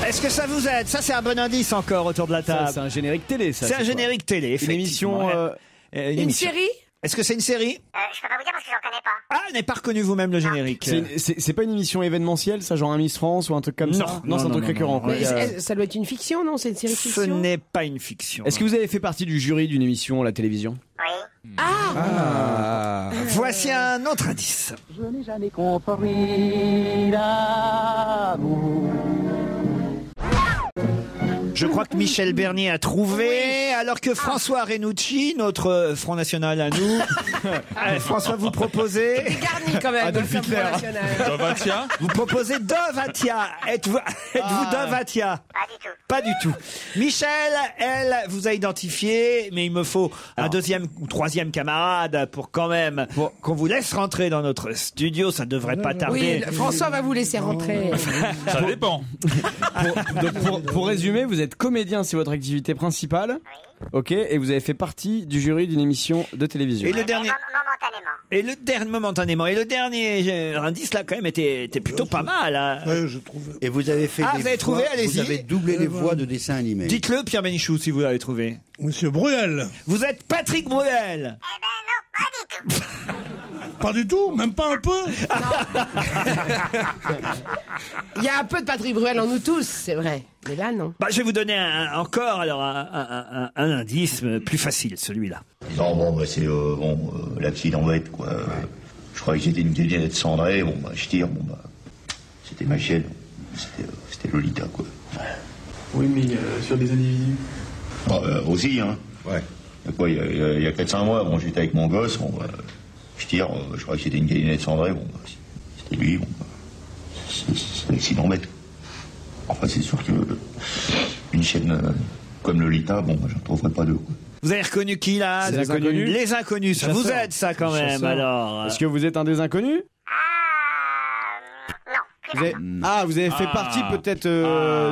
Est-ce que ça vous aide? Ça, c'est un bon indice encore autour de la table. C'est un générique télé, ça. C'est un quoi? générique télé, Une effectivement. émission. Une Une série? Est-ce que c'est une série? Je peux pas vous dire parce que j'en connais pas. Ah, n'est pas reconnu vous-même le générique. C'est pas une émission événementielle, ça, genre un Miss France ou un truc comme ça? Non, c'est un truc récurrent. quoi. Mais ça doit être une fiction, non? C'est une série de Ce fiction? n'est pas une fiction. Est-ce que vous avez fait partie du jury d'une émission à la télévision? Oui. Voici un autre indice. Je n'ai jamais compris l'amour. Je crois que Michel Bernier a trouvé, alors que François Renucci, notre Front National à nous, François, vous proposez... Garni quand même. Adolf Hitler. Dovatia. Vous proposez Dovatia. Êtes-vous Dovatia? Pas du tout. Michel, elle, vous a identifié, mais il me faut un deuxième ou troisième camarade pour quand même qu'on vous laisse rentrer dans notre studio. Ça ne devrait pas tarder. Oui, François va vous laisser rentrer. Ça dépend. Pour résumer, vous êtes comédien, c'est votre activité principale. Ok, et vous avez fait partie du jury d'une émission de télévision. Et le dernier... momentanément. Et le dernier indice là quand même était plutôt pas mal. Hein. Ouais, je trouve. Et vous avez fait vous avez trouvé, allez-y. Vous avez doublé les voix de dessins animés. Dites-le, Pierre Bénichou, si vous l'avez trouvé. Monsieur Bruel. Vous êtes Patrick Bruel. Pas du tout, même pas un peu. Il y a un peu de Patrick Bruel en nous tous, c'est vrai. Mais là, non. Bah, je vais vous donner encore un indice plus facile, celui-là. Non, bon, c'est l'accident bête, quoi. Je croyais que c'était une camionnette cendrée. Bon, bah, je tire. Bon, bah, c'était ma chienne. C'était Lolita, quoi. Oui, mais sur des individus. Aussi, hein. Ouais. Il y a 4-5 mois, bon, j'étais avec mon gosse. Bon, bah, je tire. Je croyais que c'était une camionnette cendrée. Bon, bah, c'était lui. Bon, bah, c'est l'accident bête. Enfin, c'est sûr que une chaîne comme Lolita, bon, j'en trouverai pas deux, quoi. Vous avez reconnu qui là? Les Inconnus. Les Inconnus, ça vous aide ça quand même alors. Est-ce que vous êtes un des inconnus? Vous avez fait partie peut-être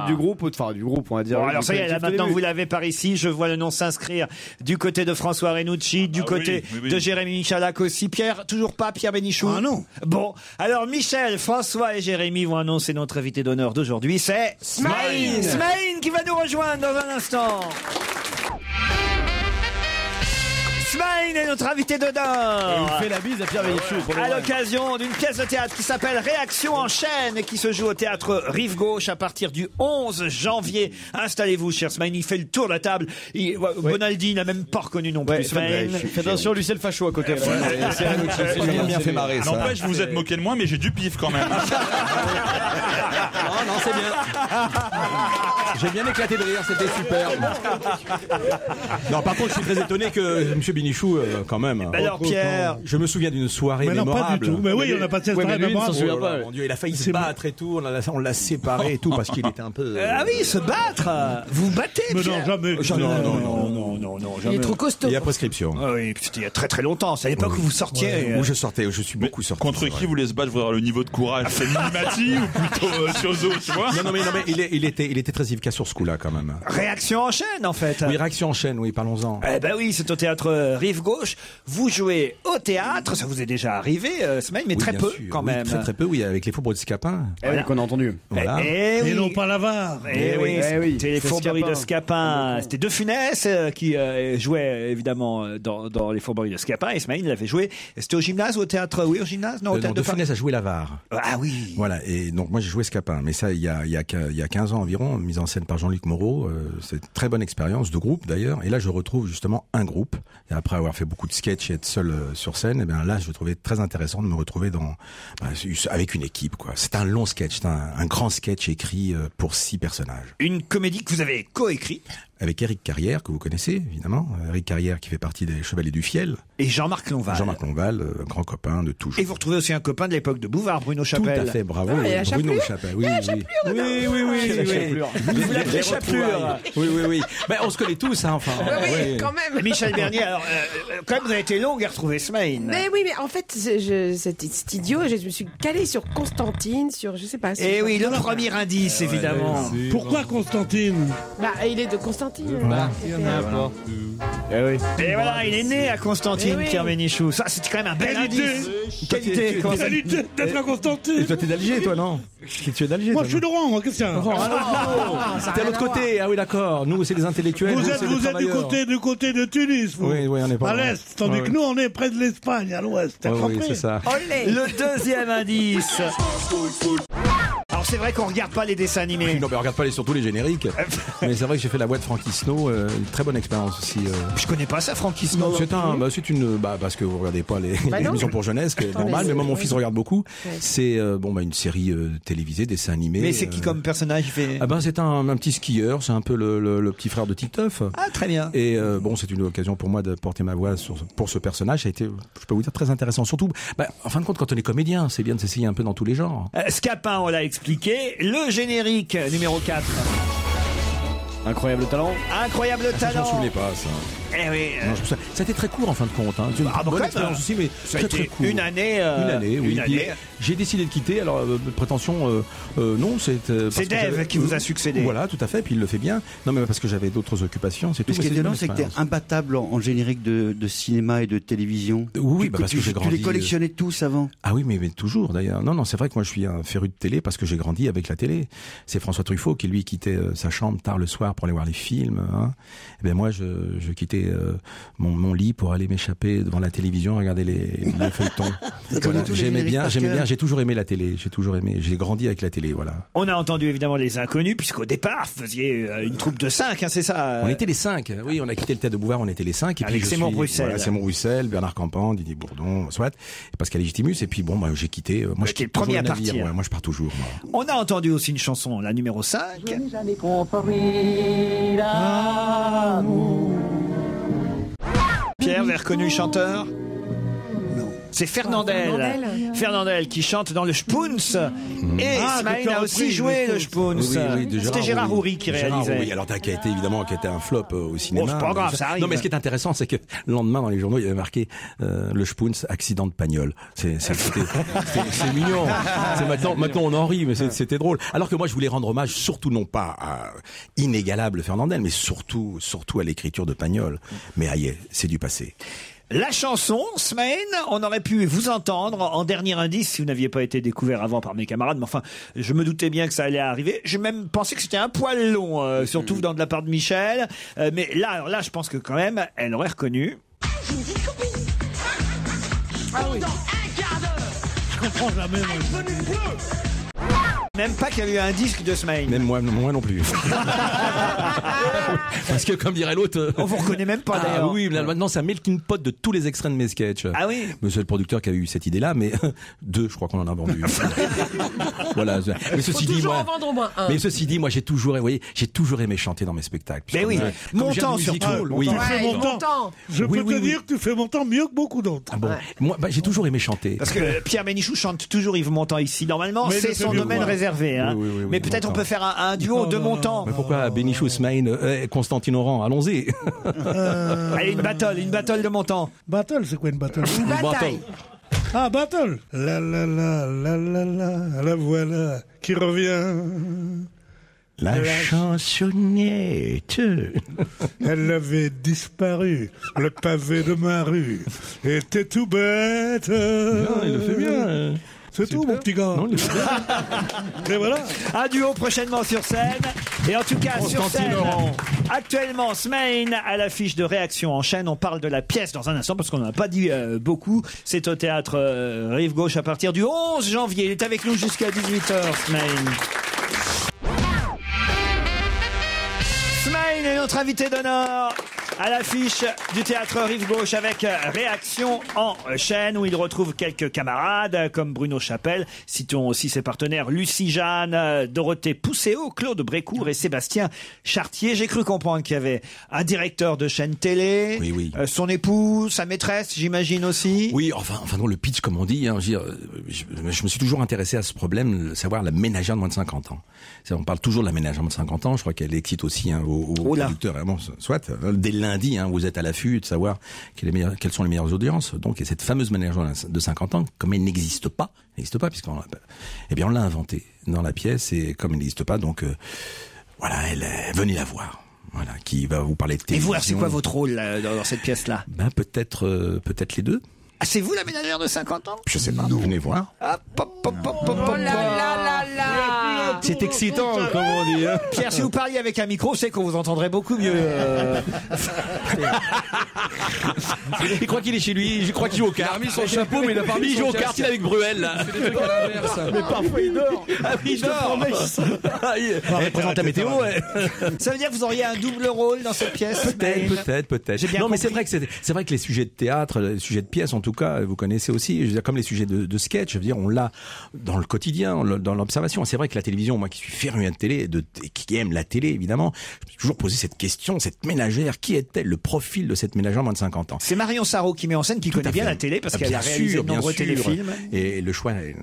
du groupe, on va dire. Bon, alors ça y est, là maintenant vous l'avez par ici, je vois le nom s'inscrire du côté de François Renucci, du côté de Jérémy Michalak aussi. Pierre, toujours pas Pierre Bénichou? Ah non. Bon, alors Michel, François et Jérémy vont annoncer notre invité d'honneur d'aujourd'hui, c'est Smaïn. Smaïn qui va nous rejoindre dans un instant. Smaïn est notre invité d'honneur. Il fait la bise à Pierre Bénichou. À l'occasion d'une pièce de théâtre qui s'appelle Réaction en chaîne et qui se joue au théâtre Rive Gauche à partir du 11 janvier. Installez-vous, cher Smaïn. Il fait le tour de la table. Bonaldi n'a même pas reconnu non plus. Smaïn. Faites attention, lui, c'est le facho à côté. C'est bien fait marrer. N'empêche, vous êtes moqué de moi, mais j'ai du pif quand même. Non, c'est bien. J'ai bien éclaté de rire, c'était super. Non, par contre, je suis très étonné que M. Bénichou, quand même. Alors, Pierre. Je me souviens d'une soirée mais non, mémorable. pas du tout. Mais oui, on a passé le soirée mémorable. Mon Dieu, il a failli se battre et tout. On l'a séparé et tout parce qu'il était un peu. Ah oui, se battre. Vous battez, mais Pierre? non, jamais. Non, jamais. Il est trop costaud. Il y a prescription. Ah oui, c'était il y a très très longtemps. C'est à l'époque où vous sortiez. Où je sortais, je suis beaucoup sorti. Contre qui vous voulez se battre? Vous avez le niveau de courage. C'est Mimati ou plutôt Chiozo, tu vois? Non, mais il était très efficace sur ce coup-là, quand même. Réaction en chaîne, en fait. Oui, réaction en chaîne, oui, parlons-en. Eh ben oui, c'est au théâtre Rive Gauche. Vous jouez au théâtre, ça vous est déjà arrivé, Smaïn, mais oui, très peu, sûr. quand même. Très peu, oui, avec les Faubourgs de Scapin. Voilà. Qu'on a entendu. Voilà. Et non pas l'avare. C'était les Fourberies de Scapin. C'était De Funès qui jouait, évidemment, dans les Fourberies de Scapin. Et Smaïn l'avait joué. C'était au gymnase ou au théâtre? Oui, au gymnase? Non, au théâtre De Funès a joué l'avare. Ah oui. Voilà, et donc moi j'ai joué Scapin. Mais ça, il y a 15 ans environ, mise en scène par Jean-Luc Moreau. C'est une très bonne expérience de groupe d'ailleurs. Et là, je retrouve justement un groupe. Et après avoir fait beaucoup de sketchs et être seul sur scène, et bien là, je trouvais très intéressant de me retrouver avec une équipe, quoi. C'est un long sketch, c'est un grand sketch écrit pour 6 personnages. Une comédie que vous avez coécrite avec Éric Carrière, que vous connaissez évidemment. Éric Carrière qui fait partie des Chevaliers du Fiel. Et Jean-Marc Lonval. Jean-Marc Lonval, grand copain de toujours. Et vous retrouvez aussi un copain de l'époque de Bouvard, Bruno Chapelle. Tout à fait, bravo. Bruno Chapelle, oui. Oui. Vous l'appelez Chapelure. Oui. Ben, on se connaît tous, hein, enfin. Oui, quand même. Michel Bernier, alors, quand même, vous avez été long à retrouver Smaïn. Mais oui, mais en fait, c'est idiot. Je me suis calée sur Constantine, sur, je sais pas. Et oui, le premier indice, évidemment. Pourquoi Constantine? Bah, il est de Constantine. Il y en a partout. Et voilà, il est né à Constantine, Pierre Bénichou. Ça, c'était quand même un bel indice. Qualité d'être à Constantine. Et toi, t'es d'Alger, toi, non? Tu es d'Alger? Moi, je suis de Rouen, moi, qu'est-ce qu'il y a? C'était à l'autre côté. Ah oui, d'accord. Nous, c'est les intellectuels. Vous êtes du côté de Tunis, vous. Oui, on est pas à l'est, tandis que nous, on est près de l'Espagne, à l'ouest. T'as compris? Oui, c'est ça. Le deuxième indice. Alors c'est vrai qu'on regarde pas les dessins animés. Non, mais regarde pas surtout les génériques. Mais c'est vrai que j'ai fait la voix de Frankie Snow, une très bonne expérience aussi. Je connais pas ça, Frankie Snow. Parce que vous regardez pas les émissions pour jeunesse, ce qui est normal. Mais moi, mon fils regarde beaucoup. C'est une série télévisée, dessin animé. Mais c'est qui comme personnage fait c'est un petit skieur. C'est un peu le petit frère de Titeuf. Ah, très bien. Et c'est une occasion pour moi de porter ma voix pour ce personnage. Ça a été, je peux vous dire, très intéressant. Surtout, en fin de compte, quand on est comédien, c'est bien de s'essayer un peu dans tous les genres. Scapin, on l'a expliqué. Le générique numéro 4. Incroyable talent. Incroyable talent. Je m'en souvenais pas, ça. Eh oui. Non, ça a été très court en fin de compte. Hein. Une bonne expérience aussi, mais ça très, a été très court. Une année. Oui. J'ai décidé de quitter. Alors, prétention, non, c'est Dave qui vous a succédé. Voilà, tout à fait. Puis il le fait bien. Non, mais parce que j'avais d'autres occupations. C'est tout. Ce qui est étonnant, c'est que t'es imbattable en générique de cinéma et de télévision. Oui, parce que j'ai grandi. Tu les collectionnais tous avant. Ah oui, mais toujours d'ailleurs. Non, c'est vrai que moi je suis un féru de télé parce que j'ai grandi avec la télé. C'est François Truffaut qui lui quittait sa chambre tard le soir pour aller voir les films. Hein. Et ben moi je quittais mon lit pour aller m'échapper devant la télévision, regarder les feuilletons. Voilà. J'aimais bien. J'ai toujours aimé la télé. J'ai grandi avec la télé. Voilà. On a entendu évidemment les Inconnus puisqu'au départ vous faisiez une troupe de 5, hein, c'est ça. On était les 5. Oui, on a quitté le Théâtre de Bouvard. On était les 5. Et avec puis Simon Bruxelles. Voilà, Simon Bruxelles, Bernard Campan, Didier Bourdon, soit Pascal Légitimus. Et puis j'ai quitté. Moi je quitte le premier à partir. Ouais, moi je pars toujours. On a entendu aussi une chanson, la numéro 5. Je n'ai jamais compris l'amour. Pierre, vous avez reconnu le chanteur ? C'est Fernandel. Fernandel qui chante dans le Spoons. Et Smaïn a aussi joué le Spoons. C'était Gérard Houry qui réalisait. Oui, alors qui a été un flop au cinéma. C'est pas grave, ça arrive. Non, mais ce qui est intéressant, c'est que le lendemain dans les journaux, il y avait marqué le Spoons accident de pagnole. C'est mignon. Maintenant on en rit, mais c'était drôle. Alors que moi je voulais rendre hommage surtout non pas à inégalable Fernandel, mais surtout à l'écriture de Pagnol. Mais aïe, c'est du passé. La chanson, Smaïn, on aurait pu vous entendre en dernier indice si vous n'aviez pas été découvert avant par mes camarades. Mais enfin, je me doutais bien que ça allait arriver. J'ai même pensé que c'était un poil long, surtout de la part de Michel. Mais là, je pense que quand même, elle aurait reconnu. Ah oui. Je comprends jamais. Même pas qu'il y avait eu un disque de Smaïn. Même moi non plus. Parce que comme dirait l'autre... On vous reconnaît même pas d'ailleurs. Oui, maintenant c'est un melting pot de tous les extraits de mes sketchs. Ah oui. Monsieur le producteur qui a eu cette idée-là, mais 2, je crois qu'on en a vendu. Voilà. Mais ceci dit, moi j'ai toujours aimé chanter dans mes spectacles. Mais oui, montant surtout. Oui. Je peux te dire que tu fais montant mieux que beaucoup d'autres. Ah bon. Moi, j'ai toujours aimé chanter. Parce que Pierre Bénichou chante toujours Yves Montand ici. Normalement, c'est son domaine réservé. Hein. Oui, mais peut-être on peut faire un duo de Montand. Mais pourquoi Bénichou, Smaïn, Constantine Oran, allons-y. Allez, une battle de Montand. Battle, c'est quoi une battle? Une bataille. Ah, battle. La voilà qui revient. La chansonnette. Elle avait disparu. Le pavé de ma rue était tout bête. Non, il le fait bien. C'est tout, mon petit gars. Non, et voilà. Un duo prochainement sur scène. Et en tout cas, sur scène, actuellement, Smaïn à l'affiche de Réaction en chaîne. On parle de la pièce dans un instant parce qu'on n'en a pas dit beaucoup. C'est au théâtre Rive Gauche à partir du 11 janvier. Il est avec nous jusqu'à 18h, Smaïn. Smaïn est notre invité d'honneur à l'affiche du théâtre Rive Gauche avec Réaction en chaîne où il retrouve quelques camarades comme Bruno Chapelle. Citons aussi ses partenaires Lucie Jeanne, Dorothée Pousséo, Claude Brécourt et Sébastien Chartier. J'ai cru comprendre qu'il y avait un directeur de chaîne télé, son époux, sa maîtresse, j'imagine aussi. Oui, enfin non, le pitch comme on dit. Hein, je me suis toujours intéressé à ce problème, savoir la ménagère de moins de 50 ans. On parle toujours de la ménagère de moins de 50 ans. Je crois qu'elle excite aussi aux producteurs. Bon, soit dès lundi, vous êtes à l'affût de savoir quelles sont les meilleures audiences. Donc, et cette fameuse ménagère de 50 ans, comme elle n'existe pas puisqu'on on l'a inventée dans la pièce et comme elle n'existe pas, donc venez la voir. Voilà, qui va vous parler de télévision. Et vous, c'est quoi votre rôle dans cette pièce-là? Peut-être les deux. Ah, c'est vous la ménagère de 50 ans? Je sais pas, venez voir. Ah, Oh là là là. C'est excitant, comme on dit. Hein. Pierre, si vous parliez avec un micro, c'est qu'on vous entendrait beaucoup mieux. Il croit qu'il est chez lui, je crois qu'il joue au kart. Il a remis son chapeau, mais il a pas remis Il joue son au kart, casque. il est avec Bruel, là. Il fait des trucs à l'inverse. Mais parfois il dort. Ah oui, il dort. Il présente la météo, ouais. Ça veut dire que vous auriez un double rôle dans cette pièce? Peut-être. J'ai bien Non, mais compris. c'est vrai que les sujets de théâtre, les sujets de pièces, en tout cas, vous connaissez aussi. Je veux dire, comme les sujets de sketch, je veux dire, on l'a dans le quotidien, dans l'observation. C'est vrai que la télévision, moi qui suis féru de télé, et qui aime la télé, évidemment, je me suis toujours posé cette question, cette ménagère, qui est-elle, le profil de cette ménagère moins de 50 ans? C'est Marion Sarraud qui met en scène, qui connaît bien la télé, parce qu'elle a réalisé de nombreux téléfilms. Et le choix est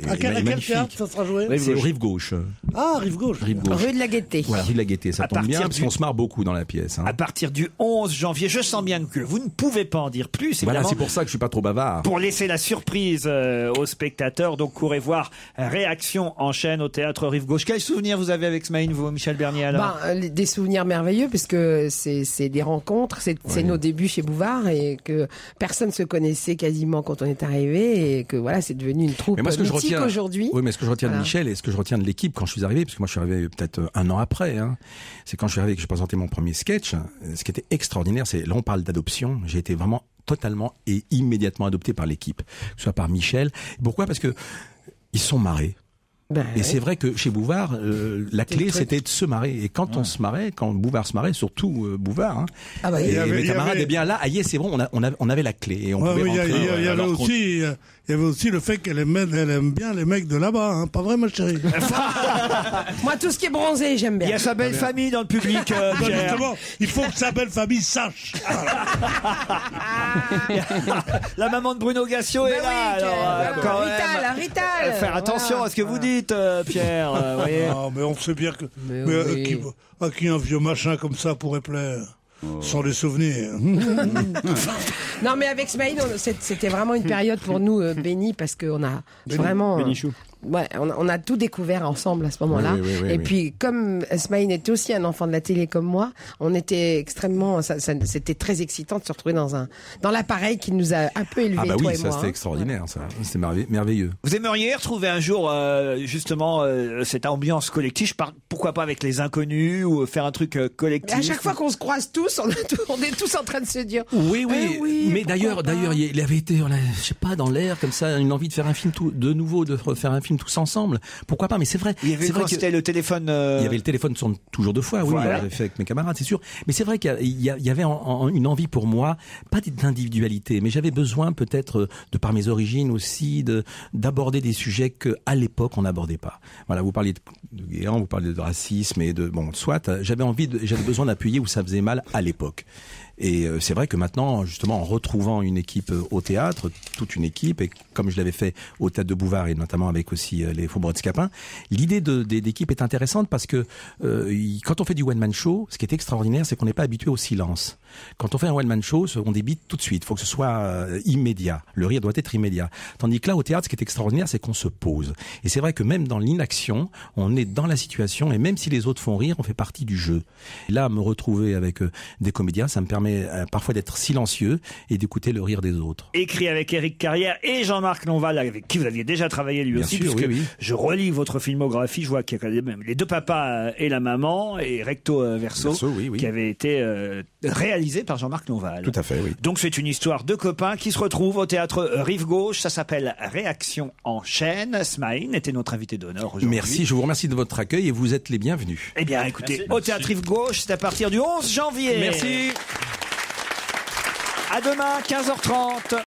À quel magnifique. théâtre ça sera joué? C'est au Rive Gauche. Ah, Rive Gauche. Rue de la Gaîté. Voilà, rue de la Gaîté, ça À tombe bien, partir parce qu'on se marre beaucoup dans la pièce. Hein. À partir du 11 janvier, je sens bien que vous ne pouvez pas en dire plus. Voilà, évidemment, c'est pour ça que je suis pas trop bavard. pour laisser la surprise aux spectateurs. Donc, courez voir Réaction en chaîne au théâtre Rive Gauche. Quel souvenir vous avez avec Smaïn, vous, Michel Bernier, alors? Des souvenirs merveilleux, puisque c'est des rencontres, c'est nos débuts chez Bouvard, et que personne se connaissait quasiment quand on est arrivé, et que voilà, c'est devenu une troupe mythique aujourd'hui. Oui, mais ce que je retiens de Voilà. Michel et ce que je retiens de l'équipe quand je suis arrivé, parce que moi je suis arrivé peut-être un an après, hein, c'est quand je suis arrivé que j'ai présenté mon premier sketch. Ce qui était extraordinaire, c'est là on parle d'adoption. J'ai été vraiment totalement et immédiatement adopté par l'équipe, que ce soit par Michel. Pourquoi? Parce que ils se sont marrés. Et c'est vrai que chez Bouvard, la clé c'était de se marrer. Et quand on se marrait, quand Bouvard se marrait, surtout Bouvard, hein, et mes camarades, eh bien là, aïe, c'est bon, on avait la clé et on pouvait rentrer. Il y avait aussi le fait qu'elle aime bien les mecs de là-bas, hein. Pas vrai, ma chérie? Moi, tout ce qui est bronzé, j'aime bien. Il y a sa belle famille dans le public, Pierre. Justement, il faut que sa belle famille sache. La maman de Bruno Gassio est là. Alors, quand même. Rital. Faire attention à ce que vous dites, Pierre. Voyez. Non, mais on sait bien que à qui un vieux machin comme ça pourrait plaire, sans les souvenirs. Non, mais avec Smaïn, c'était vraiment une période pour nous bénie, parce qu'on a vraiment... Bénichou. Ouais, on a tout découvert ensemble à ce moment-là. Et puis, comme Smaïn était aussi un enfant de la télé comme moi, on était extrêmement... c'était très excitant de se retrouver dans l'appareil qui nous a un peu élevés, Ah bah toi oui, et ça moi. c'était extraordinaire, ça. C'était merveilleux. Vous aimeriez retrouver un jour, justement, cette ambiance collective, pourquoi pas avec les inconnus, ou faire un truc collectif? À chaque fois qu'on se croise tous, on est tous en train de se dire... Oui, mais d'ailleurs, il avait été, je sais pas, dans l'air, comme ça, une envie de faire un film de nouveau, de refaire un film tous ensemble. Pourquoi pas? Mais c'est vrai. Il y avait c'était le téléphone. Il y avait le téléphone tourne toujours deux fois. Oui, Voilà. j'avais fait avec mes camarades, c'est sûr. Mais c'est vrai qu'il y avait une envie pour moi, pas d'individualité, mais j'avais besoin peut-être, de par mes origines aussi, d'aborder des sujets que à l'époque on n'abordait pas. Voilà, vous parliez de Guéant, vous parliez de racisme et soit. J'avais besoin d'appuyer où ça faisait mal à l'époque. Et c'est vrai que maintenant, justement, en retrouvant une équipe au théâtre, toute une équipe, et comme je l'avais fait au théâtre de Bouvard et notamment avec aussi les Faubourgs de Scapin, l'idée d'équipe est intéressante parce que quand on fait du one-man show, ce qui est extraordinaire, c'est qu'on n'est pas habitué au silence. Quand on fait un one-man show, on débite tout de suite. Il faut que ce soit immédiat. Le rire doit être immédiat. Tandis que là, au théâtre, ce qui est extraordinaire, c'est qu'on se pose. Et c'est vrai que même dans l'inaction, on est dans la situation, et même si les autres font rire, on fait partie du jeu. Et là, me retrouver avec des comédiens, ça me permet parfois d'être silencieux et d'écouter le rire des autres. Écrit avec Éric Carrière et Jean-Marc Lonval, avec qui vous aviez déjà travaillé lui Bien aussi, sûr, puisque oui. je relis votre filmographie, je vois qu'il y a quand même les deux papas et la maman, et Recto Verso, qui avait été réalisé par Jean-Marc Lonval. Tout à fait, oui. Donc c'est une histoire de copains qui se retrouvent au théâtre Rive Gauche, ça s'appelle Réaction en chaîne. Smaïn était notre invité d'honneur aujourd'hui. Merci, je vous remercie de votre accueil et vous êtes les bienvenus. Eh bien écoutez, au théâtre Rive Gauche, c'est à partir du 11 janvier. Merci. À demain, 15h30.